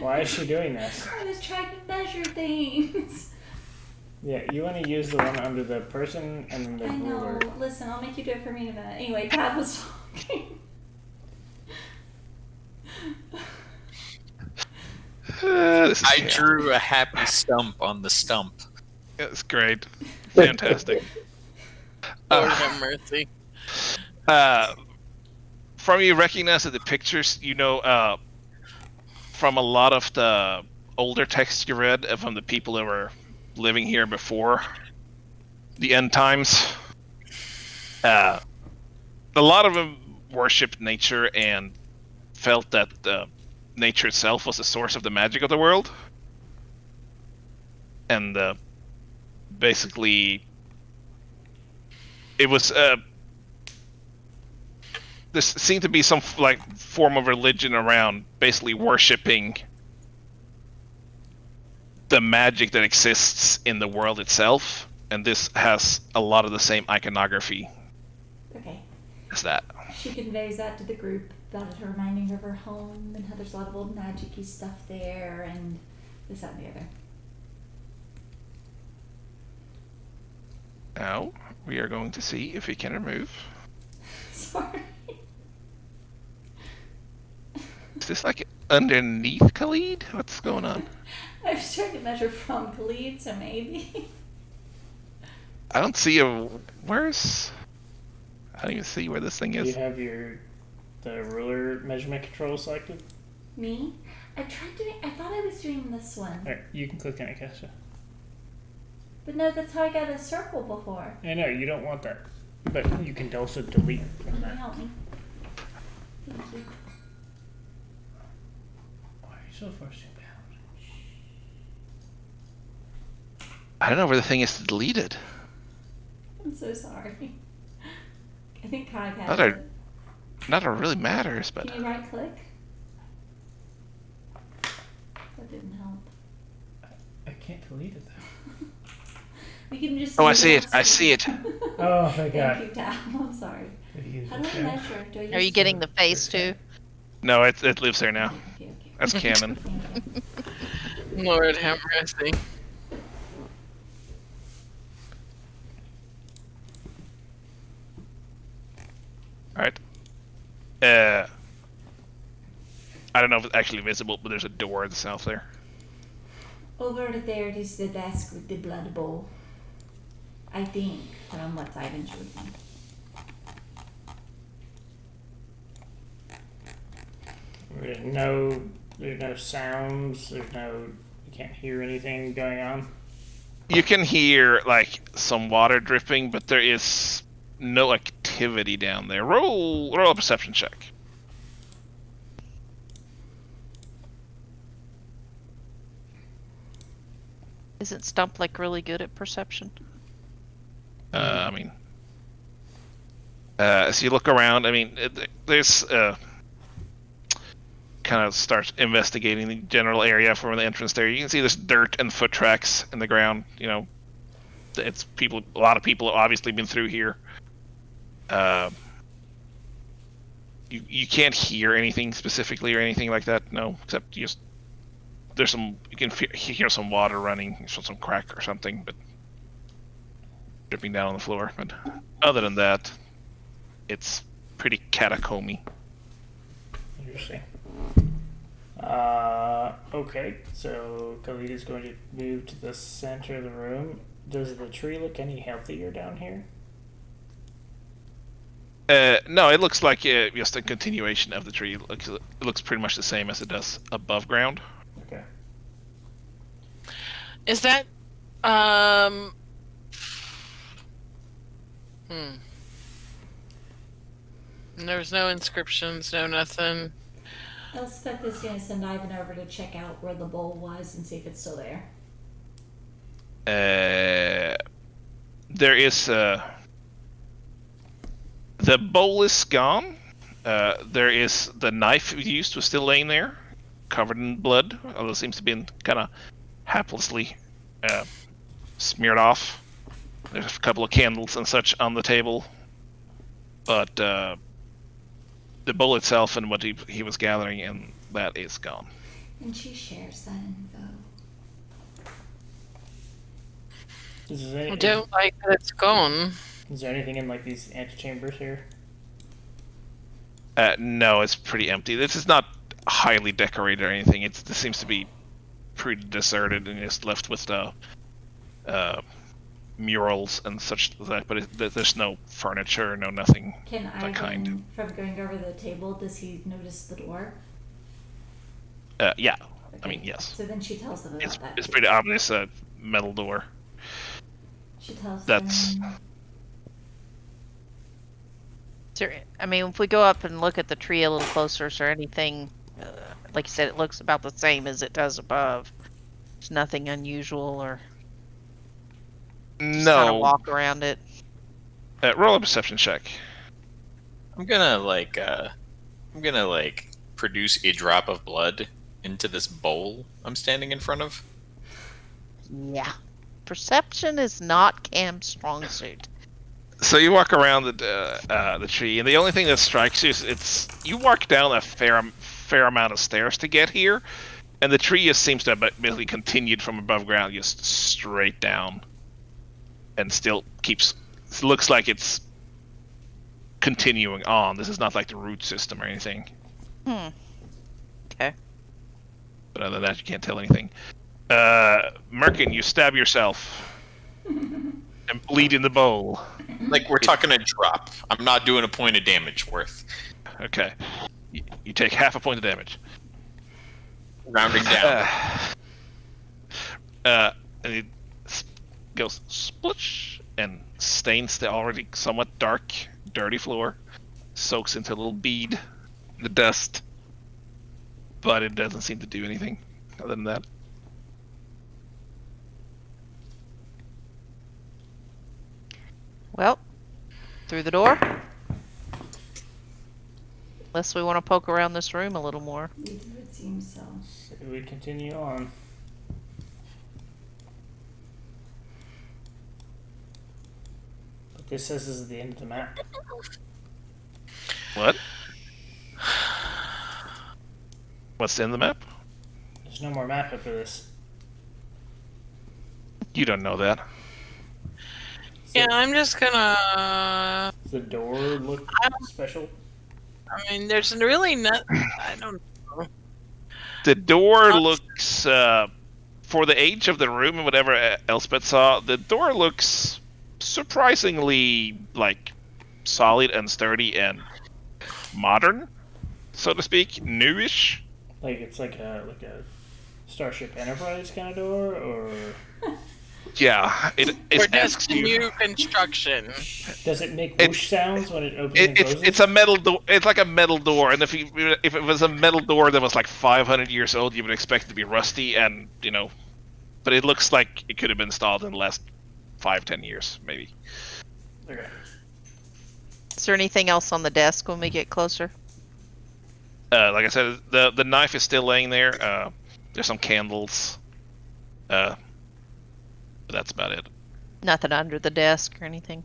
Why is she doing this? I was trying to measure things. Yeah, you want to use the one under the person and then the I know. ruler. Listen, I'll make you do it for me in a minute. Anyway, Tab was talking. This is I chaos. drew a happy stump on the stump. It's great, fantastic. Lord have mercy. From you recognize the pictures, you know, from a lot of the older texts you read from the people that were living here before the end times. A lot of them worshipped nature and felt that nature itself was the source of the magic of the world. And basically, it was there seemed to be some like form of religion around basically worshipping the magic that exists in the world itself, and this has a lot of the same iconography Okay. as that. She conveys that to the group about it reminding her of her home and how there's a lot of old magic-y stuff there and this, that, and the other. Now we are going to see if we can remove. Sorry. Is this like underneath Khalid? What's going on? I was trying to measure from Khalid, so maybe. I don't see a. Where's? I don't even see where this thing Do you is. have the ruler measurement control selected? Me? I thought I was doing this one. Alright, you can click on it, Kasha. But no, that's how I got a circle before. I know, you don't want that. But you can also delete from Can you that. help me? Thank you. Why are you so forcing down? I don't know where the thing is deleted. I'm so sorry. I think Kai has Not a- it. Not that it really matters, but Can you right click? That didn't help. I can't delete it though. We can just. Oh, I leave see on it. I see it. Oh, thank God. Thank you, Tal. I'm sorry. Use How the do I chat. measure? Do I use Are you getting the face too? No, it lives there now. Okay, okay. That's canon. Yeah. Lord have mercy. Alright. I don't know if it's actually visible, but there's a door at the south there. Over there is the desk with the blood bowl. I think, from what Ivan showed me. There's no sounds. You can't hear anything going on. You can hear like some water dripping, but there is no activity down there. Roll a perception check. Isn't Stump like really good at perception? I mean, as you look around, I mean, there's kind of starts investigating the general area from the entrance there. You can see there's dirt and foot tracks in the ground. You know, it's people. A lot of people have obviously been through here. You can't hear anything specifically or anything like that. No, except there's some. You can hear some water running, some crack or something, but dripping down on the floor. But other than that, it's pretty catacomby. Interesting. Okay, so Khalid is going to move to the center of the room. Does the tree look any healthier down here? No, it looks like just a continuation of the tree. It looks pretty much the same as it does above ground. Okay. Is that There's no inscriptions, no nothing. Elspeth is going to send Ivan over to check out where the bowl was and see if it's still there. There is the bowl is gone. There is the knife used was still laying there, covered in blood. Although it seems to be kind of haplessly smeared off. There's a couple of candles and such on the table, but the bowl itself and what he was gathering, and that is gone. And she shares that info. I don't like that it's gone. Is there anything in like these antechambers here? No, it's pretty empty. This is not highly decorated or anything. This seems to be pretty deserted and just left with the murals and such like. But there's no furniture, no nothing. Can that Ivan, kind. from going over the table, does he notice the door? Yeah. Okay. I mean, yes. So then she tells them about that. It's too. pretty obvious. Metal door. She tells That's- them. I mean, if we go up and look at the tree a little closer, is there anything, like you said, it looks about the same as it does above. There's nothing unusual or just kind of No. walk around it. Roll a perception check. I'm gonna produce a drop of blood into this bowl I'm standing in front of. Yeah. Perception is not Cam's strong suit. So you walk around the tree, and the only thing that strikes you is you walk down a fair amount of stairs to get here, and the tree just seems to have basically continued from above ground just straight down, and still looks like it's continuing on. This is not like the root system or anything. Okay. But other than that, you can't tell anything. Merkin, you stab yourself and bleed in the bowl. Like, we're talking a drop. I'm not doing a point of damage worth. Okay. You take half a point of damage. Rounding down. And it goes splish and stains the already somewhat dark, dirty floor. Soaks into a little bead, the dust. But it doesn't seem to do anything other than that. Well, through the door. Unless we want to poke around this room a little more. It would seem so. So we continue on. But this says this is the end of the map. What? What's in the map? There's no more map after this. You don't know that. Yeah, I'm just gonna. Does the door look special? I mean, there's really not. I don't know. The door looks, for the age of the room and whatever Elspeth saw, the door looks surprisingly, like, solid and sturdy and modern, so to speak, newish. Like it's like a Starship Enterprise kind of door, or Yeah, it Or asks just you. new construction. does it make whoosh sounds when it opens and closes? It's a metal door. It's like a metal door, and if it was a metal door that was like 500 years old, you would expect it to be rusty, and but it looks like it could have been installed in the last 5-10 years, maybe. Okay. Is there anything else on the desk when we get closer? Like I said, the knife is still laying there. There's some candles. But that's about it. Nothing under the desk or anything.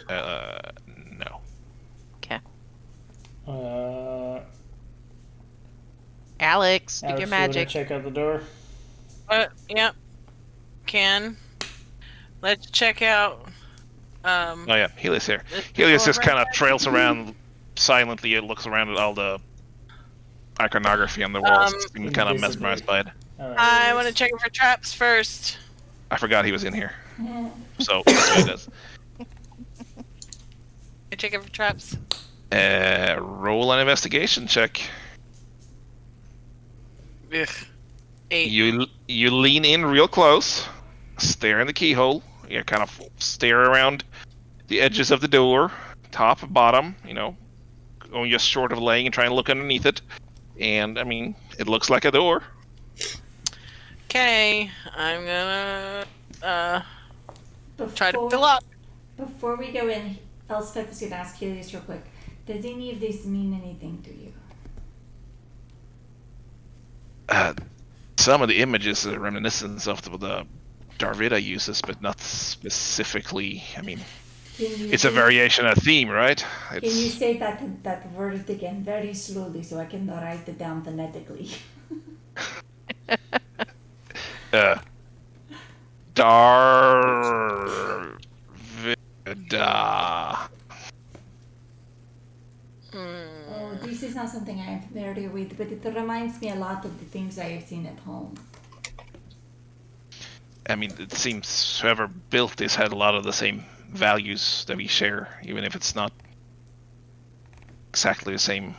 No. Okay. Alex, do Alex, your you wanna magic. check out the door. Yep. Let's check out. Oh yeah, Helios here. This Helios door just right kind of there. trails around silently. It looks around at all the iconography on the walls. Seems kind of Invisibly. mesmerized by it. I want to check it for traps first. I forgot he was in here. So that's what he does. I check it for traps. Roll an investigation check. Ugh. 8. You lean in real close, stare in the keyhole. You kind of stare around the edges of the door, top, bottom. Going just short of laying and trying to look underneath it. And I mean, it looks like a door. Okay, I'm gonna try to Before- fill up. Before we go in, Elspeth was going to ask Helios real quick. Does any of this mean anything to you? Some of the images are reminiscent of the Darvida uses, but not specifically. I mean, Can you it's a say- variation of theme, right? Can you say that word again very slowly so I can write it down phonetically? Darvida. Oh, this is not something I am familiar with, but it reminds me a lot of the things I have seen at home. I mean, it seems whoever built this had a lot of the same values that we share, even if it's not exactly the same.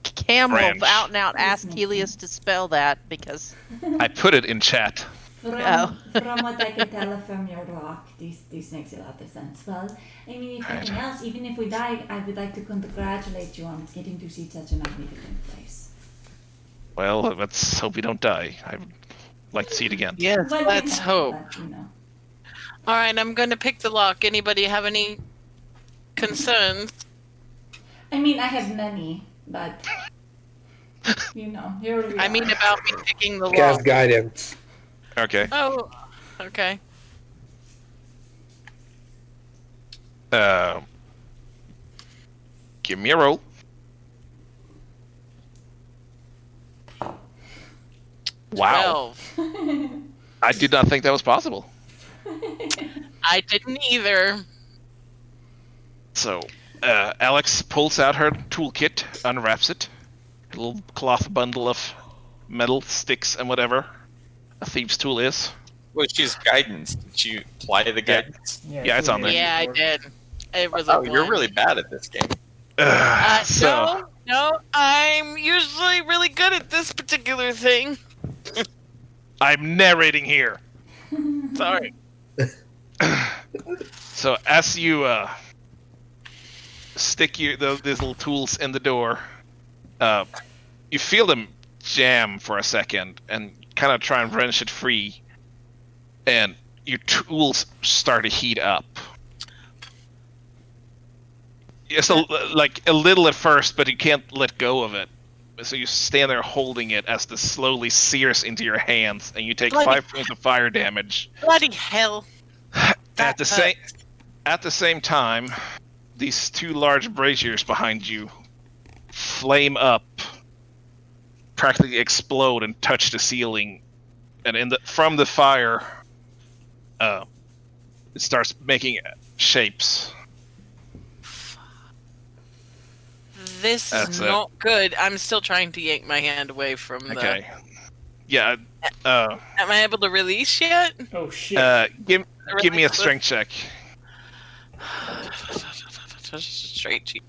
Campbell Branch. out and out This asked makes Helios sense. to spell that because I put it in chat. From what I can tell from your rock, this makes a lot of sense. Well, I mean, if nothing else, even if we die, I would like to congratulate you on getting to see such a magnificent place. Well, let's hope we don't die. I'd like to see it again. Yes, Well, let's yeah, hope. but, you know. All right, I'm gonna pick the lock. Anybody have any concerns? I mean, I have many, but you know, here we I are. mean, about me picking the Cast lock. guidance. Okay. Oh, okay. Give me a roll. Wow. 12. I did not think that was possible. I didn't either. So, Alex pulls out her toolkit, unwraps it. A little cloth bundle of metal sticks and whatever a thieves' tool is. Well, she's guidance. Did you apply the guidance? Yeah, it's on there. Yeah, I did. It was a Oh, you're one. really bad at this game. No, I'm usually really good at this particular thing. I'm narrating here. Sorry. So as you stick these little tools in the door, you feel them jam for a second and kind of try and wrench it free, and your tools start to heat up. It's like a little at first, but you can't let go of it. So you stand there holding it as this slowly sears into your hands, and you take Bloody- 5 points of fire damage. Bloody hell. At the same time, these two large braziers behind you flame up, practically explode and touch the ceiling, and from the fire, it starts making shapes. This That's is it. not good. I'm still trying to yank my hand away from the. Okay. Yeah. Am I able to release yet? Oh shit. Give me a strength check.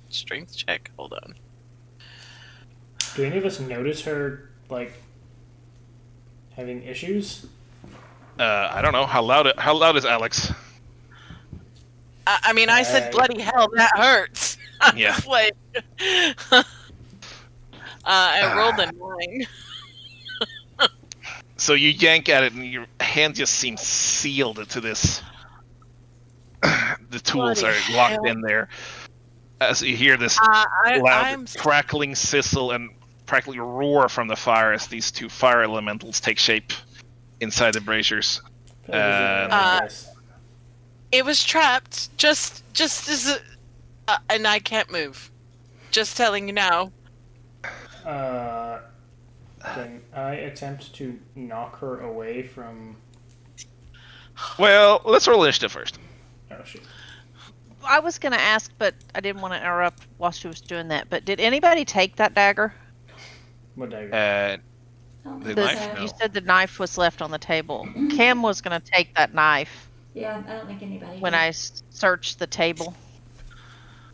Strength check. Hold on. Do any of us notice her like having issues? I don't know how loud is Alex? I mean, I said bloody hell. That hurts. Yeah. Like, I rolled a 9. So you yank at it, and your hand just seems sealed to this. The tools Bloody are locked hell. in there. As you hear this loud I'm crackling sizzle and practically roar from the fire as these two fire elementals take shape inside the braziers. It was trapped. Just as and I can't move. Just telling you now. Can I attempt to knock her away from? Well, let's roll initiative first. Oh shit. I was going to ask, but I didn't want to interrupt while she was doing that. But did anybody take that dagger? What dagger? The The- knife? No. You said the knife was left on the table. Cam was going to take that knife Yeah, I don't think anybody. when did. I searched the table.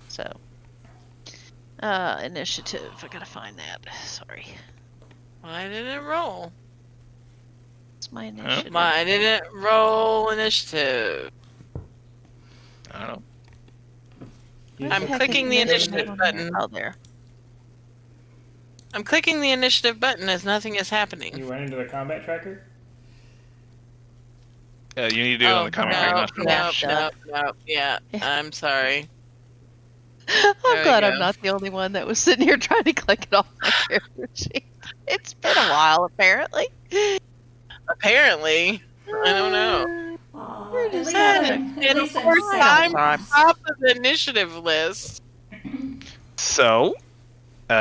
So, initiative. I gotta find that. Sorry. Why didn't it roll? It's my initiative. Why didn't it roll initiative? I don't know. I'm Heck, clicking the is initiative button. Oh, there. I'm clicking the initiative button as nothing is happening. You went into the combat tracker? You need to do it on the comment track, not for no. no. Yeah, I'm sorry. I'm There glad we I'm go. not the only one that was sitting here trying to click it off my character sheet. It's been a while, apparently. Apparently, I don't know. Aw, Where at does least that- I'm- at And of least I'm course, second. I'm top of the initiative list. So, we're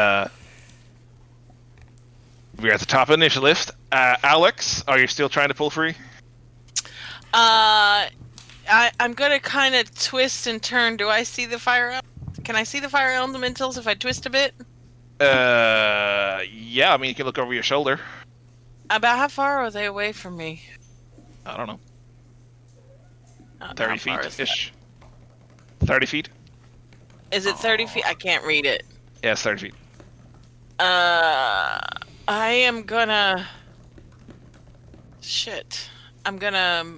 at the top of the initiative list. Alex, are you still trying to pull free? I'm gonna kind of twist and turn. Do I see the fire? Can I see the fire elementals if I twist a bit? Yeah, I mean, you can look over your shoulder. About how far are they away from me? I don't know. How 30 far is that? feet-ish. 30 feet? Is it 30 feet? I can't read it. Yeah, it's 30 feet. I am gonna. Shit. I'm gonna.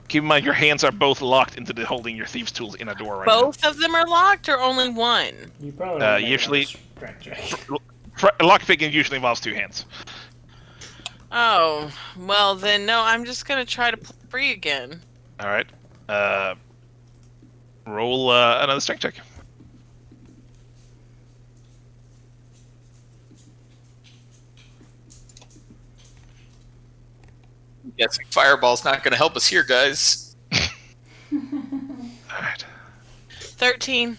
Keep in mind, your hands are both locked into the holding your thieves' tools in a door right Both of them are locked or only one? You probably want to make usually- another strength check. now. Lockpicking usually involves two hands. Oh, well then, no, I'm just gonna try to pull free again. All right. Roll another strength check. Guessing fireball's not going to help us here, guys. All right. 13.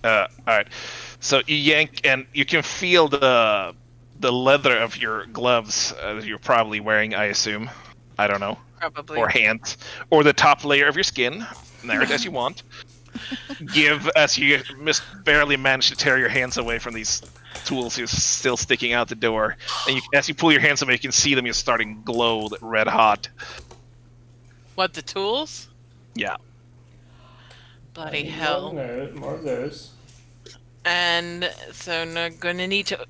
All right. So you yank, and you can feel the leather of your gloves you're probably wearing, I assume. I don't know. Probably. Or hands, or the top layer of your skin. Narrow it as you want. Give as you barely manage to tear your hands away from these tools who's still sticking out the door, and as you pull your hands away, you can see them just starting to glow red hot. What, the tools? Yeah. Bloody More hell. of those- More of those. And so I'm gonna need to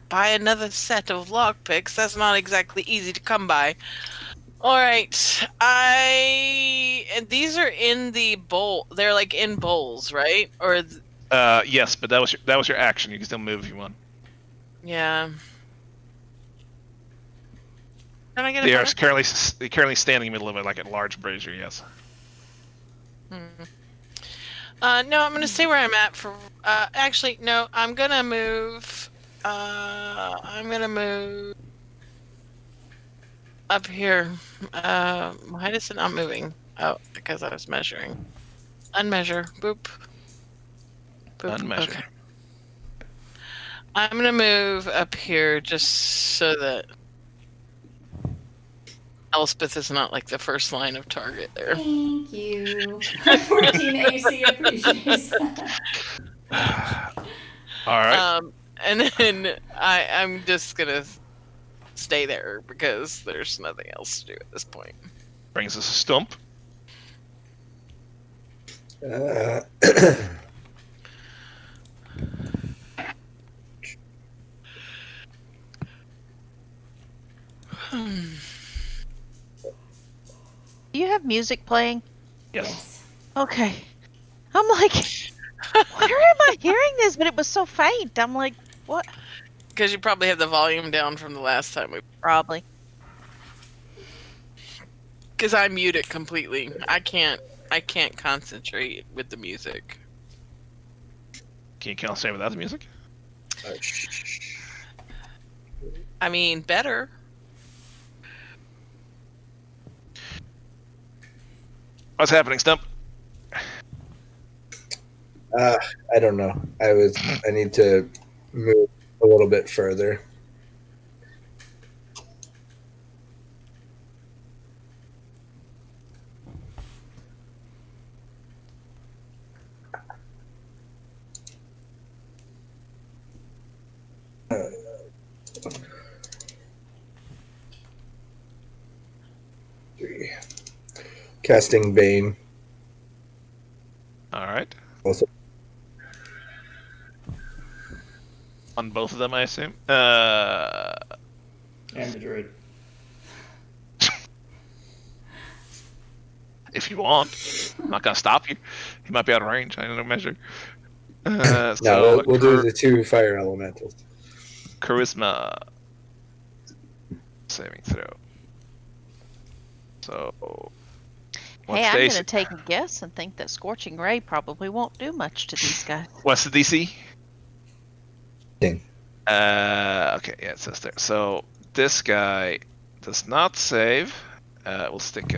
buy another set of lockpicks. That's not exactly easy to come by. Alright, and these are in the bowl. They're like in bowls, right? Or, Yes, but that was your action. You can still move if you want. yeah. Can I get They a are currently standing in the middle of it like a large brazier. Yes. No, I'm gonna stay where I'm at for. Actually, no, I'm gonna move. I'm gonna move up here. Why is it not moving? Oh, because I was measuring. Unmeasure. Boop. Boop. Unmeasure. Okay. I'm gonna move up here just so that Elspeth is not like the first line of target there. Thank you. 14 AC appreciates that. All right. And then I'm just gonna stay there because there's nothing else to do at this point. Brings us a stump. Uh, Do you have music playing? Yes. Okay. I'm like, where am I hearing this? But it was so faint. I'm like, what? Because you probably have the volume down from the last time we. Probably. Because I mute it completely. I can't concentrate with the music. Can you concentrate without the music? I mean, better. What's happening, Stump? I don't know. I need to move a little bit further. Three. Casting Bane. All right. Also, On both of them, I assume. And the druid. If you want, I'm not gonna stop you. He might be out of range. I don't measure. no, So we'll do the two fire elementals. charisma saving throw. So, what's Hey, I'm the going AC? to take a guess and think that Scorching Ray probably won't do much to these guys. What's the DC? Ding. Okay, yeah, it says there. So this guy does not save. We'll stick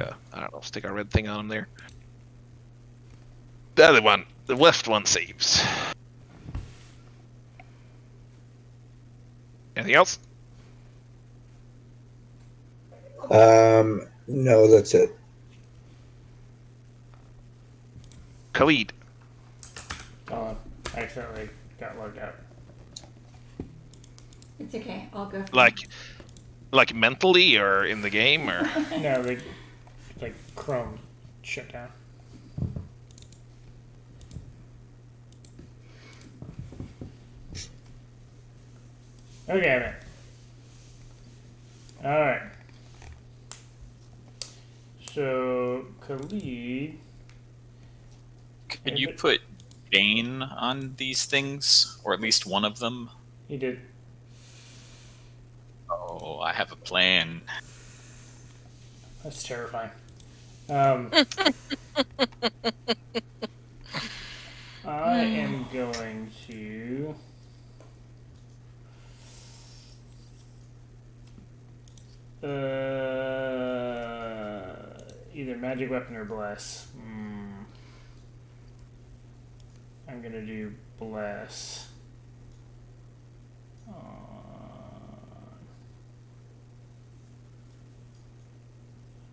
stick our red thing on him there. The other one, the left one saves. Anything else? No, that's it. Khalid. Oh, I accidentally got logged out. It's okay. I'll go. Like mentally or in the game or No, like Chrome shut down. Okay, man. All right. So Khalid, Could you put Bane on these things, or at least one of them? he did. Oh, I have a plan. That's terrifying. I am going to. Either magic weapon or bless. I'm gonna do bless.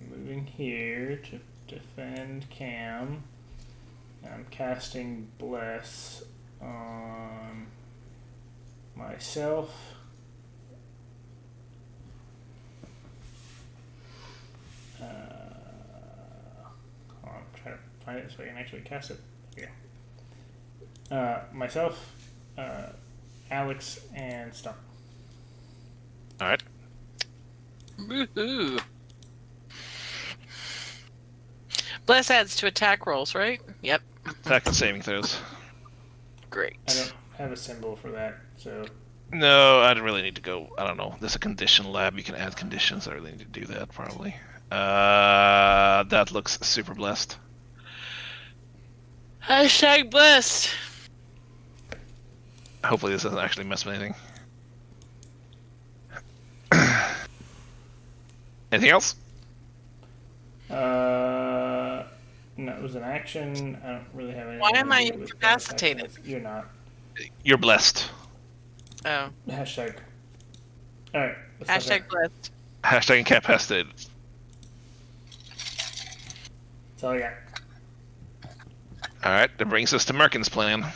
Moving here to defend Cam. I'm casting bless on myself. I'm trying to find it so I can actually cast it. Yeah. Myself, Alex, and Stump. all right. Woohoo! Bless adds to attack rolls, right? Yep. Attack and saving throws. Great. I don't have a symbol for that, so No, I'd really need to go. I don't know. There's a condition lab. You can add conditions. I really need to do that probably. That looks super blessed. Hashtag blessed. Hopefully this doesn't actually mess with anything. Anything else? No, it was an action. I don't really have anything. Why am I to do with incapacitated? actions. You're not. You're blessed. Oh, Hashtag. All right. hashtag blessed. Hashtag incapacitated. That's all I got. All right, that brings us to Merkin's plan.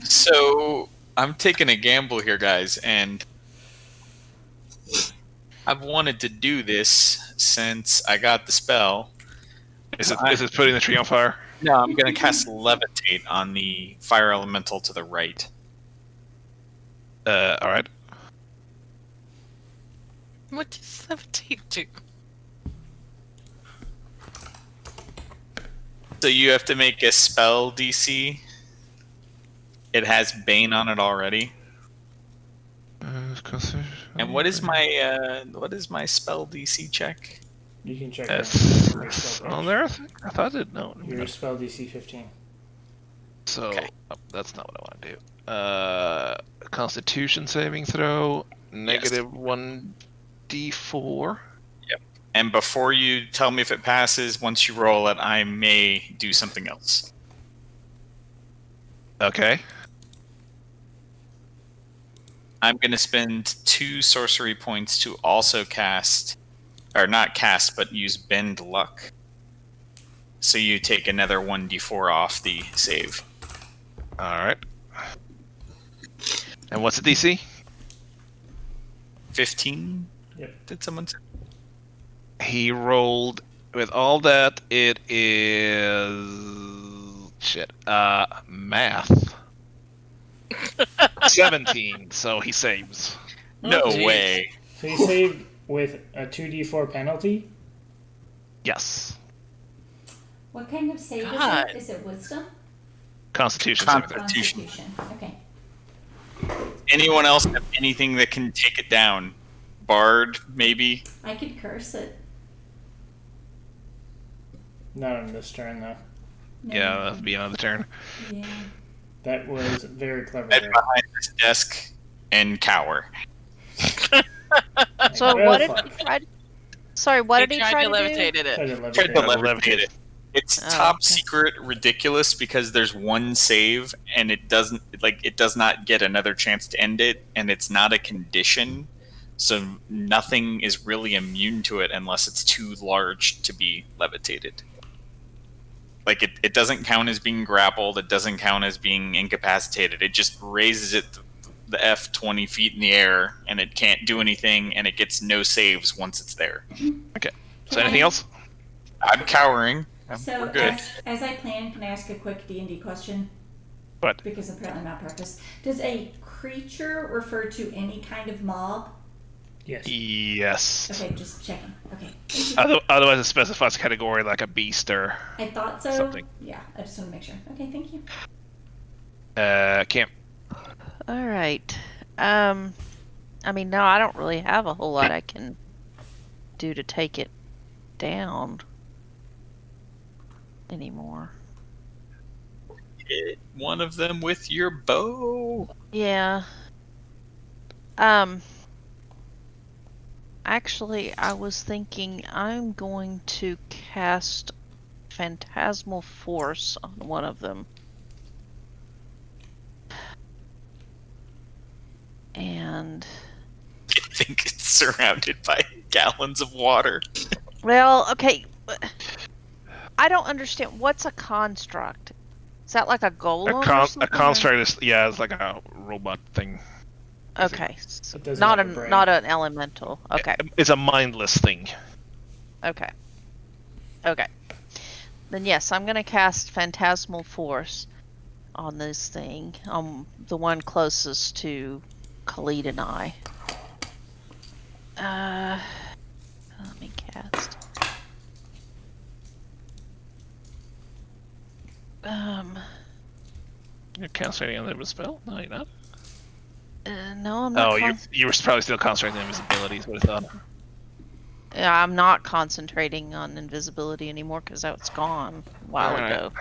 So I'm taking a gamble here, guys, and I've wanted to do this since I got the spell. Is it putting the tree on fire? No, I'm going to cast Levitate on the fire elemental to the right. All right. What does levitate do? So you have to make a spell DC. It has Bane on it already. And what is my spell DC check? You can check That's your spell on page. there. I thought it. No. Your spell DC 15. So Okay. that's not what I want to do. Constitution saving throw negative 1d4. And before you tell me if it passes, once you roll it, I may do something else. Okay. I'm going to spend 2 sorcery points to also cast, or not cast, but use Bend Luck. So you take another 1d4 off the save. All right. And what's the DC? 15? Yep. Did someone say? He rolled with all that. It is math. 17. So he saves. No geez. way. So you saved with a 2d4 penalty? Yes. What kind of save God. is it? Is it wisdom? Constitution saving throw. Constitution. Okay. Anyone else have anything that can take it down? Bard, maybe? I could curse it. Not on this turn, though. No, Yeah, that'll be another turn. Yeah. That was very clever. Head There. behind this desk and cower. So Well, what did fuck. he try to... Sorry, what did he try to do? levitated it. Tried to Tried to levitate. levitate it. It's Oh, top okay. secret ridiculous because there's one save and it does not get another chance to end it, and it's not a condition, so nothing is really immune to it unless it's too large to be levitated. Like it doesn't count as being grappled, it doesn't count as being incapacitated. It just raises it the F 20 feet in the air and it can't do anything, and it gets no saves once it's there. So anything else? I'm cowering. So We're good. as I planned, can I ask a quick D&D question? What? Because apparently malpractice. Does a creature refer to any kind of mob? Yes. Yes. Okay, just checking. Okay. Thank you. Otherwise, it specifies a category like a beast or I thought so. something. Yeah, I just want to make sure. Okay, thank you. Camp. All right. I mean, no, I don't really have a whole lot I can do to take it down anymore. Hit one of them with your bow. Yeah. Actually, I was thinking I'm going to cast Phantasmal Force on one of them. And, I think it's surrounded by gallons of water. well, okay. I don't understand. What's a construct? Is that like a golem or A something? construct is it's like a robot thing. Okay. So It doesn't not have a an brain. not an elemental. Okay. It's a mindless thing. Okay. Okay. Then yes, I'm gonna cast Phantasmal Force on this thing. The one closest to Khalid and I. Let me cast. You're concentrating on the spell? No, you're not. No, I'm not. Oh, you were probably still concentrating on invisibility. Is what I thought. Yeah, I'm not concentrating on invisibility anymore because that's gone a while Alright. ago.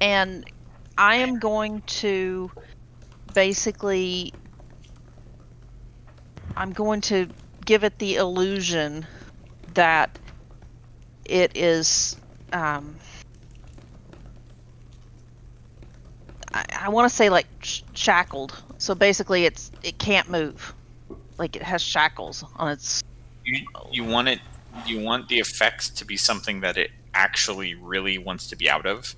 And I am going to basically, I'm going to give it the illusion that it is. I want to say like shackled. So basically, it can't move. Like it has shackles on its. You want it. You want the effects to be something that it actually really wants to be out of.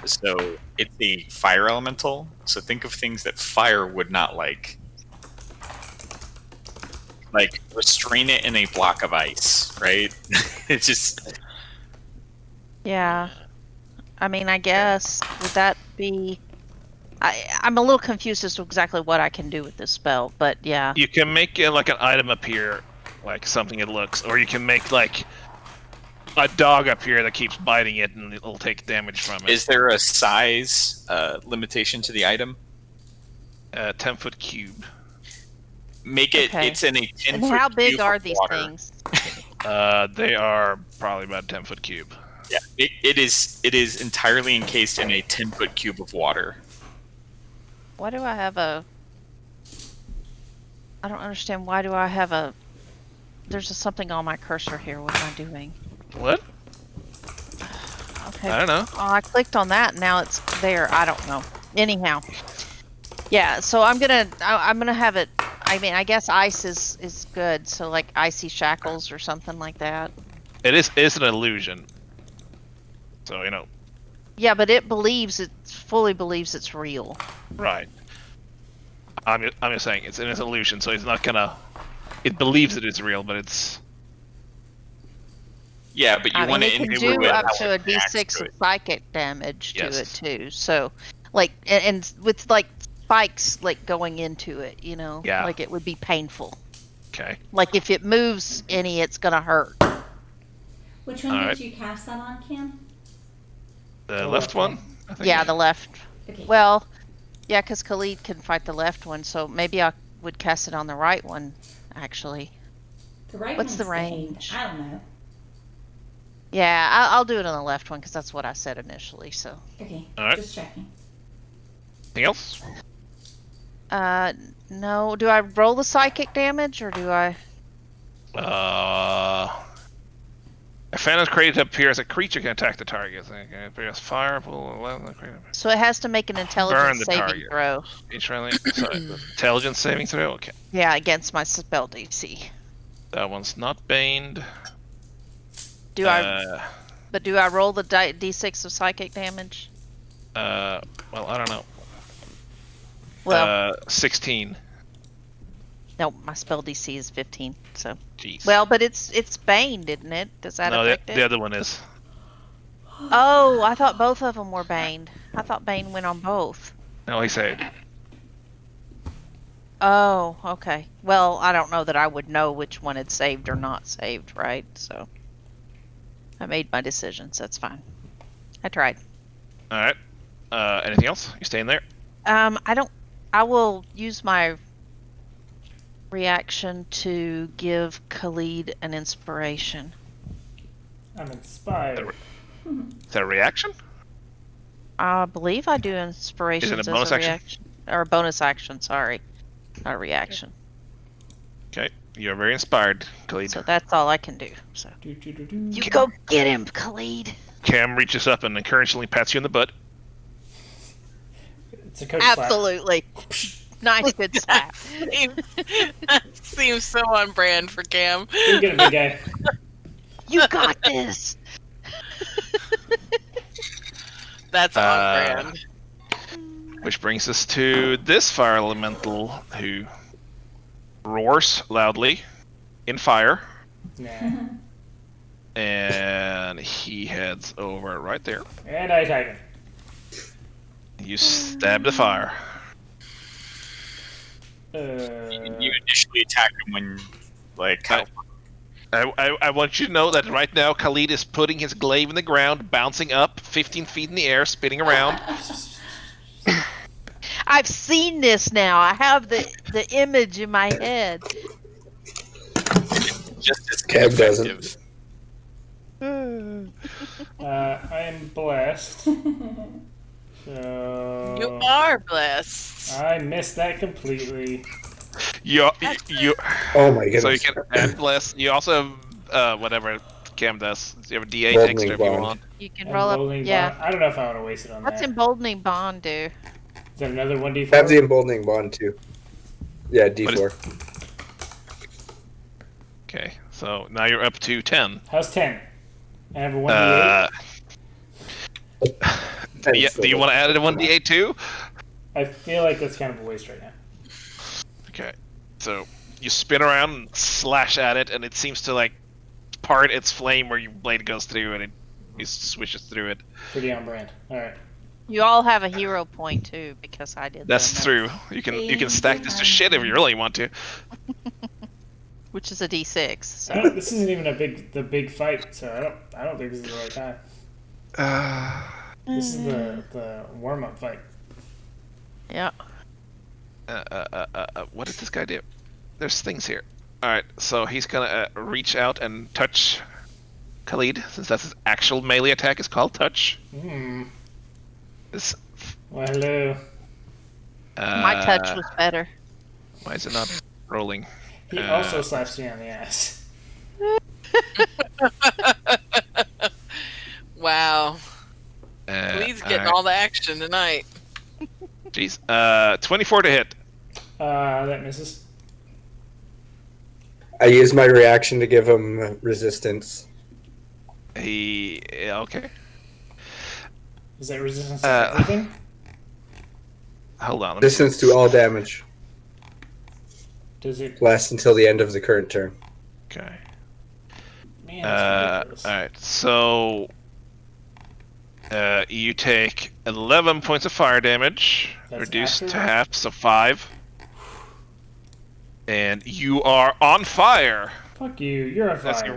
So it's a fire elemental. So think of things that fire would not like. Like restrain it in a block of ice, right? It's just. Yeah. I mean, I guess would that be? I'm a little confused as to exactly what I can do with this spell, but yeah. You can make like an item appear like something it looks, or you can make like a dog appear that keeps biting it and it'll take damage from it. Is there a size limitation to the item? 10-foot cube. Make it. Okay. It's in a 10 And foot how big cube are of these water. things? They are probably about 10-foot cube. Yeah, it is. It is entirely encased in a 10-foot cube of water. Why do I have a? I don't understand. Why do I have a? There's something on my cursor here. What am I doing? What? Okay. I don't know. Oh, I clicked on that. And now it's there. I don't know. Anyhow, yeah. So I'm gonna have it. I mean, I guess ice is good. So like icy shackles or something like that. It's an illusion. So Yeah, but it fully believes it's real. right. I'm just saying it's an illusion, so it's not gonna. It believes it is real, but it's. Yeah, but you I want mean, to it can intuit do how up to a it reacts d6 to of it. psychic damage to Yes. it too. So, like, and with like spikes like going into it, Yeah. like it would be painful. Okay. Like if it moves any, it's gonna hurt. Which one Alright. did you cast that on, Cam? The left one. I think. Yeah, the left. Okay. Well, yeah, because Khalid can fight the left one, so maybe I would cast it on the right one, actually. the right what's the one's stained. range? I don't know. Yeah, I'll do it on the left one because that's what I said initially. So, Okay, Alright. just checking. Anything else? no. Do I roll the psychic damage or do I? A phantom created appears a creature can attack the target. Okay, appears fire. So it has to make an Burn intelligence the saving target. throw. Sorry, intelligence saving throw. Okay, Yeah, against my spell DC. that one's not baned. Do I? But do I roll the d6 of psychic damage? Well, I don't know. Well, 16. no, my spell DC is 15. So, Jeez. well, but it's baned, isn't it? Does that no, affect the it? other one is. Oh, I thought both of them were baned. I thought bane went on both. No, he saved. Oh, okay. Well, I don't know that I would know which one had saved or not saved, right? So, I made my decisions. That's fine. I tried. All right. Anything else? You staying there? I will use my reaction to give Khalid an inspiration. I'm inspired. Is that a reaction? I believe I do inspirations bonus as a action? reaction. Or a bonus action, sorry. Not a reaction. Okay, you're very inspired, Khalid. So that's all I can do. So Do. you go get him, Khalid. Cam reaches up and encouragingly pats you on the butt. It's a coach slap. Absolutely. Nice, good slap. Seems so on brand for Cam. You get a big guy. You got this. That's on brand. Which brings us to this fire elemental who roars loudly in fire, Nah. and he heads over right there. And I attack him. You stab the fire. You initially attack him when, like, I want you to know that right now Khalid is putting his glaive in the ground, bouncing up 15 feet in the air, spinning around. I've seen this now. I have the image in my head. just as Cam doesn't. effective. I am blessed. So You are blessed. I missed that completely. You That's you. Oh my So you goodness. can add less. You also have whatever Cam does. You have a D8 Emboldening extra if you bond. want. You can roll up. Emboldening Yeah. bond. I don't know if I want to waste it on What's that. emboldening bond do? Is that another 1d4? Have the emboldening bond too. Yeah, D4. Okay, so now you're up to 10. How's 10? I have a 1d8. Yeah, do you want to add a 1d8 too? I feel like that's kind of a waste right now. Okay, so you spin around and slash at it, and it seems to like part its flame where your blade goes through, and it swishes through it. Pretty on brand. All right. You all have a hero point too, because I did. That's the note, true. You can stack this to shit if you really want to. Which is a D6. I So don't, this isn't even the big fight, so I don't think this is the right time. This is the warm up fight. yeah. What did this guy do? There's things here. All right, so he's gonna reach out and touch Khalid, since that's his actual melee attack. Is called touch. This, Well, hello. My touch was better. Why is it not rolling? He also slaps me on the ass. wow. Please getting all the action tonight. Jeez. 24 to hit. That misses. I use my reaction to give him resistance. Okay. Is that resistance to everything? Hold on. Let me Resistance to all damage. Does it? Lasts until the end of the current turn. Okay. Man, that's ridiculous. Alright, so you take 11 points of fire damage, That's reduced after to that? half, so 5. And you are on fire. Fuck you. You're on That's fire.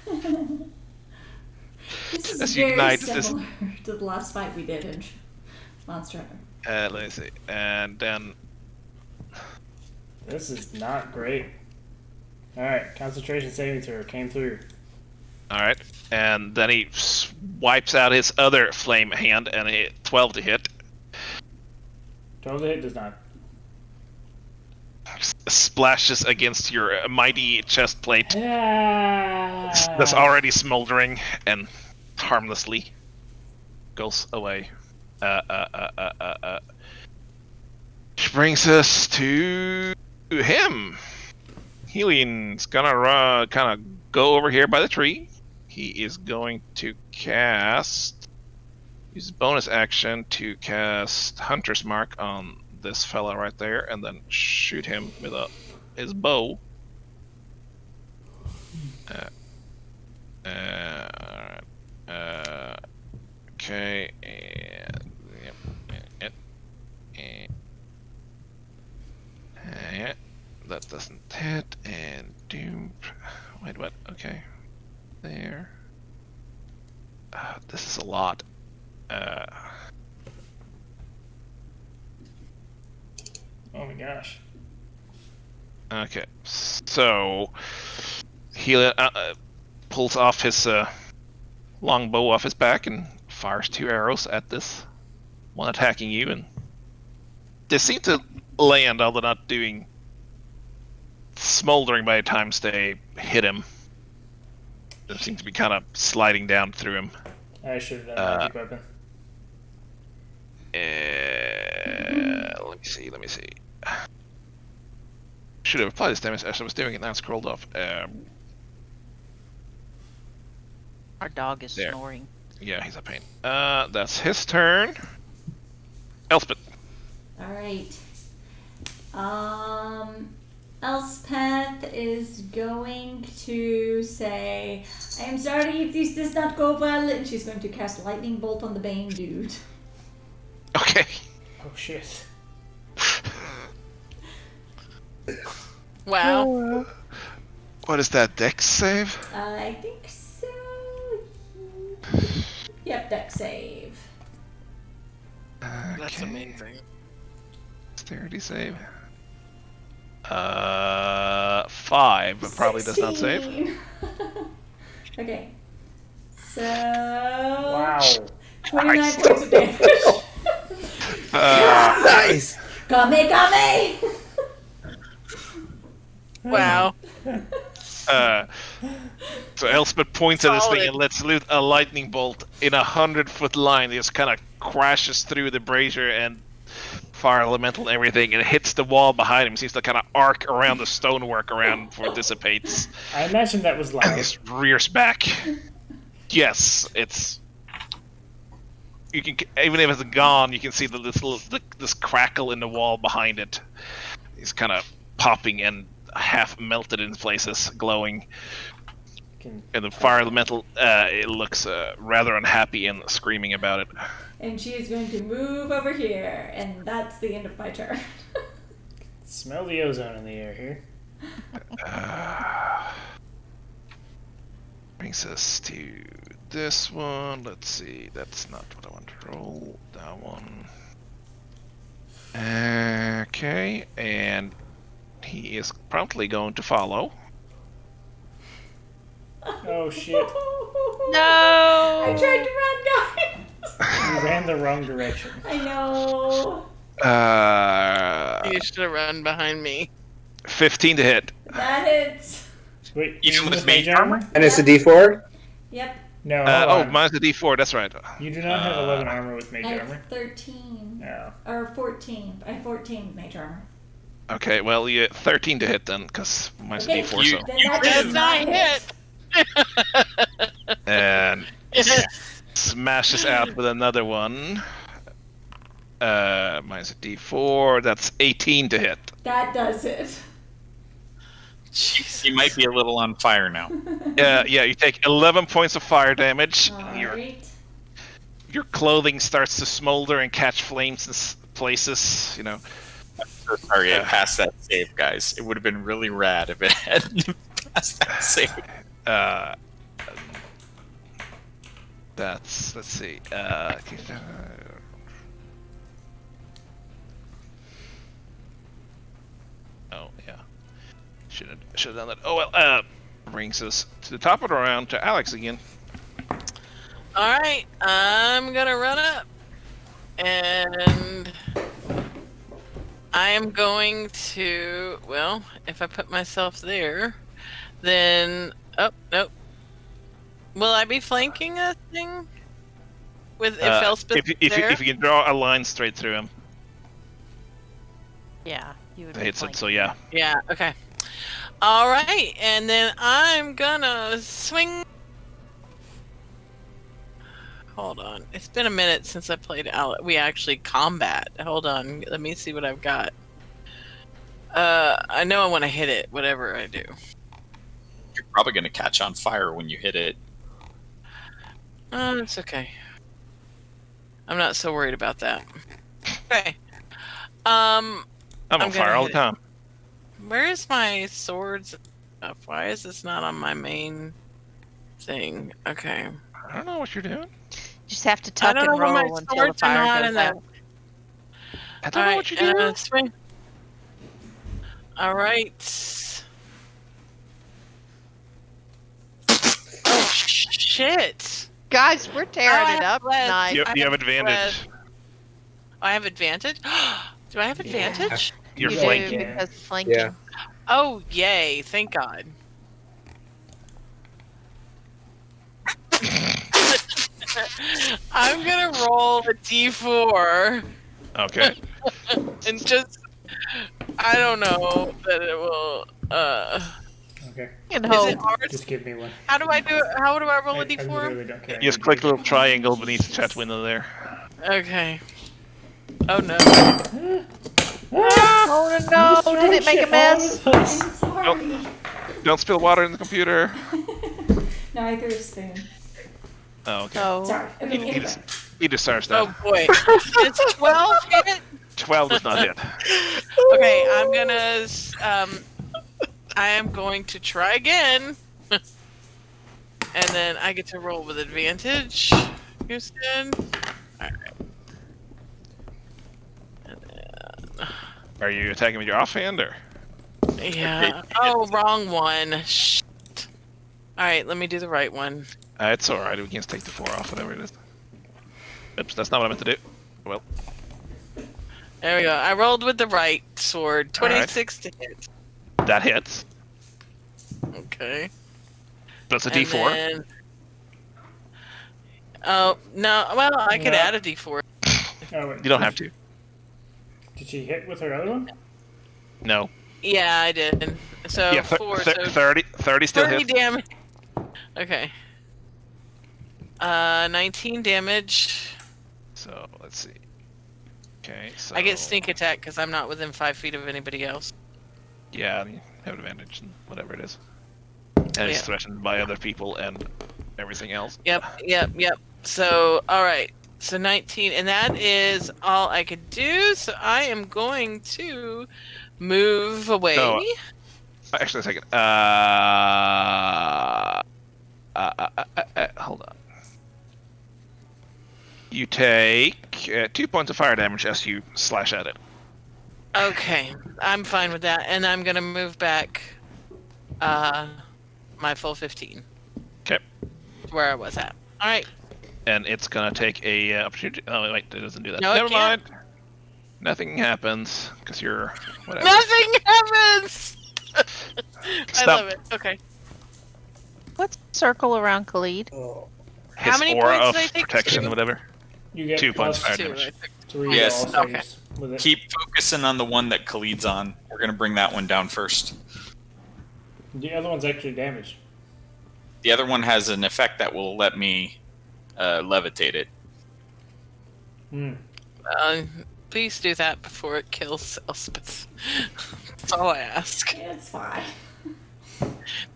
your- This is As you very ignite this- similar to the last fight we did in Monster Hunter. Let me see. And then This is not great. All right, concentration saving throw came through. alright. And then he wipes out his other flame hand and a 12 to hit. 12 to hit does not. Splashes against your mighty chest plate. That's That's already smoldering and harmlessly goes away. Which brings us to him. Helian's gonna kind of go over here by the tree. He is going to cast. Use bonus action to cast Hunter's Mark on this fella right there, and then shoot him with his bow. Okay, and yeah, that doesn't hit, and doom. Wait, what? Okay, there. This is a lot. Oh my gosh. Okay, so he pulls off his longbow off his back and fires 2 arrows at this one attacking you, and they seem to land, although not doing smoldering by the time they hit him. They seem to be kind of sliding down through him. I should have done magic weapon. Let me see. Should have applied this damage as I was doing it. Now it's scrolled off. Our dog is There. snoring. Yeah, he's a pain. That's his turn. Elspeth. All right. Elspeth is going to say, I am sorry if this does not go well, and she's going to cast Lightning Bolt on the Bane dude. Okay. Oh shit. Wow. What is that, dex save? I think so. Yep, deck save. That's Okay. amazing. Dexterity save. 5, but probably does not save. 16. Okay. So. Wow. 29 Nice. points of damage. Nice. Kame, kame! Wow. So Elspeth points at this thing Solid. and lets loose a lightning bolt in 100-foot line. It just kind of crashes through the brazier and fire elemental and everything, and it hits the wall behind him. Seems to kind of arc around the stonework around before it dissipates, I imagine that was and loud. this rears back. Yes, it's. You can even if it's gone, you can see this crackle in the wall behind it. It's kind of popping and half melted in places, glowing. And the fire elemental, it looks rather unhappy and screaming about it. And she is going to move over here, and that's the end of my turn. Smell the ozone in the air here. Brings us to this one. Let's see. That's not what I want to roll. That one. Okay, and he is promptly going to follow. Oh shit! I No. tried to run, guys. You ran the wrong direction. I know. You should have run behind me. 15 to hit. That hits. Wait, Even with mage mage armor? And it's a D4? Yep. No. Oh, hold on. minus the D4. That's right. You do not have 11 armor with mage I armor. have 13. No. Or 14. I have 14 mage armor. Okay, well, you 13 to hit then, because minus Okay. the D4. You- So. Then that Does does not not hit. hit. And Yes. smashes out with another one. Minus a D4. That's 18 to hit. That does it. Jeez. He might be a little on fire now. Yeah, you take 11 points of fire damage. Alright. Your clothing starts to smolder and catch flames in places. You know. So sorry, I passed that save, guys. It would have been really rad if it hadn't passed that save. That's let's see. Oh yeah, should have done that. Oh well. Brings us to the top of the round to Alex again. All right, I'm gonna run up, and I am going to. Well, if I put myself there, then nope. Will I be flanking a thing with if Elspeth there? If you can draw a line straight through him, Yeah, you would. it be hits it. flanking. So yeah. Yeah. Okay. All right, and then I'm gonna swing. Hold on. It's been a minute since I played we actually combat. Hold on. Let me see what I've got. I know I want to hit it, whatever I do. You're probably going to catch on fire when you hit it. It's okay. I'm not so worried about that. Okay. I'm on gonna fire all the hit it. time. Where is my swords and stuff? Why is this not on my main thing? Okay. I don't know what you're doing. You just have to I tuck don't and know why roll my until the swords are fire not goes in out. that. I don't know what you're doing. Swing. All right. Oh shit! Guys, we're tearing I it have up less. tonight. You I have have advantage. I have advantage. Do I have advantage? You're You flanking. do, Yeah. because flanking. Yeah. Oh yay! Thank God. I'm gonna roll a d4 Okay. and just I don't know that it will. Okay. And Is hope. it hard? Just give me one. How do I do it? How do I roll a I d4? literally don't care. You just click the little triangle beneath the chat window there. Okay. Oh no. Oh no! Did it make a mess? I'm sorry. Don't spill water in the computer. No, I threw a spoon. Oh, okay. Oh. Sorry. Okay, He anyway. He deserves Oh that. boy. It's 12 hit? 12 does not hit. Okay, I'm gonna I am going to try again. And then I get to roll with advantage. Houston. Alright. And then, Are you attacking with your offhand or? yeah. Oh, wrong one. Shit. Alright, let me do the right one. It's alright, we can just take the 4 off, whatever it is. Oops, that's not what I meant to do. Well, There we go. I rolled with the right sword. 26 to hit. that hits. Okay. That's a And D4. then- Oh no! Well, I could No. add a D4. Oh, wait. You don't have to. Did she hit with her other one? No. Yeah, I did. So Yeah, 4. So 30 still 30 hits. damage. Okay. 19 damage. So let's see. Okay, so I get sneak attack because I'm not within 5 feet of anybody else. yeah, you have advantage and whatever it is. And it's Yeah. threatened by other people and everything else. Yep. So, alright. So 19, and that is all I could do. So I am going to move away. No, actually, a second. Hold on. You take 2 points of fire damage as you slash at it. Okay, I'm fine with that, and I'm gonna move back my full 15. Okay. Where I was at. Alright. And it's gonna take a opportunity. Oh wait, it doesn't do that. No, it Never can't. mind. Nothing happens because you're whatever. Nothing happens! I Stop. love it. Okay. What's circle around Khalid? How His many aura points of did I take? protection, 2? whatever. You get 2 points plus fire 2. damage. I took 3 Yes. to all Okay. saves with it. Keep focusing on the one that Khalid's on. We're gonna bring that one down first. The other one's actually damaged. The other one has an effect that will let me levitate it. Please do that before it kills Elspeth. That's all I ask. Yeah, it's fine.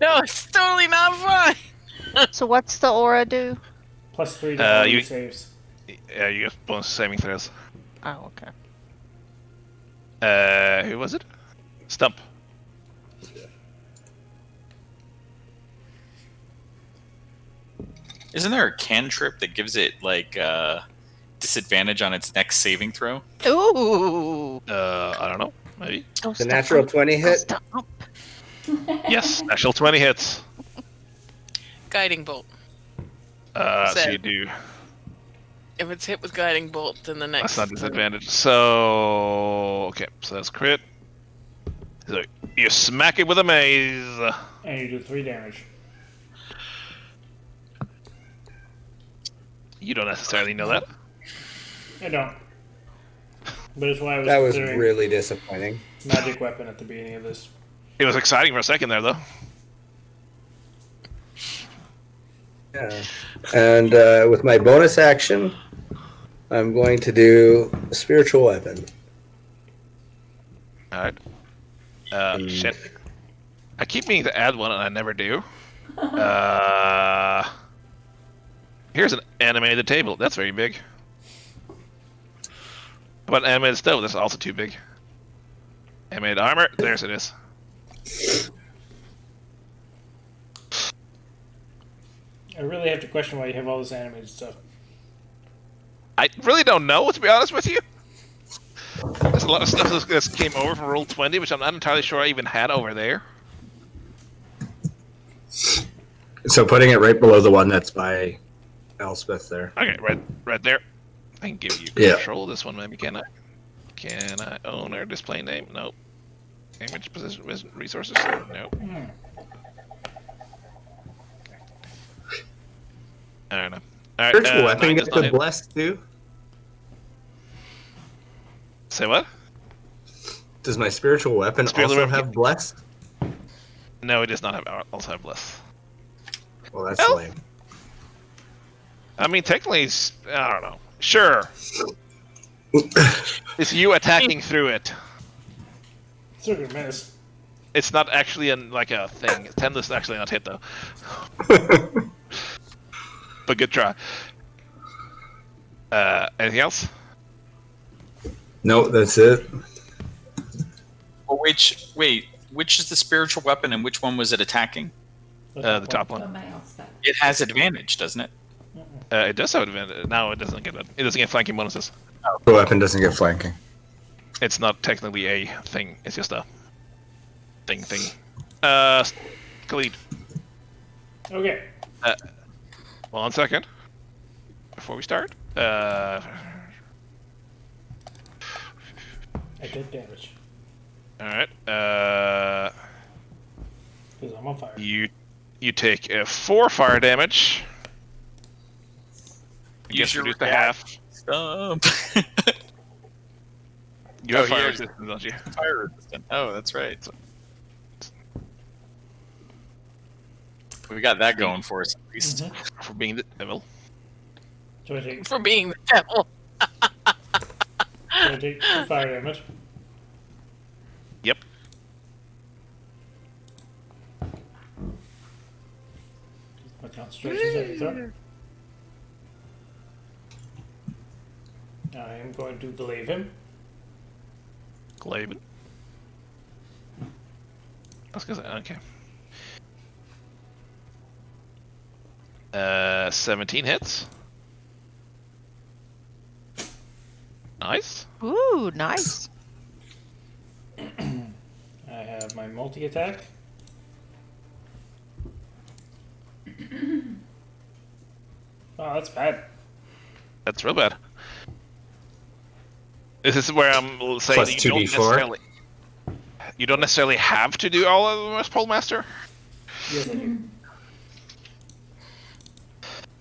No, it's totally not fine. So what's the aura do? Plus 3 to all your you- saves. Yeah, you get bonus saving throws. Oh, okay. Who was it? Stump. Isn't there a cantrip that gives it like disadvantage on its next saving throw? Ooh. I don't know. Maybe. Go The stomp. natural 20 Go hit. stomp. Yes, natural 20 hits. Guiding bolt. So Seven. you do. If it's hit with guiding bolt, then the next. That's not disadvantage. So okay, so that's crit. So you smack it with a maze. And you do 3 damage. You don't necessarily know that. I don't. But it's why I was That was considering really disappointing. magic weapon at the beginning of this. It was exciting for a second there, though. Yeah. And with my bonus action, I'm going to do a spiritual weapon. All right. Shit. I keep meaning to add one, and I never do. Here's an animated table. That's very big. How about an animated stove? That's also too big. Animated armor. There's it is. I really have to question why you have all this animated stuff. I really don't know, to be honest with you. There's a lot of stuff that came over from Roll20, which I'm not entirely sure I even had over there. So putting it right below the one that's by Elspeth there. Okay, right there. I can give you Yeah. control of this one, maybe, can I? Can I own or display name? Nope. Image position resources? Nope. I don't know. Alright, Spiritual weapon mine gets does not the have- blessed too. Say what? Does my spiritual weapon Spiritual also weapon- have blessed? No, it does not have also have bless. Well, that's Oh. lame. I mean, technically, I don't know. Sure. It's you attacking through it. Still gonna miss. It's not actually like a thing. 10 does actually not hit though. But good try. Anything else? No, that's it. Well, which is the spiritual weapon and which one was it attacking? The top one. Somebody else back. It has advantage, doesn't it? It does have advantage. No, it doesn't get it. It doesn't get flanking bonuses. The weapon doesn't get flanking. It's not technically a thing. It's just a thing. Khalid. Okay. 1 second. Before we start. I did damage. Alright. Because I'm on fire. You take 4 fire damage. Use Gets your reduced to half. Stop. You have Oh, fire yeah. resistance, don't you? Fire resistant. Oh, that's right. We got that going for us at least. Mm-hmm. For being the devil. So I take For being the devil. 2 fire damage. Yep. My concentration saving throw. I am going to glaive him. Glaven. I was gonna say, okay. 17 hits. Nice. Ooh, nice. I have my multi attack. Oh, that's bad. That's real bad. This is where I'm saying Plus that you don't 2d4. necessarily have to do all of them as Pole Master. Yes, I do.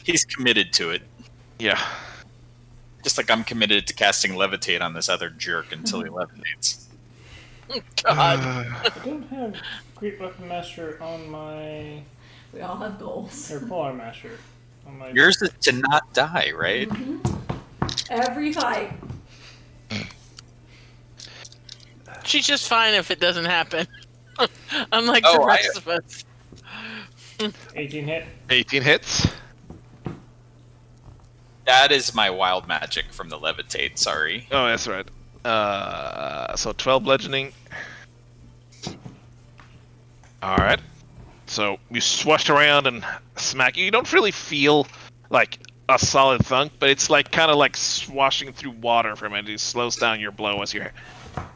He's committed to it. Yeah. Just like I'm committed to casting Levitate on this other jerk until he levitates. God. I don't have Great Weapon Master on my. We all have goals. Or Polar Master on my. Yours is to not die, right? Every fight. She's just fine if it doesn't happen. Unlike Oh, the rest of us. 18 hit. 18 hits. That is my wild magic from the Levitate, sorry. Oh, that's right. So 12 bludgeoning. Alright. So you swashed around and smack. You don't really feel like a solid thunk, but it's like kind of like swashing through water from it. It slows down your blow as you're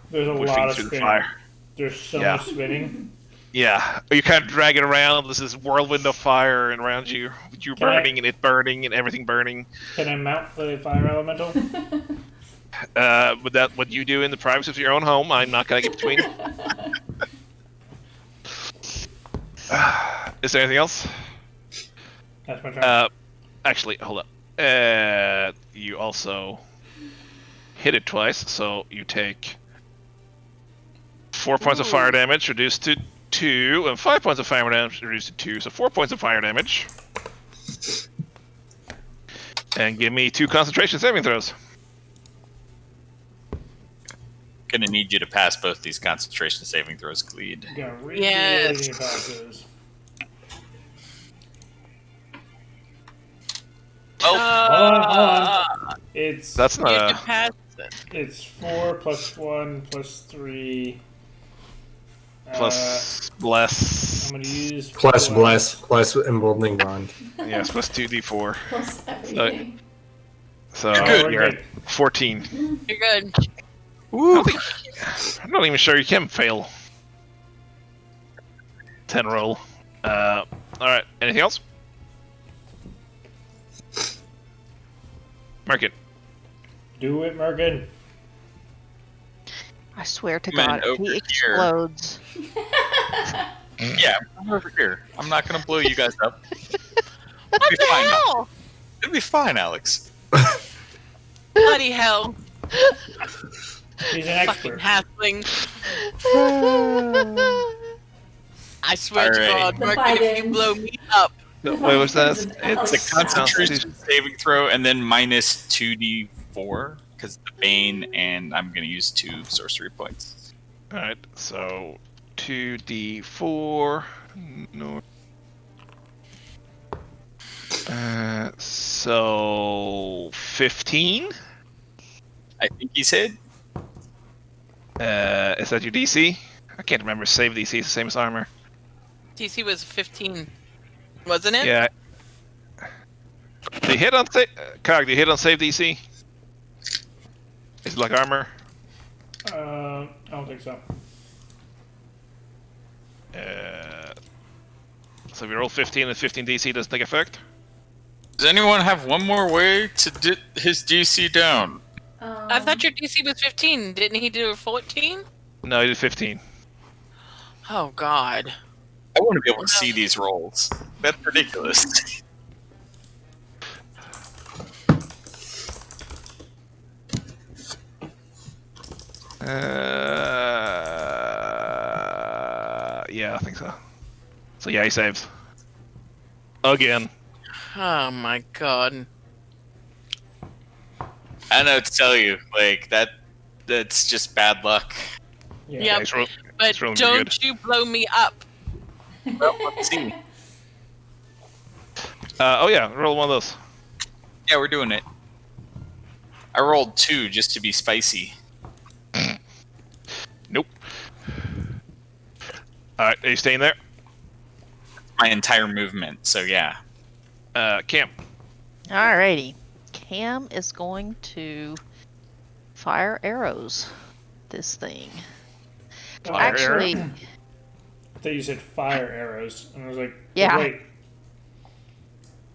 There's a pushing lot of through the spinning. fire. There's so Yeah. much spinning. Yeah, you kind of drag it around. This is whirlwind of fire and around you. You Can I- burning and it burning and everything burning. Can I mount the fire elemental? But that what you do in the privacy of your own home. I'm not gonna get between. Is there anything else? That's my turn. Actually, hold up. You also hit it twice, so you take 4 points of fire damage, reduced to 2, and 5 points of fire damage, reduced to 2, so 4 points of fire damage. And give me 2 concentration saving throws. Gonna need you to pass both these concentration saving throws, Gleed. Gonna read Yes. the passes. Oh, Hold on. It's That's You have not. to pass it. it's 4 plus 1 plus 3. Plus bless. I'm gonna use Plus bless, plus emboldening bond. Yes, plus 2d4. Plus everything. So You're good. you're at 14. You're good. I'm not even sure you can fail. 10 roll. Alright, anything else? Mark it. Do it, Merkin. I swear to Man, God, if over he here. explodes. yeah, I'm over here. I'm not gonna blow you guys up. What the hell? It'll be fine, Alex. Bloody hell. He's an Fucking expert. halfling. I swear to Alright. God, The Merkin, if you fighting. blow me up. Wait, what's that? It's a concentration saving throw and then minus 2d4 because the bane, and I'm gonna use 2 sorcery points. Alright, so 2d4. No. So 15? I think he's hit. Is that your DC? I can't remember. Save DC is the same as armor. DC was 15, wasn't it? Yeah. Do you hit on save? Cog, do you hit on save DC? Is it like armor? I don't think so. So if you roll 15 and 15 DC doesn't take effect? Does anyone have one more way to get his DC down? I thought your DC was 15. Didn't he do 14? No, he did 15. Oh, God. I want to be able to see these rolls. That's ridiculous. Yeah, I think so. So yeah, he saves. Again. Oh my god. I don't know what to tell you. Like that's just bad luck. Yeah. Yep. He's, But he's rolling pretty good. don't you blow me up. Well, let's see. Oh yeah, roll one of those. Yeah, we're doing it. I rolled 2 just to be spicy. Nope. Alright, are you staying there? My entire movement, so yeah. Cam. Alrighty. Cam is going to fire arrows. This thing. Fire Actually, I thought you said fire arrows, and I was like, Yeah. wait,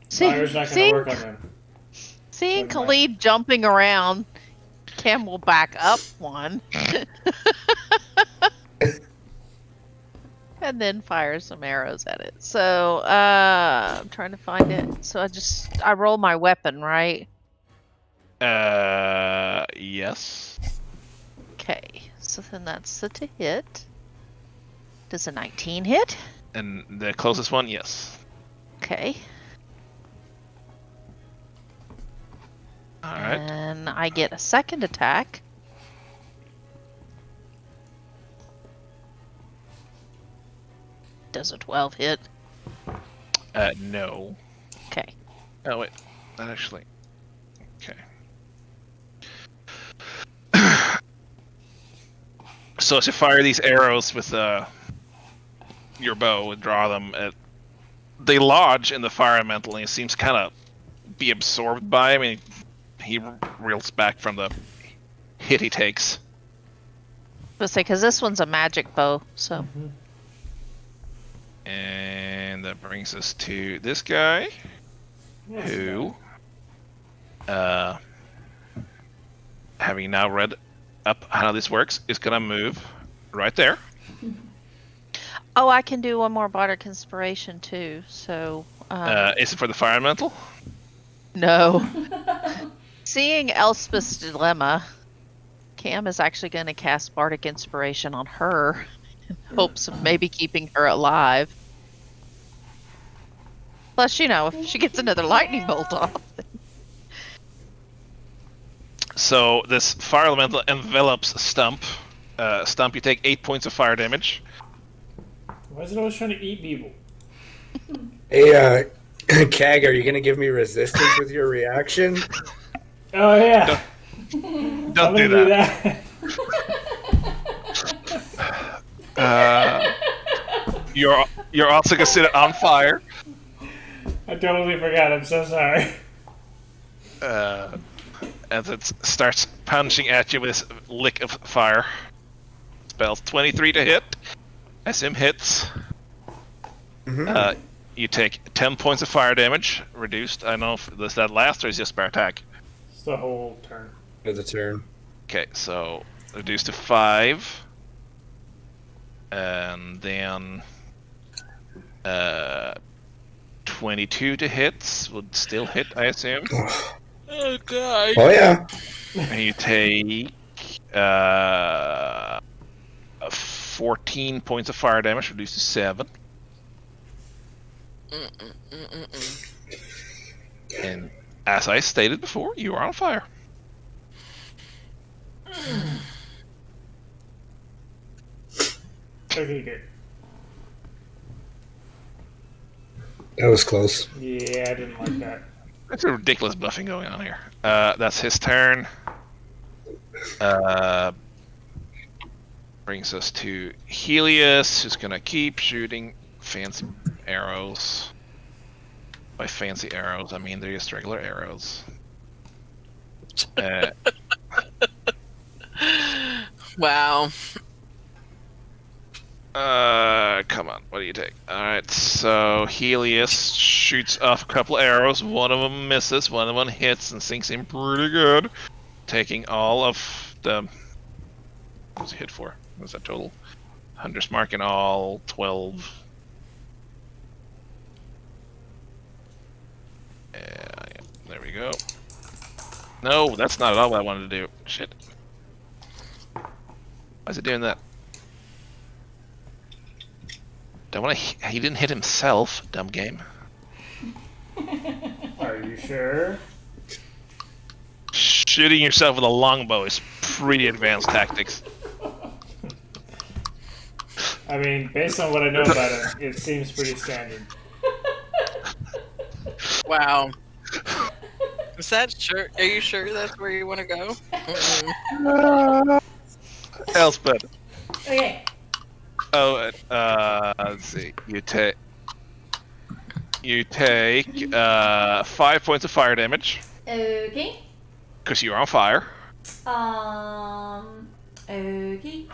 see, fire's not going to see, work on them. seeing Never mind. Khalid jumping around, Cam will back up one. And then fire some arrows at it. So, I'm trying to find it. So I roll my weapon, right? Yes. Okay. So then that's to hit. Does a 19 hit? And the closest one, yes. Okay. Alright. And I get a second attack. Does a 12 hit? No. Okay. Oh wait, that actually. Okay. So as you fire these arrows with your bow and draw them, they lodge in the fire elemental, and it seems kind of be absorbed by. I mean, he reels back from the hit he takes. Let's say because this one's a magic bow, so And that brings us to this guy, Yes, who, having now read up how this works, is gonna move right there. oh, I can do one more bardic inspiration too. So Is it for the fire elemental? no. Seeing Elspeth's dilemma, Cam is actually going to cast bardic inspiration on her in hopes of maybe keeping her alive. Plus, if she gets another lightning bolt off. So this fire elemental envelops Stump. Stump, you take 8 points of fire damage. Why is it always trying to eat people? Hey, Kag, are you going to give me resistance with your reaction? Oh, yeah. Don't I'm do gonna that. You're also gonna set it on fire. I totally forgot. I'm so sorry. As it starts punching at you with this lick of fire. Spells 23 to hit. SM hits. Mm-hmm. You take 10 points of fire damage, reduced. I don't know if that last or is just per attack. It's the whole turn. The turn. Okay, so reduced to 5. And then 22 to hits would still hit, I assume. Oh god. Oh, yeah. And you take 14 points of fire damage, reduced to 7. And as I stated before, you are on fire. Okay, good. That was close. Yeah, I didn't like that. That's a ridiculous buffing going on here. That's his turn. Brings us to Helios, who's gonna keep shooting fancy arrows. By fancy arrows, I mean they're just regular arrows. Wow. Come on, what do you take? Alright, so Helios shoots off a couple arrows. One of them misses, one of them hits and sinks in pretty good. Taking all of the... What was he hit for? What was that total? Hunter's mark in all, 12 There we go. No, that's not at all what I wanted to do. Shit. Why is it doing that? Don't want to. He didn't hit himself. Dumb game. Are you sure? Shooting yourself with a longbow is pretty advanced tactics. I mean, based on what I know about it, it seems pretty standard. Wow. Is that sure? Are you sure that's where you want to go? Mm-mm. Elspeth. Okay. Oh, let's see. You take 5 points of fire damage Okay. because you're on fire. Okay.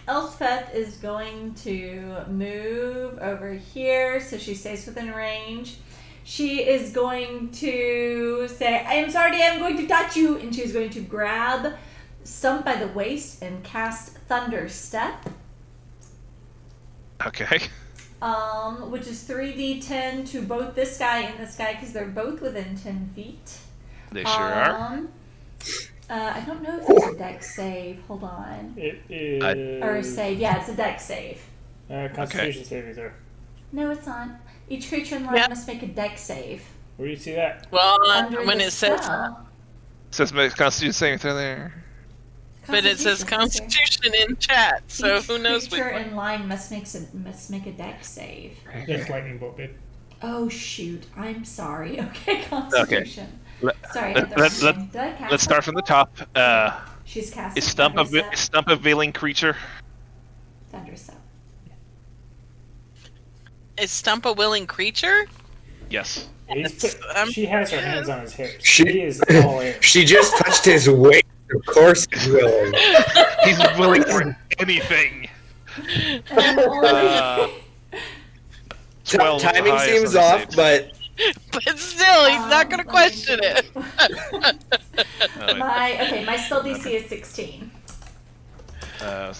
Elspeth is going to move over here so she stays within range. She is going to say, I am sorry, I am going to touch you. And she's going to grab Stump by the waist and cast Thunder Step. Okay. Which is 3d10 to both this guy and this guy because they're both within 10 feet. They sure are. I don't know if it's a dex save. Hold on. It is. Or a save. Yeah, it's a dex save. Constitution saving throw. No, it's not. Each creature in line must make a dex save. Where do you see that? Well, Under when the it says, spell. Says Constitution saving throw there. but it says Constitution in chat, so Each who knows? creature in line must make a dex save. Yes, lightning bolt, babe. Oh shoot! I'm sorry. Okay, Constitution. Let- Sorry. let- I had the let- wrong thing. Did I cast Let's start that? from the top. She's casting Is Stump a veiling creature? Thunderstep. Is Stump a willing creature? Yes. She has her hands on his hips. She- He is all in. She just touched his waist. Of course he's willing. He's willing for anything. Um, 12 Timing the highest seems on the off, saves. but But still, he's not going to question it. my spell DC is 16. Yeah,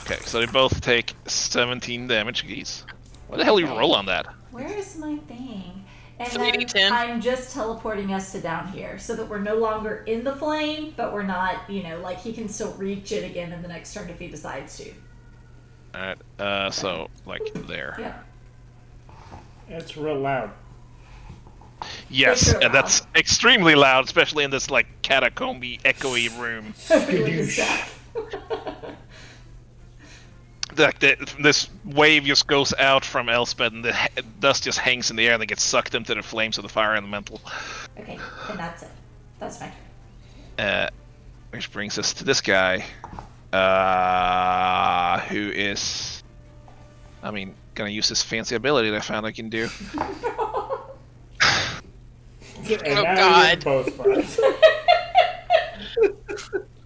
okay. So they both take 17 damage apiece. What the hell you roll on that? Where is my thing? And 3d10. then I'm just teleporting us to down here so that we're no longer in the flame, but we're not, like he can still reach it again in the next turn if he decides to. Alright, so, like, there. Yep. It's real loud. Yes, It's real and that's extremely loud, especially in this, like, catacomby, echoey room. Like, this wave just goes out from Elspeth, and the dust just hangs in the air, and they get sucked into the flames of the fire elemental. Okay, and that's it. That's my turn. Which brings us to this guy, who is, gonna use this fancy ability that I found I can do. And Oh, now God. you're both fucked.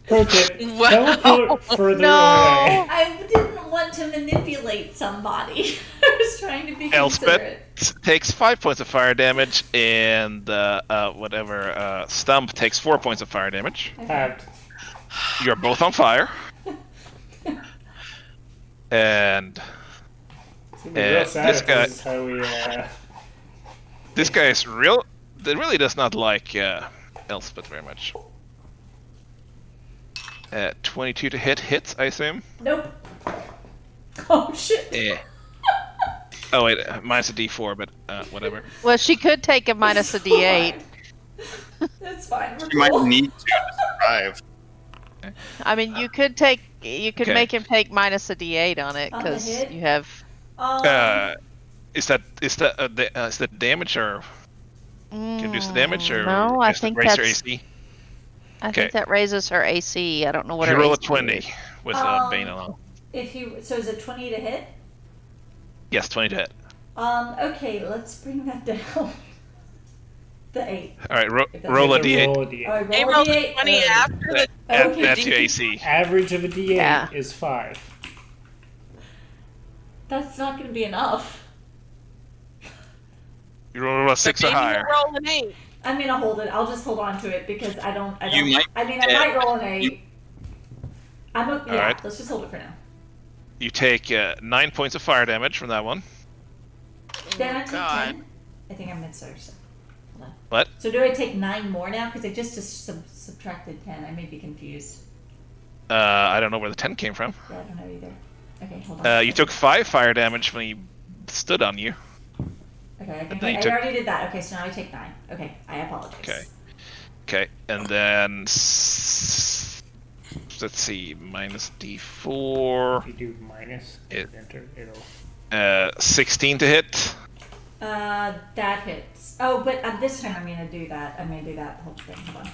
Pro tip, Wow. teleport further No. away. I didn't want to manipulate somebody. I was trying to be considerate. Elspeth takes 5 points of fire damage, and Stump takes 4 points of fire damage. Halved. You're both on fire. And It's gonna be real sad this if guy- this is how we, this guy is really does not like Elspeth very much. 22 to hits, I assume. Nope. Oh shit. Eh. Oh wait, minus a D4, but whatever. Well, she could take a minus a D8. That's fine. We're You might cool. need to survive. I mean, you could Okay. make him take minus a D8 on it On the because hit? you have. Is that damage or can you reduce the damage or No, I just think raise her that's. AC? I Okay. think that raises her AC. I don't know what You her roll a AC is. 20 with Bane alone. So is it 20 to hit? Yes, 20 to hit. Okay, let's bring that down. The 8. All right, If that's roll a roll D8. a D8. Alright, He roll rolled a a D8. 20 after the. Okay. That's your AC. Average of a D8 Yeah. is 5. That's not going to be enough. You roll a 6 or Maybe higher. you roll an 8. I'm going to hold it. I'll just hold on to it because I don't. You might- I might roll an 8. Yeah, Alright. let's just hold it for now. You take 9 points of fire damage from that one. Then I take God. 10. I think I'm mid-surge. So. Hold on. What? So do I take 9 more now? Because I just subtracted 10. I may be confused. I don't know where the 10 came from. Yeah, I don't know either. Okay, hold on. You took 5 fire damage when he stood on you. Okay, I, then think you I took- already did that. Okay, so now I take 9. Okay, I apologize. Okay, and then let's see, minus D4, If you do minus, enter, it'll. 16 to hit. That hits. Oh, but this time I'm gonna do that. I'm gonna do that whole thing. Hold on.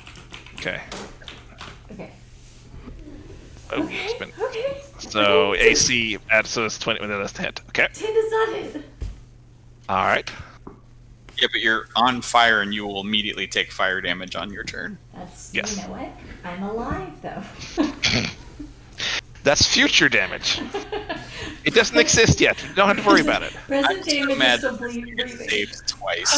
Okay. Okay. Oh, Okay. it's been- Okay. So Okay. AC so it's 20. That's the hit. Okay. 10 is not it. All right. Yeah, but you're on fire and you will immediately take fire damage on your turn. That's. Yes. You know what? I'm alive though. That's future damage. It doesn't exist yet. You don't have to worry about it. Present damage is Imagine still you get breathing. saved twice.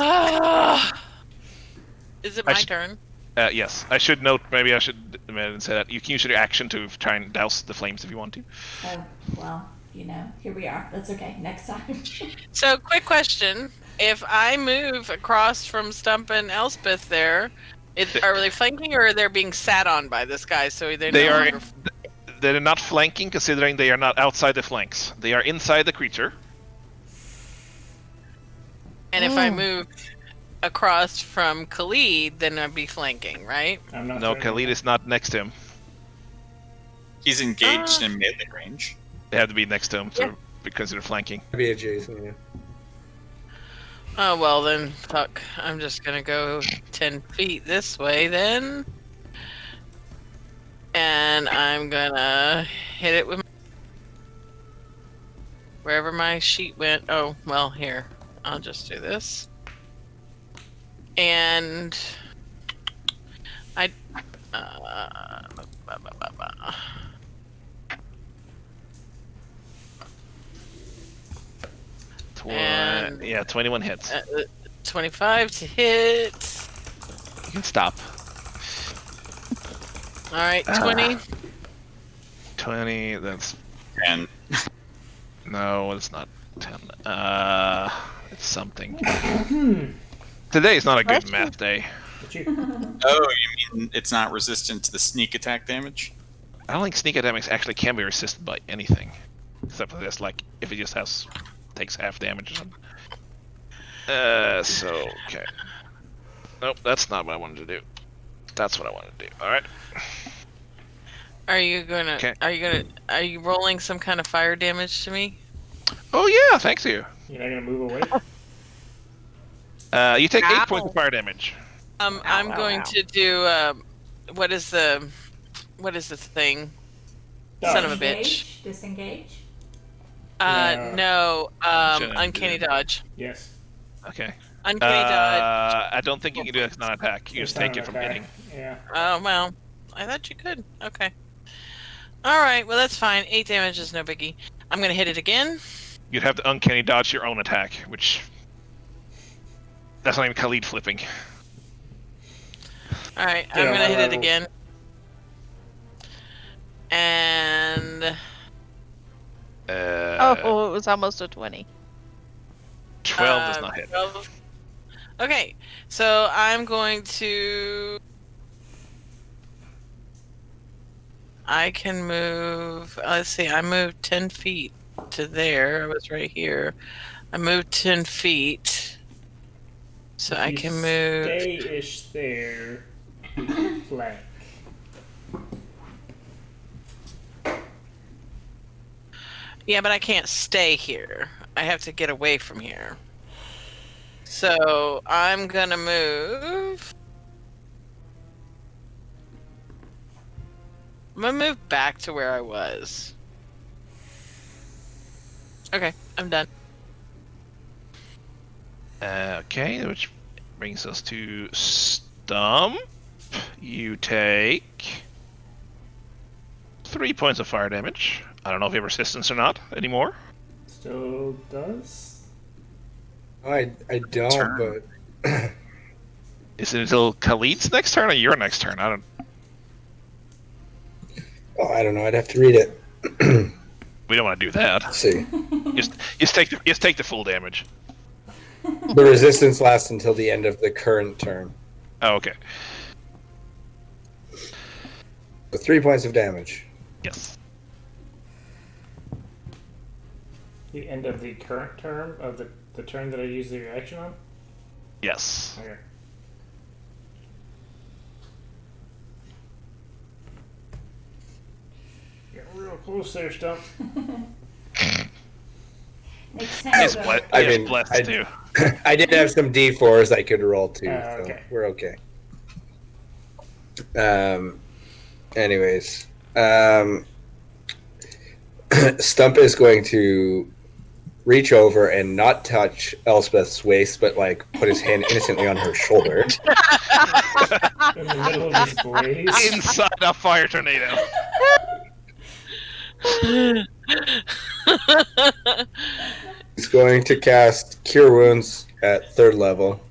Is it I my sh- turn? Yes, I should note. Maybe I should say that you can use your action to try and douse the flames if you want to. Oh well, you know, here we are. That's okay. Next time. So, quick question: if I move across from Stump and Elspeth, are they flanking or are they being sat on by this guy? So They no are. longer- They're not flanking, considering they are not outside the flanks. They are inside the creature. And if I move across from Khalid, then I'd be flanking, right? I'm not. No, turning Khalid it. is not next to him. He's engaged in melee range. They have to be next to him to be considered flanking. Be adjacent. Yeah. Oh well, then fuck. I'm just gonna go 10 feet this way then, and I'm gonna hit it with wherever my sheet went. Oh well, here. I'll just do this, and I. And- Yeah, 21 hits. 25 to hit. You can stop. All right, 20. 20. That's And no, it's not 10. It's something. Today is not a good Question. math day. But you, oh, you mean it's not resistant to the sneak attack damage? I don't think sneak attacks actually can be resisted by anything, except for this. Like if it just takes half damage or something. So okay. Nope, that's not what I wanted to do. That's what I wanted to do. All right. Are you gonna? Okay. Are you rolling some kind of fire damage to me? Oh yeah, thanks you. you're not gonna move away. You take 8 Ow. points of fire damage. I'm ow, going ow. to do. What is the thing? Son of a bitch. Disengage. Yeah. No. Shouldn't Uncanny do. dodge. Yes. Okay. Uncanny dodge. I don't think you can do that as non-attack. You It's just take not it an from attack. hitting. Yeah. Oh well, I thought you could. Okay. All right. Well, that's fine. 8 damage is no biggie. I'm gonna hit it again. You'd have to uncanny dodge your own attack, which that's not even Khalid flipping. All right. Yeah, I'm gonna my hit it level. again. And Oh, it was almost a 20. 12 does not hit. 12. Okay, so I'm going to. I can move. Let's see. I moved 10 feet to there. I was right here. I moved 10 feet, so I You can move. Stay-ish there. You can flank. Yeah, but I can't stay here. I have to get away from here. So I'm gonna move. I'm gonna move back to where I was. Okay, I'm done. Okay, which brings us to Stump. You take 3 points of fire damage. I don't know if you have resistance or not anymore. Still does. I don't, Turn. but Is it until Khalid's next turn or your next turn? I don't. oh, I don't know. I'd have to read it. We don't want to do that. Let's see. Just take the full damage. The resistance lasts until the end of the current turn. Oh, okay. With 3 points of damage. Yes. The end of the current term of the turn that I use the reaction on? Yes. Okay. Getting real close there, Stump. Next time. He's though. blessed. I mean, blessed too. I did have some D4s I could roll too, so Okay. we're okay. Anyways, Stump is going to reach over and not touch Elspeth's waist, but like put his hand innocently on her shoulder. In the middle of this blaze. Inside a fire tornado. He's going to cast Cure Wounds at 3rd level,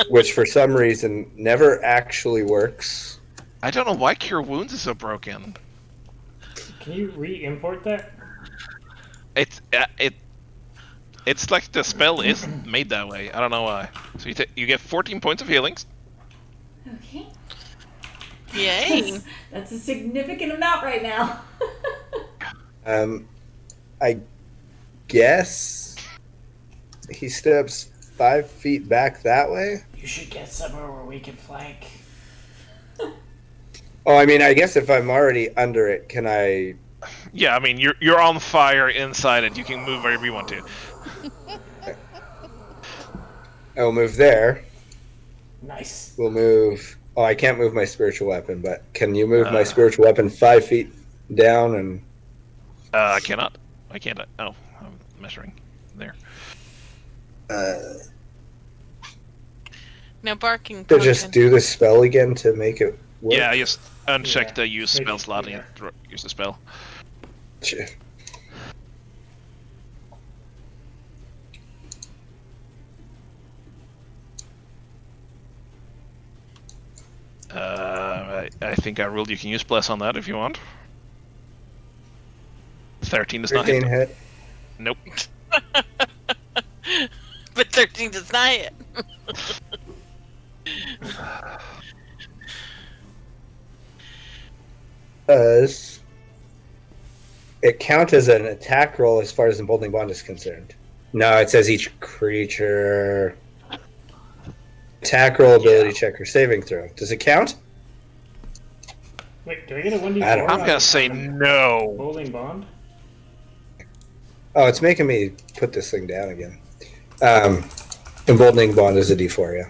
which for some reason never actually works. I don't know why Cure Wounds is so broken. Can you re-import that? It's like the spell is made that way. I don't know why. So you get 14 points of healing. Okay. Yay. That's a significant amount right now. I guess he steps 5 feet back that way. You should get somewhere where we can flank. Oh, I mean, I guess if I'm already under it, can I? Yeah, I mean you're on fire inside it. You can move wherever you want to. I'll move there. Nice. We'll move. Oh, I can't move my spiritual weapon, but can you move my spiritual weapon 5 feet down and? I cannot. I can't. Oh, I'm measuring there. No barking. To just Pumpkin. do the spell again to make it work. Yeah, just uncheck Yeah. the use Make spell it- slot yeah. and use the spell. Shit. I think I ruled you can use bless on that if you want. 13 does not 13 hit. hit. Nope. But 13 does not hit. Does it count as an attack roll as far as emboldening bond is concerned? No, it says each creature attack roll, ability check, or saving throw. Does it count? Wait, do I get a 1d4? I don't know. I'm gonna say no. Holding bond? Oh, it's making me put this thing down again. Emboldening bond is a D4, yeah.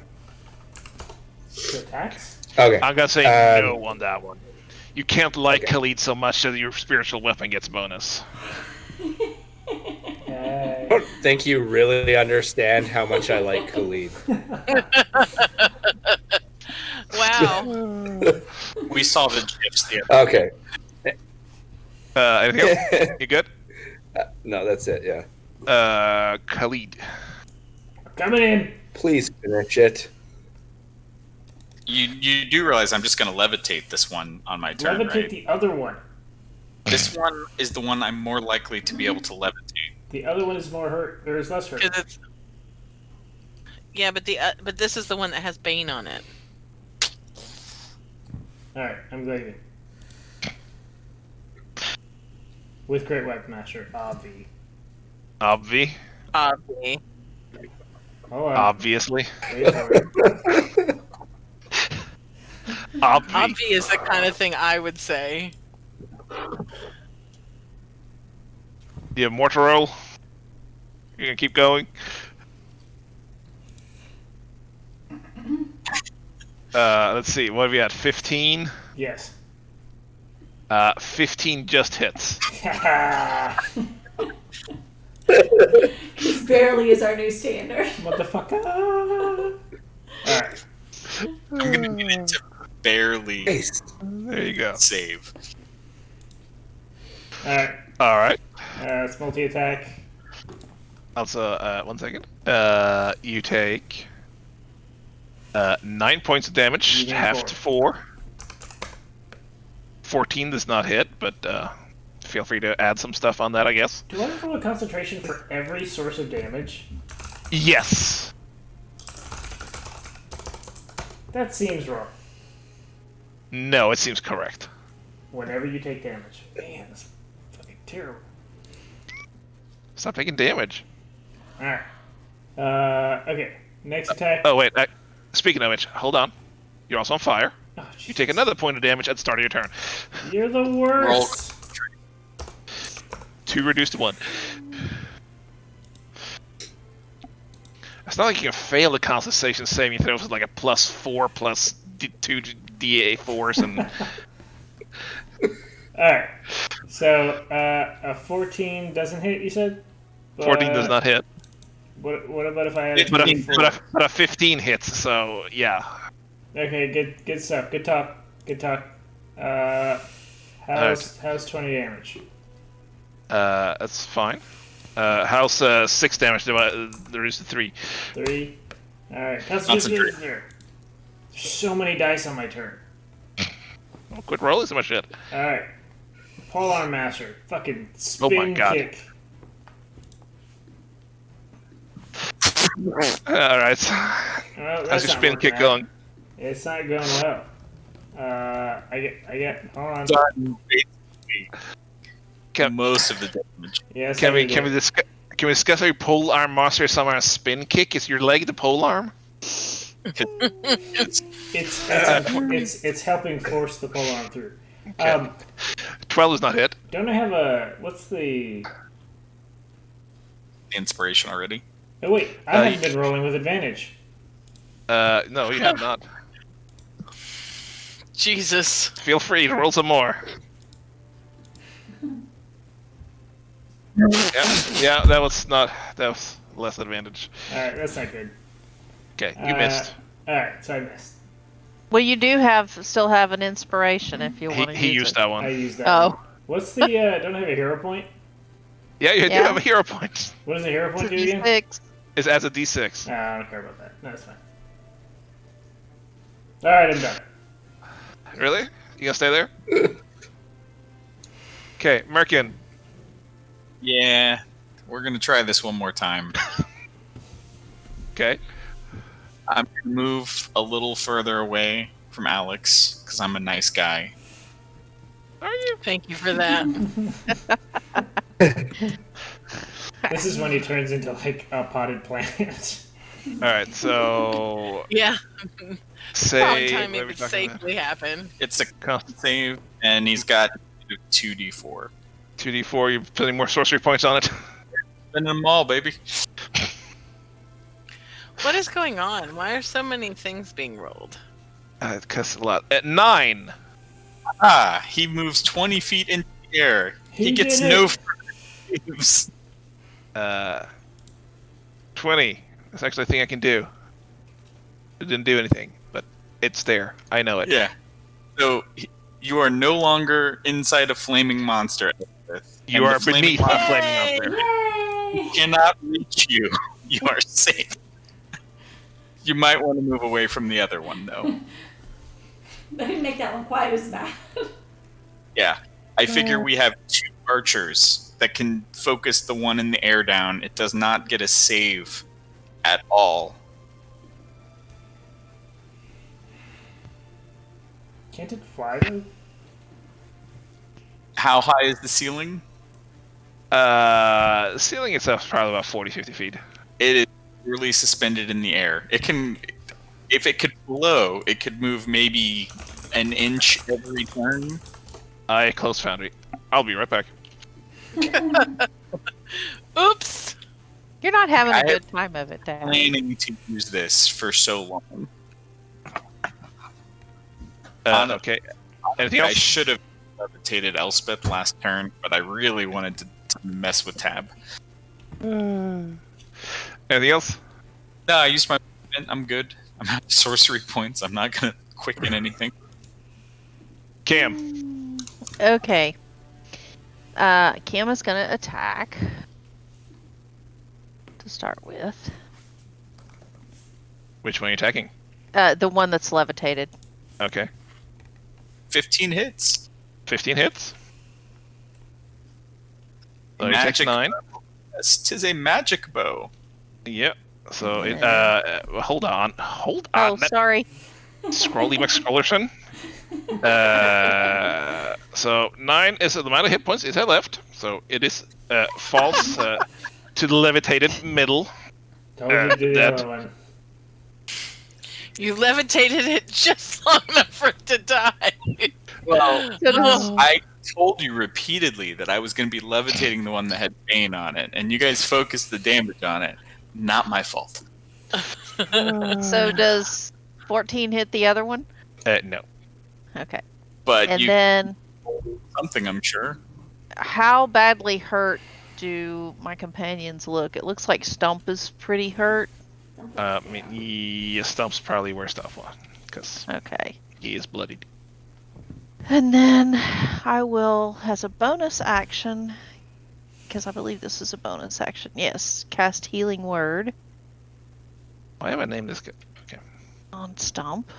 To attacks? Okay. I'm gonna say no on that one. You can't like Okay. Khalid so much that your spiritual weapon gets bonus. I don't think you really understand how much I like Khalid. Wow. We saw the gifs the other Okay. Anything else? You good? No, that's it, yeah. Khalid. Coming in! Please finish it. You do realize I'm just going to levitate this one on my turn, Levitate right? the other one. This one is the one I'm more likely to be able to levitate. The other one is more hurt. There is less hurt. 'Cause it's... Yeah, but but this is the one that has Bane on it. Alright, I'm leaving. With Great Weapon Master, Obvi. Obvi. Obvi. Oh, Obviously. wait for it. Obvi. Obvi is the kind of thing I would say. You have mortar roll? You're gonna keep going? Let's see. What have we got? 15? Yes. 15 just hits. This barely is our new standard. What the fuck? Alright. I'm going to get it to barely Nice. There you go. save. Alright. Alright. It's multi-attack. Also, 1 second. You take 9 points of damage, You gain half to 4. 14 does not hit, but feel free to add some stuff on that, I guess. Do I roll a concentration for every source of damage? Yes. That seems wrong. No, it seems correct. Whenever you take damage. Man, that's fucking terrible. Stop taking damage. Alright. Okay. Next attack. Oh, wait. Speaking of which, hold on. You're also on fire. Oh, You take another point of damage at the start of your turn. You're the worst. 2 reduced to 1. It's not like you can fail the concentration saving throws with like a +4 plus 2 DA4s and... Alright. So, a 14 doesn't hit, you said? 14 does not hit. What about if I had a But 24? a 15 hits, so yeah. Okay, good stuff. Good talk. Good talk. How's 20 damage? That's fine. How's 6 damage reduced to 3? 3. Alright, that's Concentrate. just there. So many dice on my turn. Well, quit rolling so much shit. Alright. Polearm Master. Fucking spin Oh my God. kick. Alright. Well, How's that's your not spin working kick out. going? It's not going well. I get. Hold on. Done basically Can, most of the damage. Yes. can I we did. can we discuss how you pole arm master someone a spin kick? Is your leg the pole arm? It's helping force the polearm through. Okay. 12 is not hit. Don't I have a what's the? Inspiration already. Oh wait, I haven't been rolling with advantage. No, you have not. Jesus. Feel free to roll some more. Yeah, that was less advantage. All right, that's not good. Okay, you missed. All right, so I missed. Well, you do still have an inspiration if you want to He use used it. that I one. used that. Oh. One. What's the? Don't I have a hero point? Yeah, you do Yeah. have a hero point. What does a hero It's a point do again? D6. It's as a D6. Nah, I don't care about that. No, it's fine. All right, I'm done. Really? You gonna stay there? Okay, Merkin. Yeah, we're gonna try this one more time. Okay. I'm gonna move a little further away from Alex because I'm a nice guy. Are you? Thank you for that. This is when he turns into like a potted plant. Alright, so Yeah. say Probably what time are it we could talking about? safely happen. It's a Con- save, and he's got 2d4. 2d4, you're putting more sorcery points on it. Spending them all, baby. What is going on? Why are so many things being rolled? It costs a lot. At 9. Ah, he moves 20 feet into the air. He He gets did no it. further moves. 20. That's actually a thing I can do. It didn't do anything, but it's there. I know it. Yeah. So you are no longer inside a flaming monster. You And are the flaming beneath the monster flaming monster. Yay! cannot reach you. You are safe. You might want to move away from the other one, though. I didn't make that one quite as bad. Yeah. I figure we have 2 archers that can focus the one in the air down. It does not get a save at all. Can't it fly though? How high is the ceiling? The ceiling itself is probably about 40, 50 feet. It is really suspended in the air. It can, if it could blow, it could move maybe an inch every turn. I close foundry. I'll be right back. Oops. You're not having I a good time of it, Dad. Planning to use this for so long. Okay. Anything I else? should have levitated Elspeth last turn, but I really wanted to mess with Tab. Anything else? No, I used my. I'm good. I'm out of sorcery points. I'm not gonna quicken anything. Cam. Okay. Cam is going to attack. To start with. Which one are you attacking? The one that's levitated. Okay. 15 hits. 15 hits. So he takes 9. Yes, 'tis a magic bow. Yep. So it. Hold on. Oh, That sorry. Scrolly McScrollerson. So 9 is the amount of hit points it had left. So it is falls to the levitated middle. Told you to do the that- other one. You levitated it just long enough for it to die. Well, So does- I told you repeatedly that I was going to be levitating the one that had Bane on it, and you guys focused the damage on it. Not my fault. So does 14 hit the other one? No. Okay. But And you then something, I'm sure. how badly hurt do my companions look? It looks like Stump is pretty hurt. I mean, yeah, Stump's probably worst off one because Okay. he is bloodied. And then I will, as a bonus action, because I believe this is a bonus action, yes, cast Healing Word Why have I named this guy? Okay. on Stump.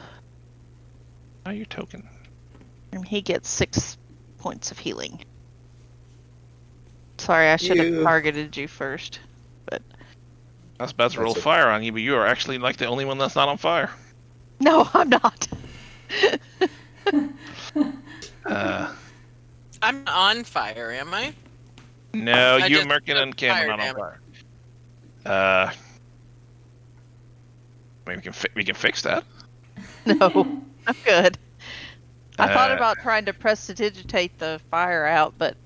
Oh, your token. And he gets 6 points of healing. Sorry, I should have You- targeted you first. I was about to roll That's fire on you, but you are actually like the only one that's not on fire. No, I'm not. I'm on fire, am I? No, I you, just Merkin, and Cam fire are not on damage. fire. I mean, we can fix that. No, I'm good. I thought Uh, about trying to prestidigitate the fire out, but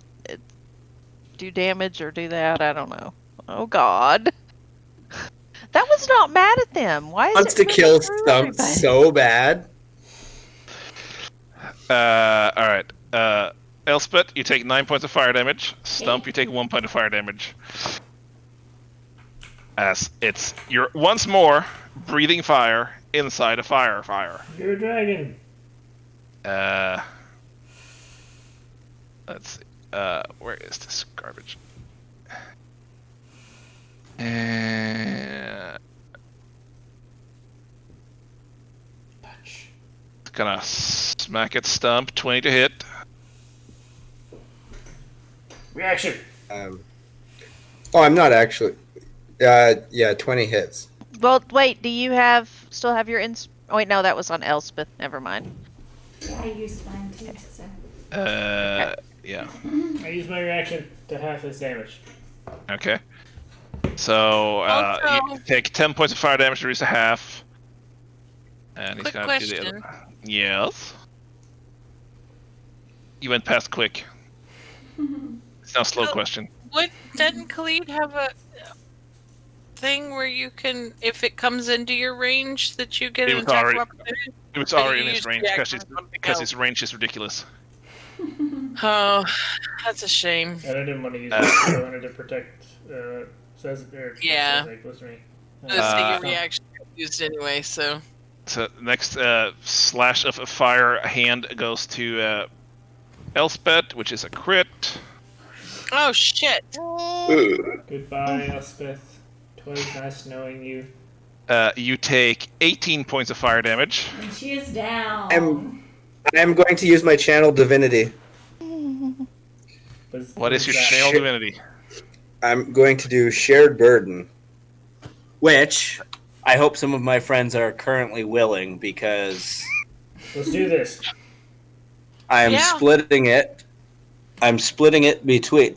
do damage or do that, I don't know. Oh God. That was not mad at them. Why is Wants it to really kill through Stump everybody? so bad. All right. Elspeth, you take 9 points of fire damage. Stump, you take 1 point of fire damage. As you're once more breathing fire inside a fire. You're a dragon. Let's see. Where is this garbage? And Touch. gonna smack it. Stump. 20 to hit. Reaction. I'm not actually. Yeah, 20 hits. Well, wait, do you still have your oh wait, no, that was on Elspeth. Never mind. Yeah, I used mine too. So. Yeah. I use my reaction to half his damage. Okay. So Also- you take 10 points of fire damage to reduce to half. And he's Quick gonna do the question. other. Yes. You went past quick. It's now slow Oh. question. Doesn't Khalid have a thing where you can, if it comes into your range, that you get It an was attack already- of opportunity? It was But already you in his used range reaction on something because else. his range is ridiculous. Oh, that's a shame. And I didn't want to use it, so I wanted to protect. Yeah. Was me. So your Stump. reaction got used anyway, so. So next slash of a fire hand goes to Elspeth, which is a crit. Oh shit! Goodbye, Elspeth. 'Twas nice knowing you. You take 18 points of fire damage. And she is down. I'm going to use my channel divinity. What is your that? channel Shit. divinity? I'm going to do shared burden. Which I hope some of my friends are currently willing because Let's do this. I am Yeah. splitting it. I'm splitting it between.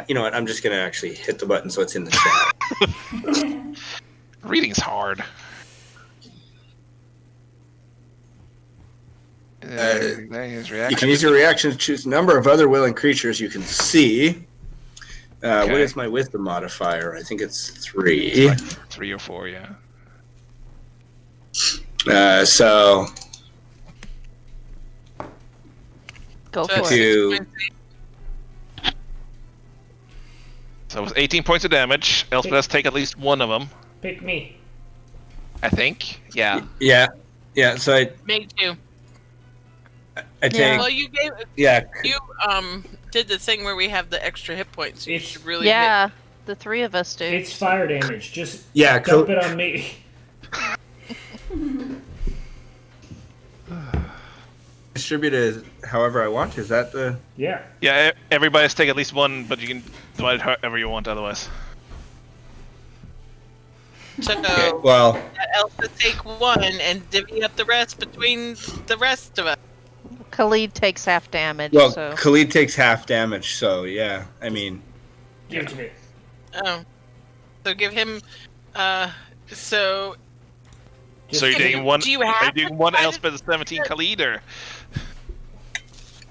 You know what? I'm just gonna actually hit the button so it's in the chat. Reading's hard. His You reaction. can use your reaction to choose a number of other willing creatures you can see. What Okay. is my wisdom modifier? I think it's 3. It's like 3 or 4, yeah. So Go So for it's it. Two. 6 points. So it was 18 points of damage. Elspeth, take at least one of them, Pick me. I think. Yeah. yeah. So Me too. I take Yeah. Well, you yeah. did the thing where we have the extra hit points. You It's- should really Yeah, the 3 of us do. It's fire damage. Just Yeah, dump it on me. distribute it however I want? Is that the? Yeah. Yeah, everybody has to take at least one, but you can divide it however you want otherwise. So Okay. Well, Elsa take one and divvy up the rest between the rest of us. Khalid takes half damage, well, so Khalid takes half damage, so yeah. I mean, Give it to me. Oh, so give him. So So you're If doing you- one. do you Are you have doing to one divide Elspeth 17 Khalid, or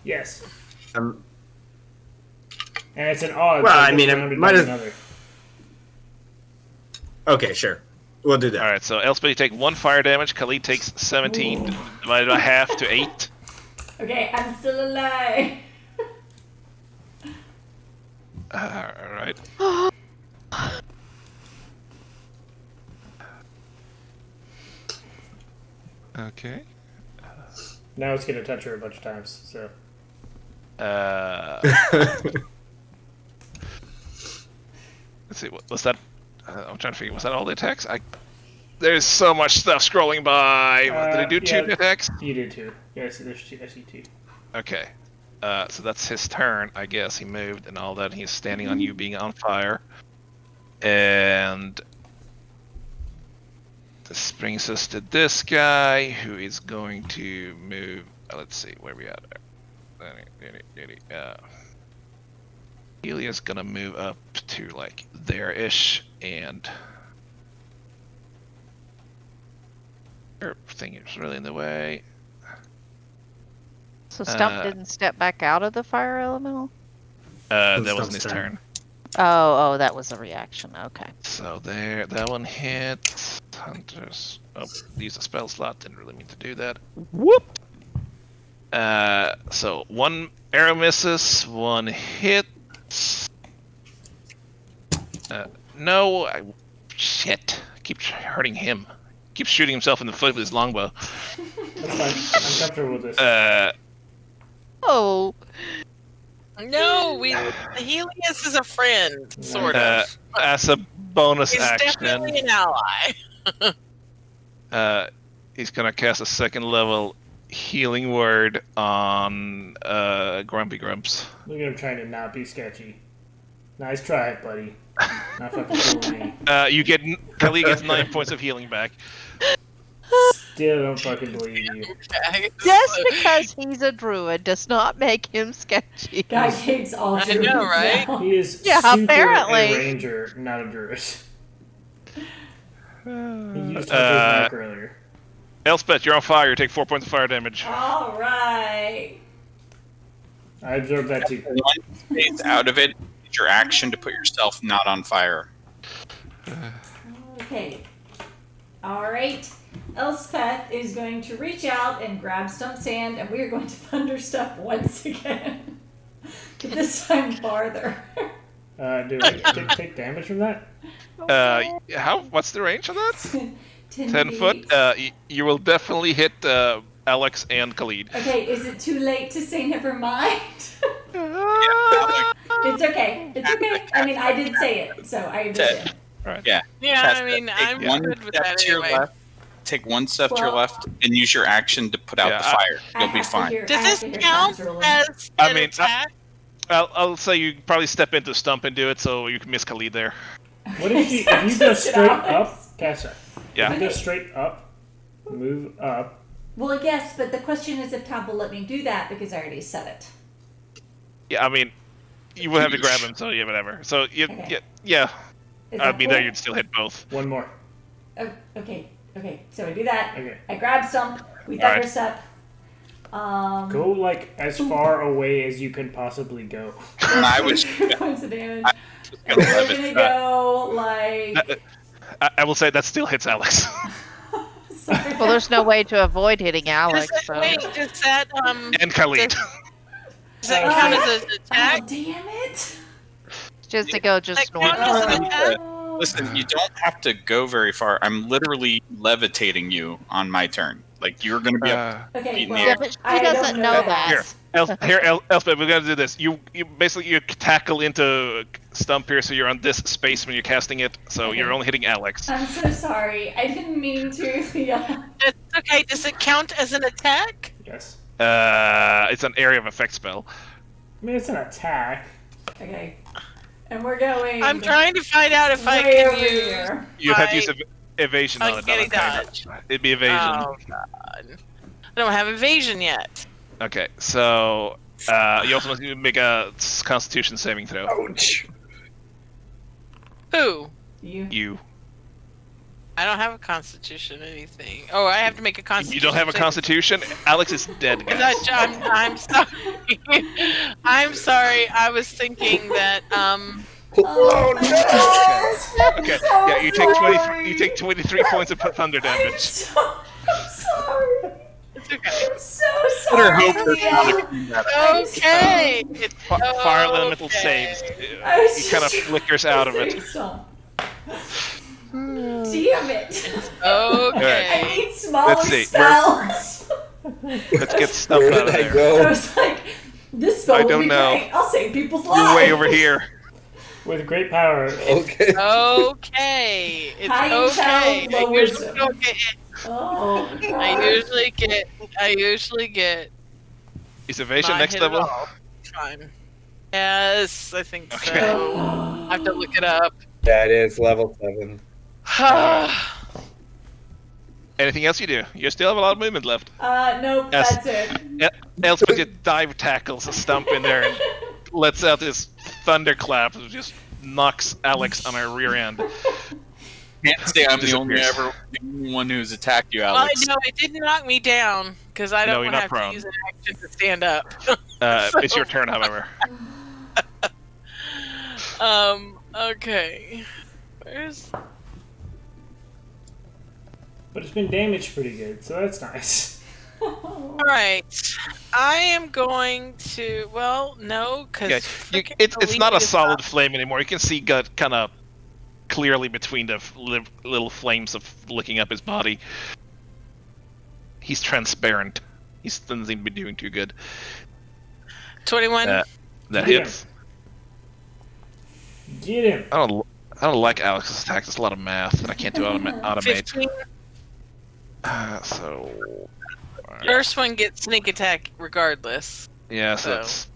Yes. um, And it's an odd. Well, so I it mean, gets it rounded might by have- another. okay, sure. We'll do that. all right? So Elspeth, you take 1 fire damage. Khalid takes 17 divided by half to 8. Okay, I'm still alive. All right. Okay. Now it's gonna touch her a bunch of times. So Let's see. What was that? I'm trying to figure. Was that all the attacks? There's so much stuff scrolling by. Did I do 2 yeah. attacks? you did too. Yes, there's two. I see two. Okay. So that's his turn, I guess. He moved and all that. He's standing on you being on fire. And this brings us to this guy who is going to move. Let's see, where we at? Elia's gonna move up to like there-ish, and everything is really in the way. so Stump Uh, didn't step back out of the fire elemental. That Stump's wasn't his turn. turn. Oh, that was a reaction. Okay. So there, that one hit. Hunters. Oh, use a spell slot. Didn't really mean to do that. Whoop. So 1 arrow misses, 1 hit. No, shit. I keep hurting him. Keeps shooting himself in the foot with his longbow. That's fine. I'm comfortable with this. Oh, no, Helios is a friend, sort of. As a bonus He's definitely action, an ally. he's gonna cast a 2nd level healing word on Grumpy Grumps. Look at him trying to not be sketchy. Nice try, buddy. Not fucking fooling me. Kali gets 9 points of healing back. Still don't fucking believe you. just because he's a druid does not make him sketchy. Guy takes all I druids know, right? now. He is Yeah, super apparently. a ranger, not a druid. He used Hunter's Uh, Mark earlier. Elspeth, you're on fire. You take 4 points of fire damage. All right. I absorbed that too. One space out of it, it's your action to put yourself not on fire. Okay. All right. Elspeth is going to reach out and grab Stump's hand, and we are going to thunderstep once again. But this time farther. Do I take damage from that? What's the range on that? 10 10 feet. foot. You will definitely hit Alex and Khalid. Okay, is it too late to say never mind? It's okay. It's okay. I mean, I did say it, so I understand. Yeah. Yeah, Test I mean, it. Take I'm one good with step that to your anyway. left. Take 1 step to your Well- left and use your action to put out Yeah, the fire. I You'll be have to fine. hear- I Does have this to hear count Tom's ruling. as I an mean, attack? I'll say you probably step into Stump and do it, so you can miss Khalid there. What if you go Just straight Alex. up? Kasha. Yeah. If you go straight up, move up. Well, yes, but the question is if Tom will let me do that because I already said it. Yeah, I mean, you would have to grab him, so yeah, whatever. So Okay. yeah. Is I that mean, cool? there you'd still hit both. One more. Oh, okay. So I do that. Okay. I grab Stump. We All right. thunderstep. Go like as far away as you can possibly go. And I was Points of damage. gonna We're have gonna it. go like. I will say that still hits Alex. Sorry. well, there's no way to avoid hitting Alex. Does So. that And Khalid. does that count as an Oh, attack? damn it! Just to go just Like, count north. as an attack? Oh. Listen, you don't have to go very far. I'm literally levitating you on my turn. Like you're gonna be up. Okay, Yeah, well, Yeah, but I she don't doesn't know that. Here, Elspeth, we gotta do this. You basically you tackle into Stump here, so you're on this space when you're casting it. So Okay. you're only hitting Alex. I'm so sorry. I didn't mean to. Yeah. It's okay. Does it count as an attack? Yes. It's an area of effect spell. I mean, it's an attack. Okay. And we're going. I'm trying to find out if I way can over use here. You have to my use evasion on it, not uncanny uncanny. dodge. It'd be evasion. Oh god. I don't have evasion yet. Okay, so you also must make a Constitution saving throw. Ouch. Who? You. I don't have a constitution anything. Oh, I have to make a constitution. You don't have a saving- Constitution? Alex is dead, Is guys. that- I'm sorry. I'm sorry. I was thinking that Oh no! Okay, So yeah, you take sorry. you take 23 points of thunder I'm damage. so sorry. it's okay. I'm so sorry. Leah. Okay. It's Fire elemental okay. saves. I was He kind of just- flickers out of it. Stop. Damn it. I Okay. need smaller Let's see, spells. Let's get stuff Where out did of I there. I go? was like, this spell I will don't be know. great. I'll save people's lives. You're way over here. With great power. Okay. Okay. It's High okay. child, low I usually wisdom. don't get it. Oh, God. I usually get Is evasion not next hit at level? all. Fine. Yes, I think Okay. so. I have to look it up. That is level 7. Anything else you do? You still have a lot of movement left. Nope, Yes. that's it. Elspeth just dive tackles a stump in there and lets out this thunderclap that just knocks Alex on her rear end. Can't say I'm the only Disappears. one who's attacked you, Well, Alex. no, it didn't knock me down because I No, don't you're want to not have prone. to use an action to stand up. It's your turn, however. Okay. Where's? But it's been damaged pretty good, so that's nice. All right. I am going to. Well, no, Okay, because it's not a solid flame anymore. You can see gut kind of clearly between the little flames of licking up his body. He's transparent. He doesn't seem to be doing too good. 21. That Yeah. hits. Get him. I don't like Alex's attack. There's a lot of math that I can't do automate. 15. So First one gets sneak attack regardless. yeah, so So. that's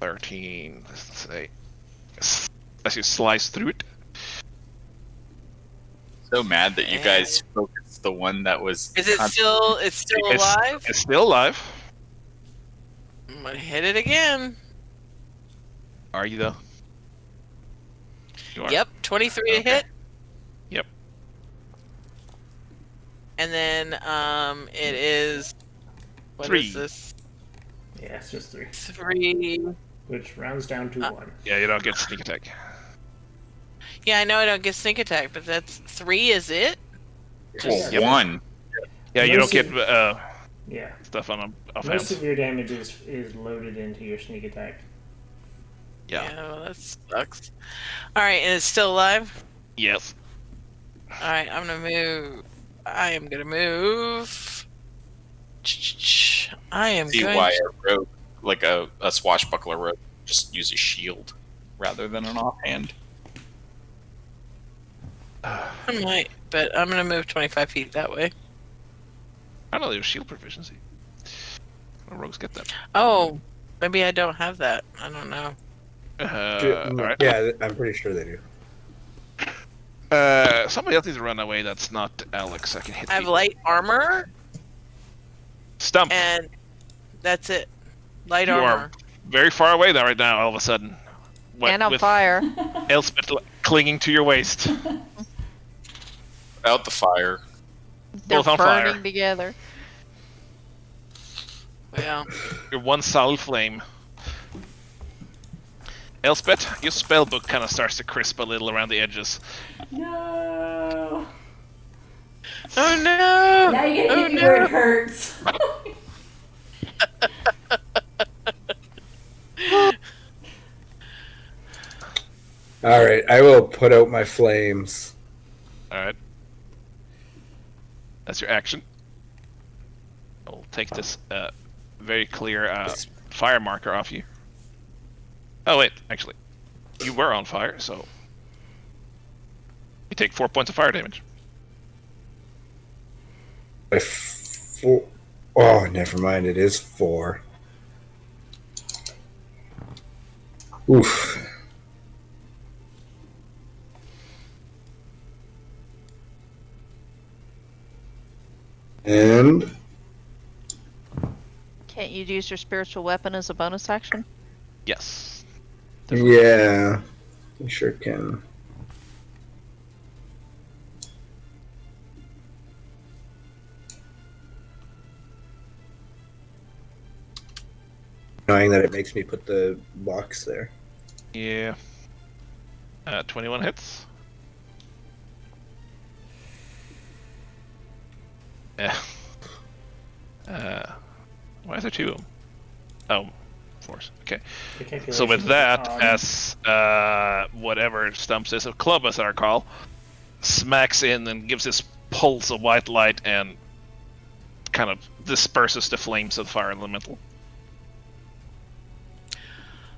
13. Let's say. As you slice through it. So mad that you guys focused the one that was. Is it still? It's still It's- alive. It's still alive. I'm gonna hit it again. Are you though? You are. Yep, 23 to Okay. hit. Yep. And then it is. What is 3. this? Yeah, it's just 3. 3. Which rounds down to 1. Yeah, you don't get sneak attack. Yeah, I know I don't get sneak attack, but that's 3. Is it? Well, Yep. one. Yeah, you don't Most get of- Yeah. stuff on Most offense. of your damage is loaded into your sneak attack. Yeah. Well, that sucks. All right, and it's still alive. Yes. All right, I'm gonna move. I am gonna move. I am See going. why a rogue, like a swashbuckler rogue, just use a shield rather than an offhand. I might, but I'm gonna move 25 feet that way. I don't know. There's shield proficiency. Rogues get that. Oh, maybe I don't have that. I don't know. All right. Yeah, I'm pretty sure they do. Somebody else needs to run away. That's not Alex. I can hit. I have people. light armor, Stump. and that's it. Light You armor. are very far away now. Right now, all of a sudden, And on with fire. Elspeth clinging to your waist. Without the fire. They're Both on burning fire. together. Yeah. You're one solid flame. Elspeth, your spell book kind of starts to crisp a little around the edges. No. Oh no! Now you get Oh, hit me no. where it hurts. All right, I will put out my flames. All right. That's your action. I'll take this very clear fire marker off you. Oh wait, actually, you were on fire, so you take 4 points of fire damage. I f- Oh, never mind. It is 4. Oof. And Can't you use your spiritual weapon as a bonus action? Yes. yeah, you sure can. Knowing that it makes me put the box there. Yeah. 21 hits. Yeah. Why is there 2 of them? Oh, force. Okay. The So with calculations that, are on. as whatever Stumps is, a club as I recall, smacks in and gives this pulse of white light and kind of disperses the flames of the fire elemental.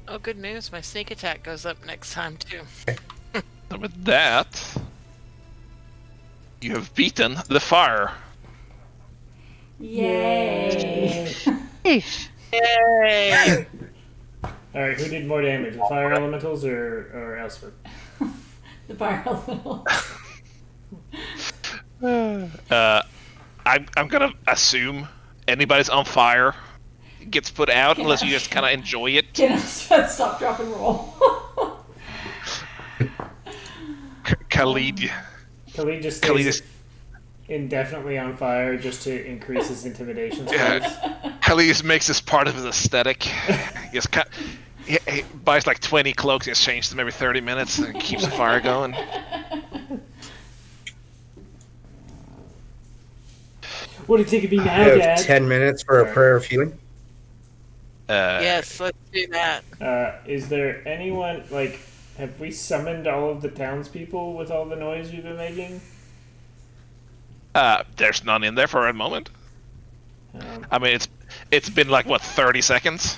Oh, good news. My sneak attack goes up next time, too. So with that, you have beaten the fire. Yay! Eesh. Yay! Alright, who did more damage? The fire elementals or Elspeth? The fire elemental. I'm gonna assume anybody's on fire gets put out Yeah. unless you just kind of enjoy it. Can I stop, drop, and roll? Khalid, Khalid just Khalid stays is indefinitely on fire just to increase his intimidation Yeah. scores. Khalid just makes this part of his aesthetic. He buys like 20 cloaks and changes them every 30 minutes and keeps the fire going. What do you think of me I now, have Dad? 10 minutes for a prayer of healing. Yes, let's do that. Is there anyone, like, have we summoned all of the townspeople with all the noise we've been making? There's none in there for a moment. Um, I mean, it's been like what 30 seconds.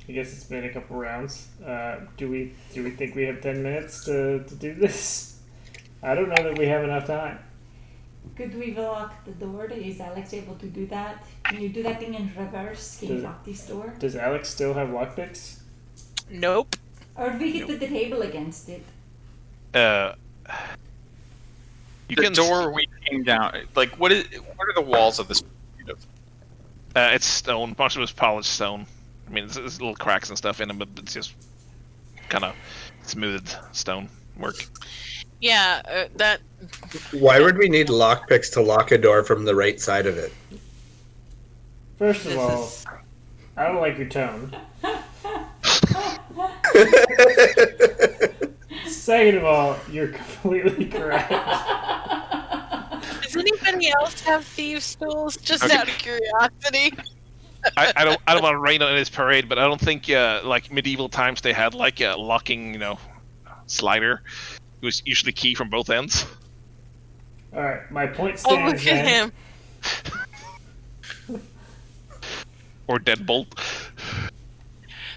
I guess it's been a couple rounds. Do we think we have 10 minutes to do this? I don't know that we have enough time. Could we lock the door? Is Alex able to do that? Can you do that thing in reverse? Can you Does- lock this door? Does Alex still have lockpicks? Nope. Or we could put the table against it. You The can door we came down. Like, what are the walls of this? It's stone. Most of it's polished stone. I mean, there's little cracks and stuff in them, but it's just kind of smoothed stone work. Yeah, that. Why would we need lockpicks to lock a door from the right side of it? First of This all, is- I don't like your tone. Second of all, you're completely correct. Does anybody else have thieves' tools? Just Okay. out of curiosity. I don't want to rain on his parade, but I don't think like medieval times they had like a locking slider. It was usually key from both ends. Alright, my point Oh, stands look at then. him. Or deadbolt.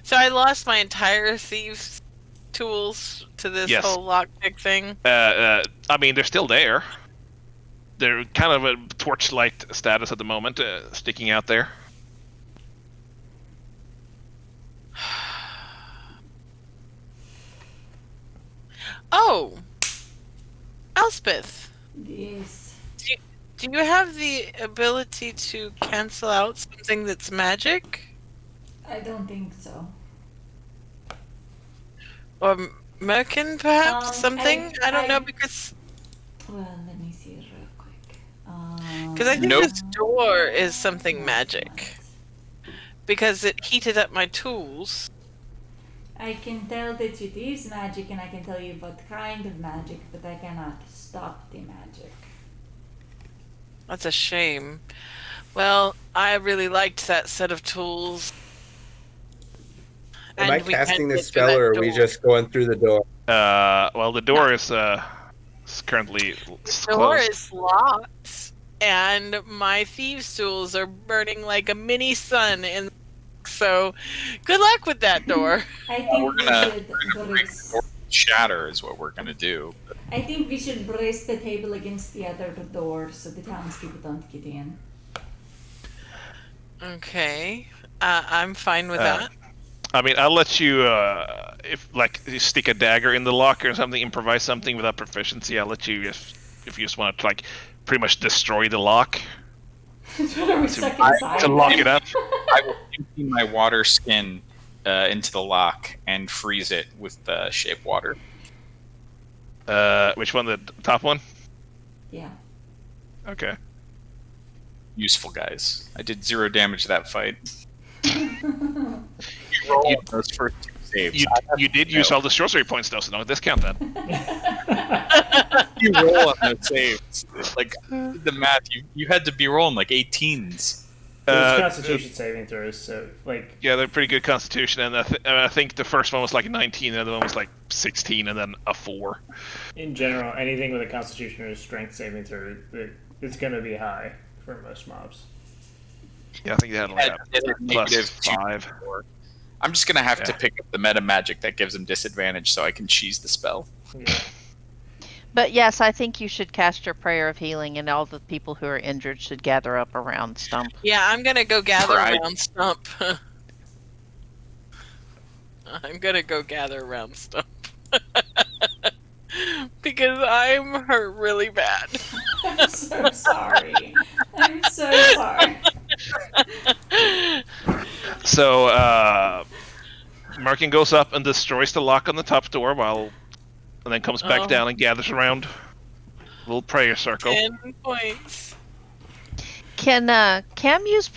So I lost my entire thieves' tools to this Yes. whole lockpick thing. I mean, they're still there. They're kind of a torchlight status at the moment, sticking out there. Oh, Elspeth, Yes. do you have the ability to cancel out something that's magic? I don't think so. Or Merkin, perhaps? Something? I don't know, I- because Well, let me see it real quick. I think Nope. this door is something magic. Because it heated up my tools. I can tell that it is magic, and I can tell you what kind of magic, but I cannot stop the magic. That's a shame. Well, I really liked that set of tools. Am I And we can't casting get this through spell, that or are we door. just going through the door? Well, the door is currently The door closed. is locked, and my thieves' tools are burning like a mini sun. So, good luck with that door. I think we're we gonna- should we're gonna break the door. shatter is what we're gonna do. I think we should brace the table against the other door so the townspeople don't get in. Okay. I'm fine with Uh, that. I mean, I'll let you, if like you stick a dagger in the lock or something, improvise something without proficiency. I'll let you if you just want to like pretty much destroy the lock What are we stuck inside? to lock it up. I will empty my water skin into the lock and freeze it with the shape water. Which one? The top one? Yeah. Okay. Useful, guys. I did 0 damage to that fight. You roll on those first 2 saves. You did use all the sorcery points though, so don't discount that. You roll on those saves. Like the math, you had to be rolling like 18s. Those Constitution saving throws, so like Yeah, they're pretty good Constitution, and I think the first one was like 19, and the other one was like 16, and then a 4. in general, anything with a Constitution or a Strength saving throw, it's going to be high for most mobs. Yeah, I think they had like a plus -2 5. before. I'm just gonna have to pick up the meta magic that gives him disadvantage so I can cheese the spell. Yeah. But yes, I think you should cast your prayer of healing, and all the people who are injured should gather up around Stump. Yeah, I'm gonna go gather Right. around Stump. I'm gonna go gather around Stump. Because I'm hurt really bad. I'm so sorry. I'm so sorry. So, Merkin goes up and destroys the lock on the top door and then comes back Oh. down and gathers around little prayer circle. 10 points. Can Cam use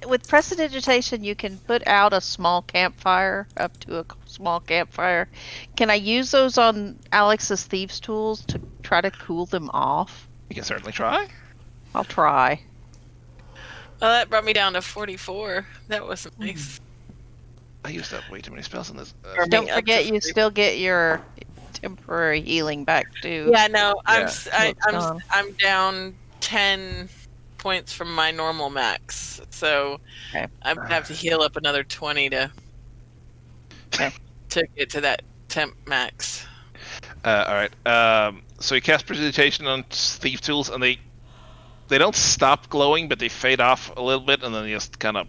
with prestidigitation? You can put out a small campfire, up to a small campfire. Can I use those on Alex's thieves' tools to try to cool them off? You can certainly try. I'll try. Well, that brought me down to 44. That wasn't nice. I used up way too many spells on this. Or Don't up forget, to you 40. still get your temporary healing back too. Yeah, no, Yeah. I'm down 10 points from my normal max, so Okay. I would have to heal up another 20 to get to that temp max. All right. So you cast prestidigitation on thief tools, and they don't stop glowing, but they fade off a little bit, and then just kind of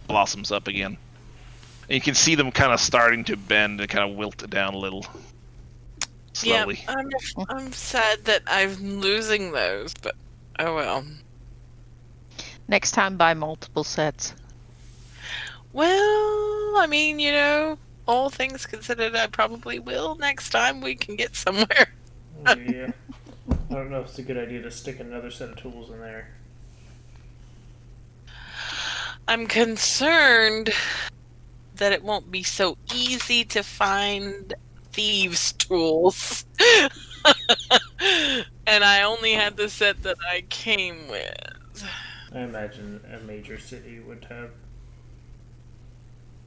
blossoms up again. And you can see them kind of starting to bend and kind of wilt down a little slowly. Yeah, I'm sad that I'm losing those, but oh well. Next time, buy multiple sets. Well, I mean, all things considered, I probably will next time we can get somewhere. Yeah. I don't know if it's a good idea to stick another set of tools in there. I'm concerned that it won't be so easy to find thieves' tools. And I only had the set that I came with. I imagine a major city would have.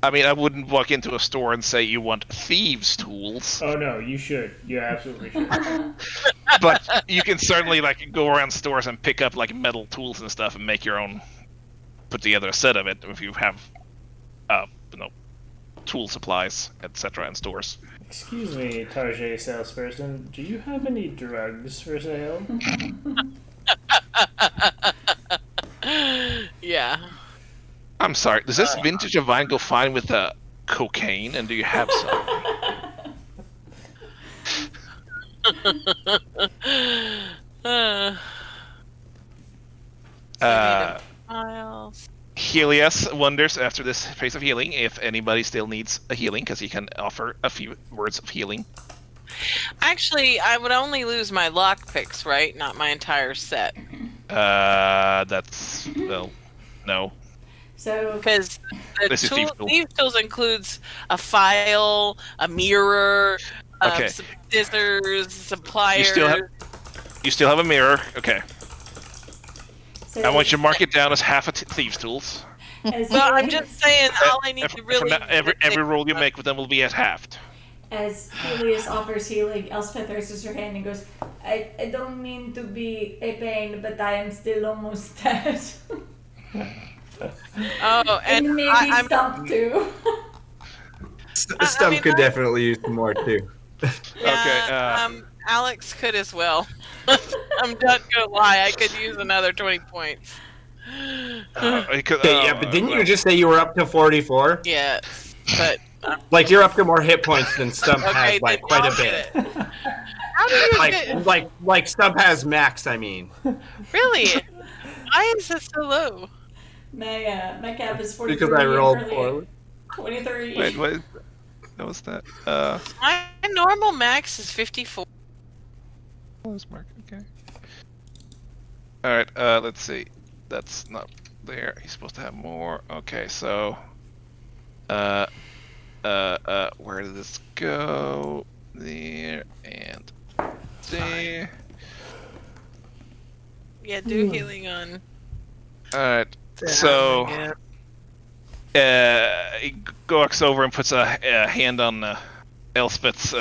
I mean, I wouldn't walk into a store and say you want thieves' tools, Oh no, you should. You absolutely should. but you can certainly like go around stores and pick up like metal tools and stuff and make your own, put together a set of it if you have, tool supplies, etc. in stores. Excuse me, Tarjay salesperson. Do you have any drugs for sale? Yeah. I'm sorry, does this vintage of wine go fine with cocaine, and do you have some? Files. Helios wonders after this phase of healing if anybody still needs a healing, because he can offer a few words of healing. Actually, I would only lose my lockpicks, right? Not my entire set. That's, well, no. So Because the This is thieves' tool. thieves' tools includes a file, a mirror, Okay. some scissors, some pliers. You still have a mirror. Okay. So I want you to mark it down as half a thieves' tools. as Well, I'm Helios- just saying, all I need to From really... now, every roll you make with them will be at halved. As Helios offers healing, Elspeth raises her hand and goes, I don't mean to be a pain, but I am still almost dead. Oh, and and maybe I'm Stump too. Stump mean, could definitely use some more too. Okay, Alex could as well. I'm not gonna lie, I could use another 20 points. Okay, yeah, but didn't you just say you were up to 44? Yes, but Like you're up to more hit points than Stump okay, has by then quite y'all a get bit. it. How do you Like get? like Stump has max. I mean, Really? Why is it so low? My cap is because 43 I and rolled currently poorly. at 23. wait, what was that? My normal max is 54. What was Mark? Okay. All right. Let's see. That's not there. He's supposed to have more. Okay, so. Where did this go? There and there. Yeah, do healing on. All right. that, So. I He walks over and puts a hand on Elspeth's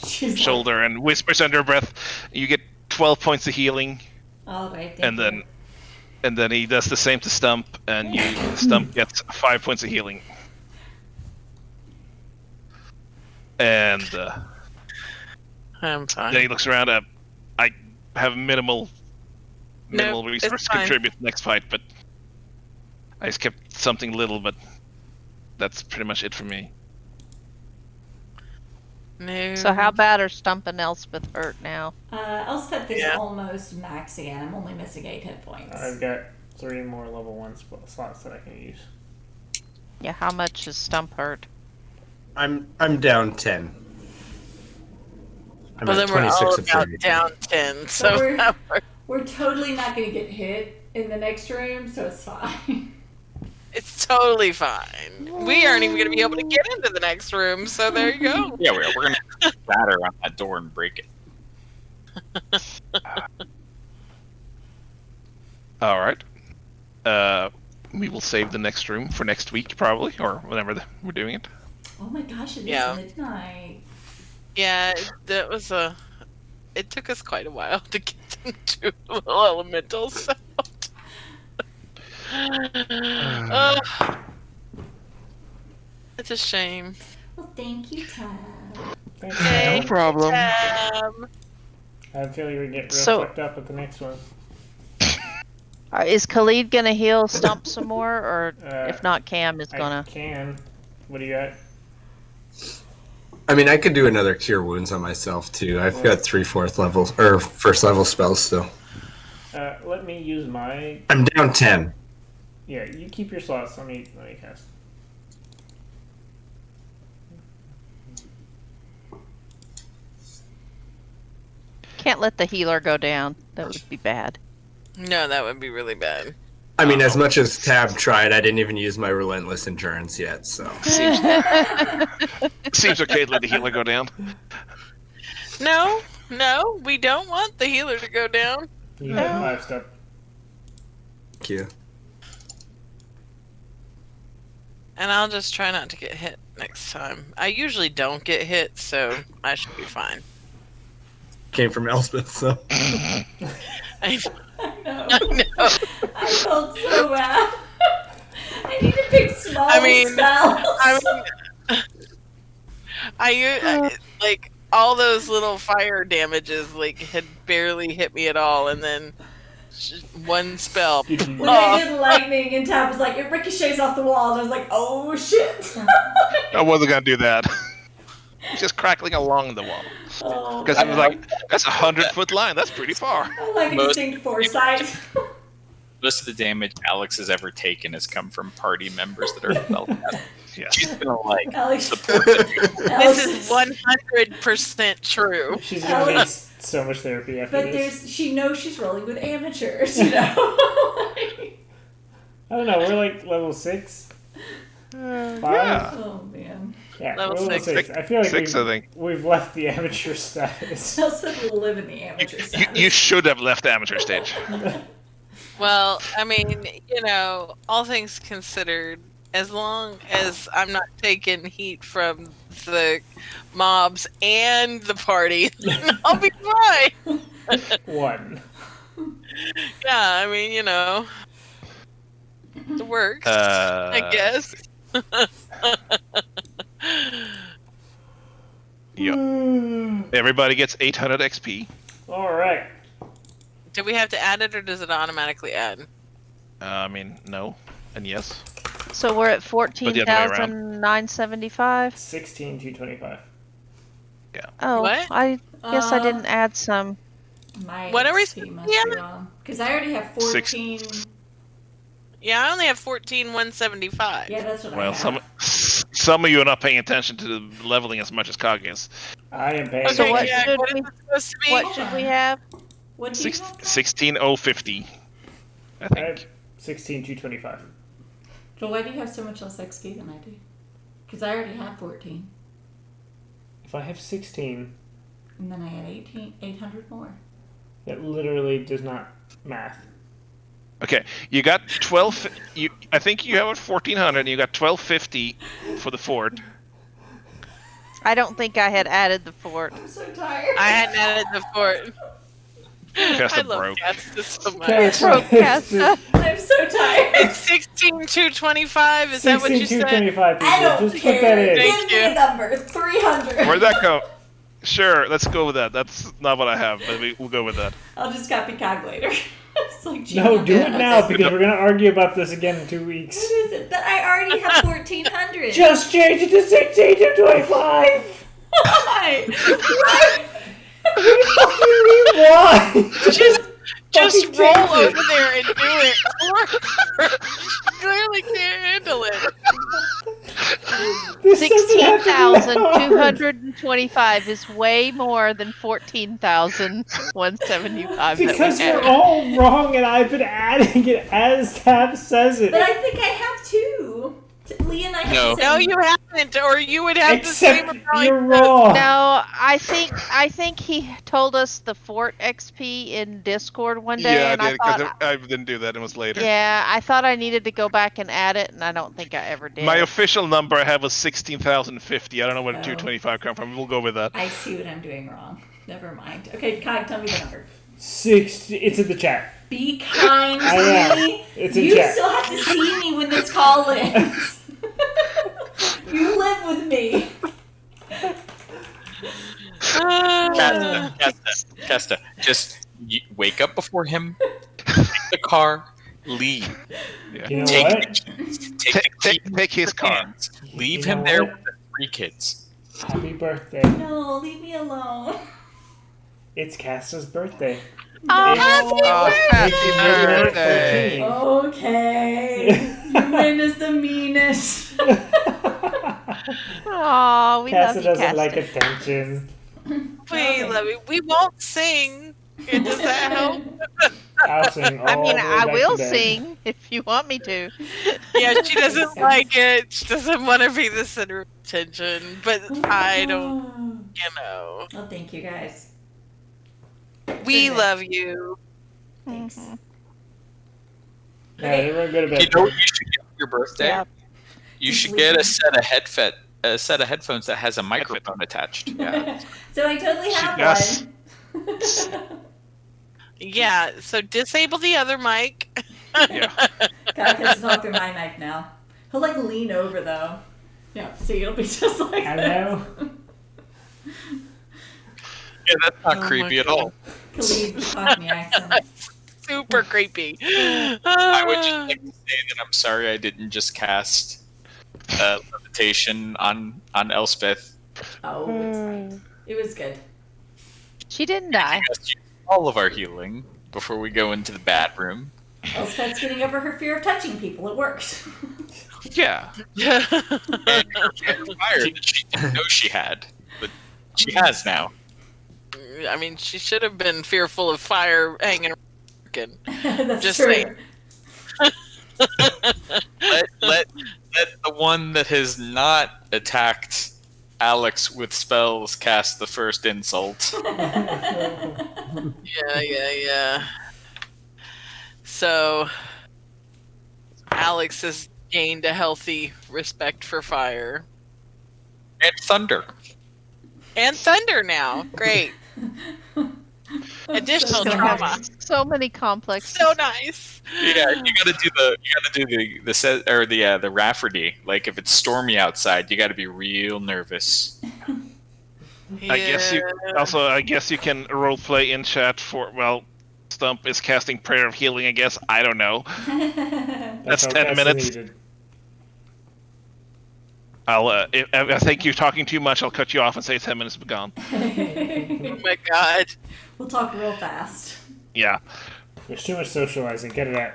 She's shoulder and whispers under her breath, "You get 12 points of healing." All right, And then he does the same to Stump, and Stump gets 5 points of healing. And I'm fine. then he looks around. I have minimal Nope, resource it's to fine. contribute to the next fight, but I just kept something little, but that's pretty much it for me. No. So how bad are Stump and Elspeth hurt now? Elspeth is Yeah. almost max again. I'm only missing 8 hit points. I've got 3 more level 1 slots that I can use. Yeah, how much is Stump hurt? I'm down 10. I'm Well, at then we're all 26 of about 30. down 10. So So we're totally not going to get hit in the next room, so it's fine. it's totally fine. We aren't even going to be able to get into the next room. So there you go. Yeah, we're gonna batter on that door and break it. All right. We will save the next room for next week, probably, or whenever we're doing it. Oh my gosh, it is Yeah. midnight. Yeah, that was a. It took us quite a while to get them two little elementals out. It's a shame. Well, thank you, Tab. Thanks, Yay. man. problem. I feel like we get real So- fucked up with the next one. Is Khalid gonna heal Stump some more, or if not, Cam is I gonna? can. What do you got? I mean, I could do another cure wounds on myself too. I've got 3/4 levels or first level spells still. Let me use my. I'm down 10. Yeah, you keep your slots. Let me cast. Can't let the healer go down. That would be bad. No, that would be really bad. I mean, as much as Tab tried, I didn't even use my relentless endurance yet. So Seems okay to let the healer go down. No, we don't want the healer to go down. You have 5 step. thank you. And I'll just try not to get hit next time. I usually don't get hit, so I should be fine. Came from Elspeth, so I I know. I know. I felt so bad. I need to pick small spells. I like all those little fire damages like had barely hit me at all, and then one spell. When I did lightning and Tab was like, it ricochets off the walls, I was like, oh shit. I wasn't gonna do that. Just crackling along the wall. Oh, Because I was like, that's 100-foot line. That's pretty far. I like Most- instinct foresight. Most of the damage Alex has ever taken has come from party members that are spellcasters. Yeah. She's gonna like Alex, support the This is 100% true. She's gonna need so much therapy after But this. she knows she's rolling with amateurs, you know? I don't know. We're like level 6. 5. Yeah. Oh man. Yeah, Level we're level 6. 6. I feel like 6, I think. we've left the amateur status. Elspeth will live in the amateur status. You should have left the amateur stage. Well, I mean, all things considered, as long as I'm not taking heat from the mobs and the party, then I'll be fine. 1. Yeah, I mean, it works, I guess. Yep. Everybody gets 800 XP. All right. Do we have to add it, or does it automatically add? I mean, no, and yes. So we're at the other way around. 14,975. 16,225. Oh, What? I guess I Uh, didn't add some. My What are we XP must yeah. be wrong. Because I already have 14. Yeah, I only have 14,175. Yeah, that's what I Well, have. some of you are not paying attention to the leveling as much as Kag is. I am paying. Okay, what yeah, should what is we- it supposed to be? What should we have? What do you have? 16,050. I I think. have 16,225. So why do you have so much less XP than I do? Because I already have 14. If I have 16, And then I had 800 more. it literally does not math. Okay, you got 12. I think you have 1,400, and you got 1,250 for the fort. I don't think I had added the fort. I'm so tired. I hadn't added the fort. Casta I love broke. Casta so much. Broke Casta. I'm so tired. It's 16,225. Is that what you said? 16,225 people. I don't Just care. put that in. Thank Give me you. a number. 300. Where'd that go? Sure, let's go with that. That's not what I have, but we'll go with that. I'll just copy Cog later. It's like, gee, No, do yeah. it now because we're gonna argue about this again in 2 weeks. What is it? That I already have 1,400. Just change it to 16,225. Why? Why? Why? Just Fucking roll change it. over there and do it. Clearly can't handle it. This doesn't have to be that hard. 16,225 is way more than 14,175. Because that we we're had. all wrong and I've been adding it as Tab says it. But I think I have two. Lee and I have No. the same. No, you haven't, or you would have the same Except amount. you're wrong. No, I think he told us the fort XP in Discord one day, Yeah, and I I did, because thought, I didn't do that. It was later. yeah, I thought I needed to go back and add it, and I don't think I ever did. My official number I have was 16,050. I don't know where the Oh. 225 come from. We'll go with that. I see what I'm doing wrong. Never mind. Okay, Cog, tell me the number. 60. It's in the chat. Be kind I to am. me. It's in You chat. still have to see me when this call ends. You live with me. Casta, just wake up before him, take the car, leave. You know Take what? Take his car. Leave You him know there what? with the 3 kids. Happy birthday. No, leave me alone. It's Casta's birthday. Oh, Happy birthday. Okay. Ewan is the meanest. Aw, we Casta love you, doesn't Casta. like attention. We love you. We won't sing. Does that help? I'll sing all I mean, the way I back will to bed. sing if you want me to. Yeah, she doesn't like it. She doesn't want to be the center of attention. But I don't, Oh, thank you guys. We love you. Thanks. Mhm. Yeah, everyone go to bed. You know what you should get for your birthday? Yeah. You Just should get leave a set of headphones that has a microphone attached. Yeah. So I totally have Yes. one. Yeah, so disable the other mic. Yeah. God has knocked through my mic now. He'll like lean over though. Yeah, see, it'll be just like Hello? Yeah, that's not Oh my creepy at God. all. Khalid Cockney accent. Super creepy. I would just like to say that I'm sorry I didn't just cast levitation on Elspeth. Oh, it's fine. It was good. She didn't die. Just use all of our healing before we go into the bad room. Elspeth's getting over her fear of touching people. It worked. Yeah. And her fire that she didn't know she had, but she has now. I mean, she should have been fearful of fire hanging around. That's Just true. saying. Let the one that has not attacked Alex with spells cast the first insult. Yeah. So, Alex has gained a healthy respect for fire. And thunder. And thunder now. Great. Additional Gonna trauma. have so many complex. So nice. Yeah, you gotta do the Rafferty. Like if it's stormy outside, you gotta be real nervous. I guess you also. I guess you can roleplay in chat for. Well, Stump is casting Prayer of Healing. I guess I don't know. That's all 10 Cassie minutes. needed. I'll. If I think you're talking too much, I'll cut you off and say 10 minutes be gone. Oh my god. We'll talk real fast. Yeah. There's too much socializing. Get it out.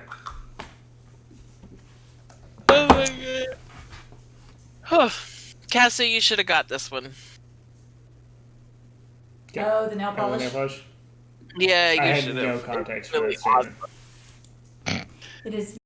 Oh my god. Cassie, you should have got this one. Oh, the nail Oh, the polish. nail polish? Yeah, I you had should no have. context for Really that statement. It is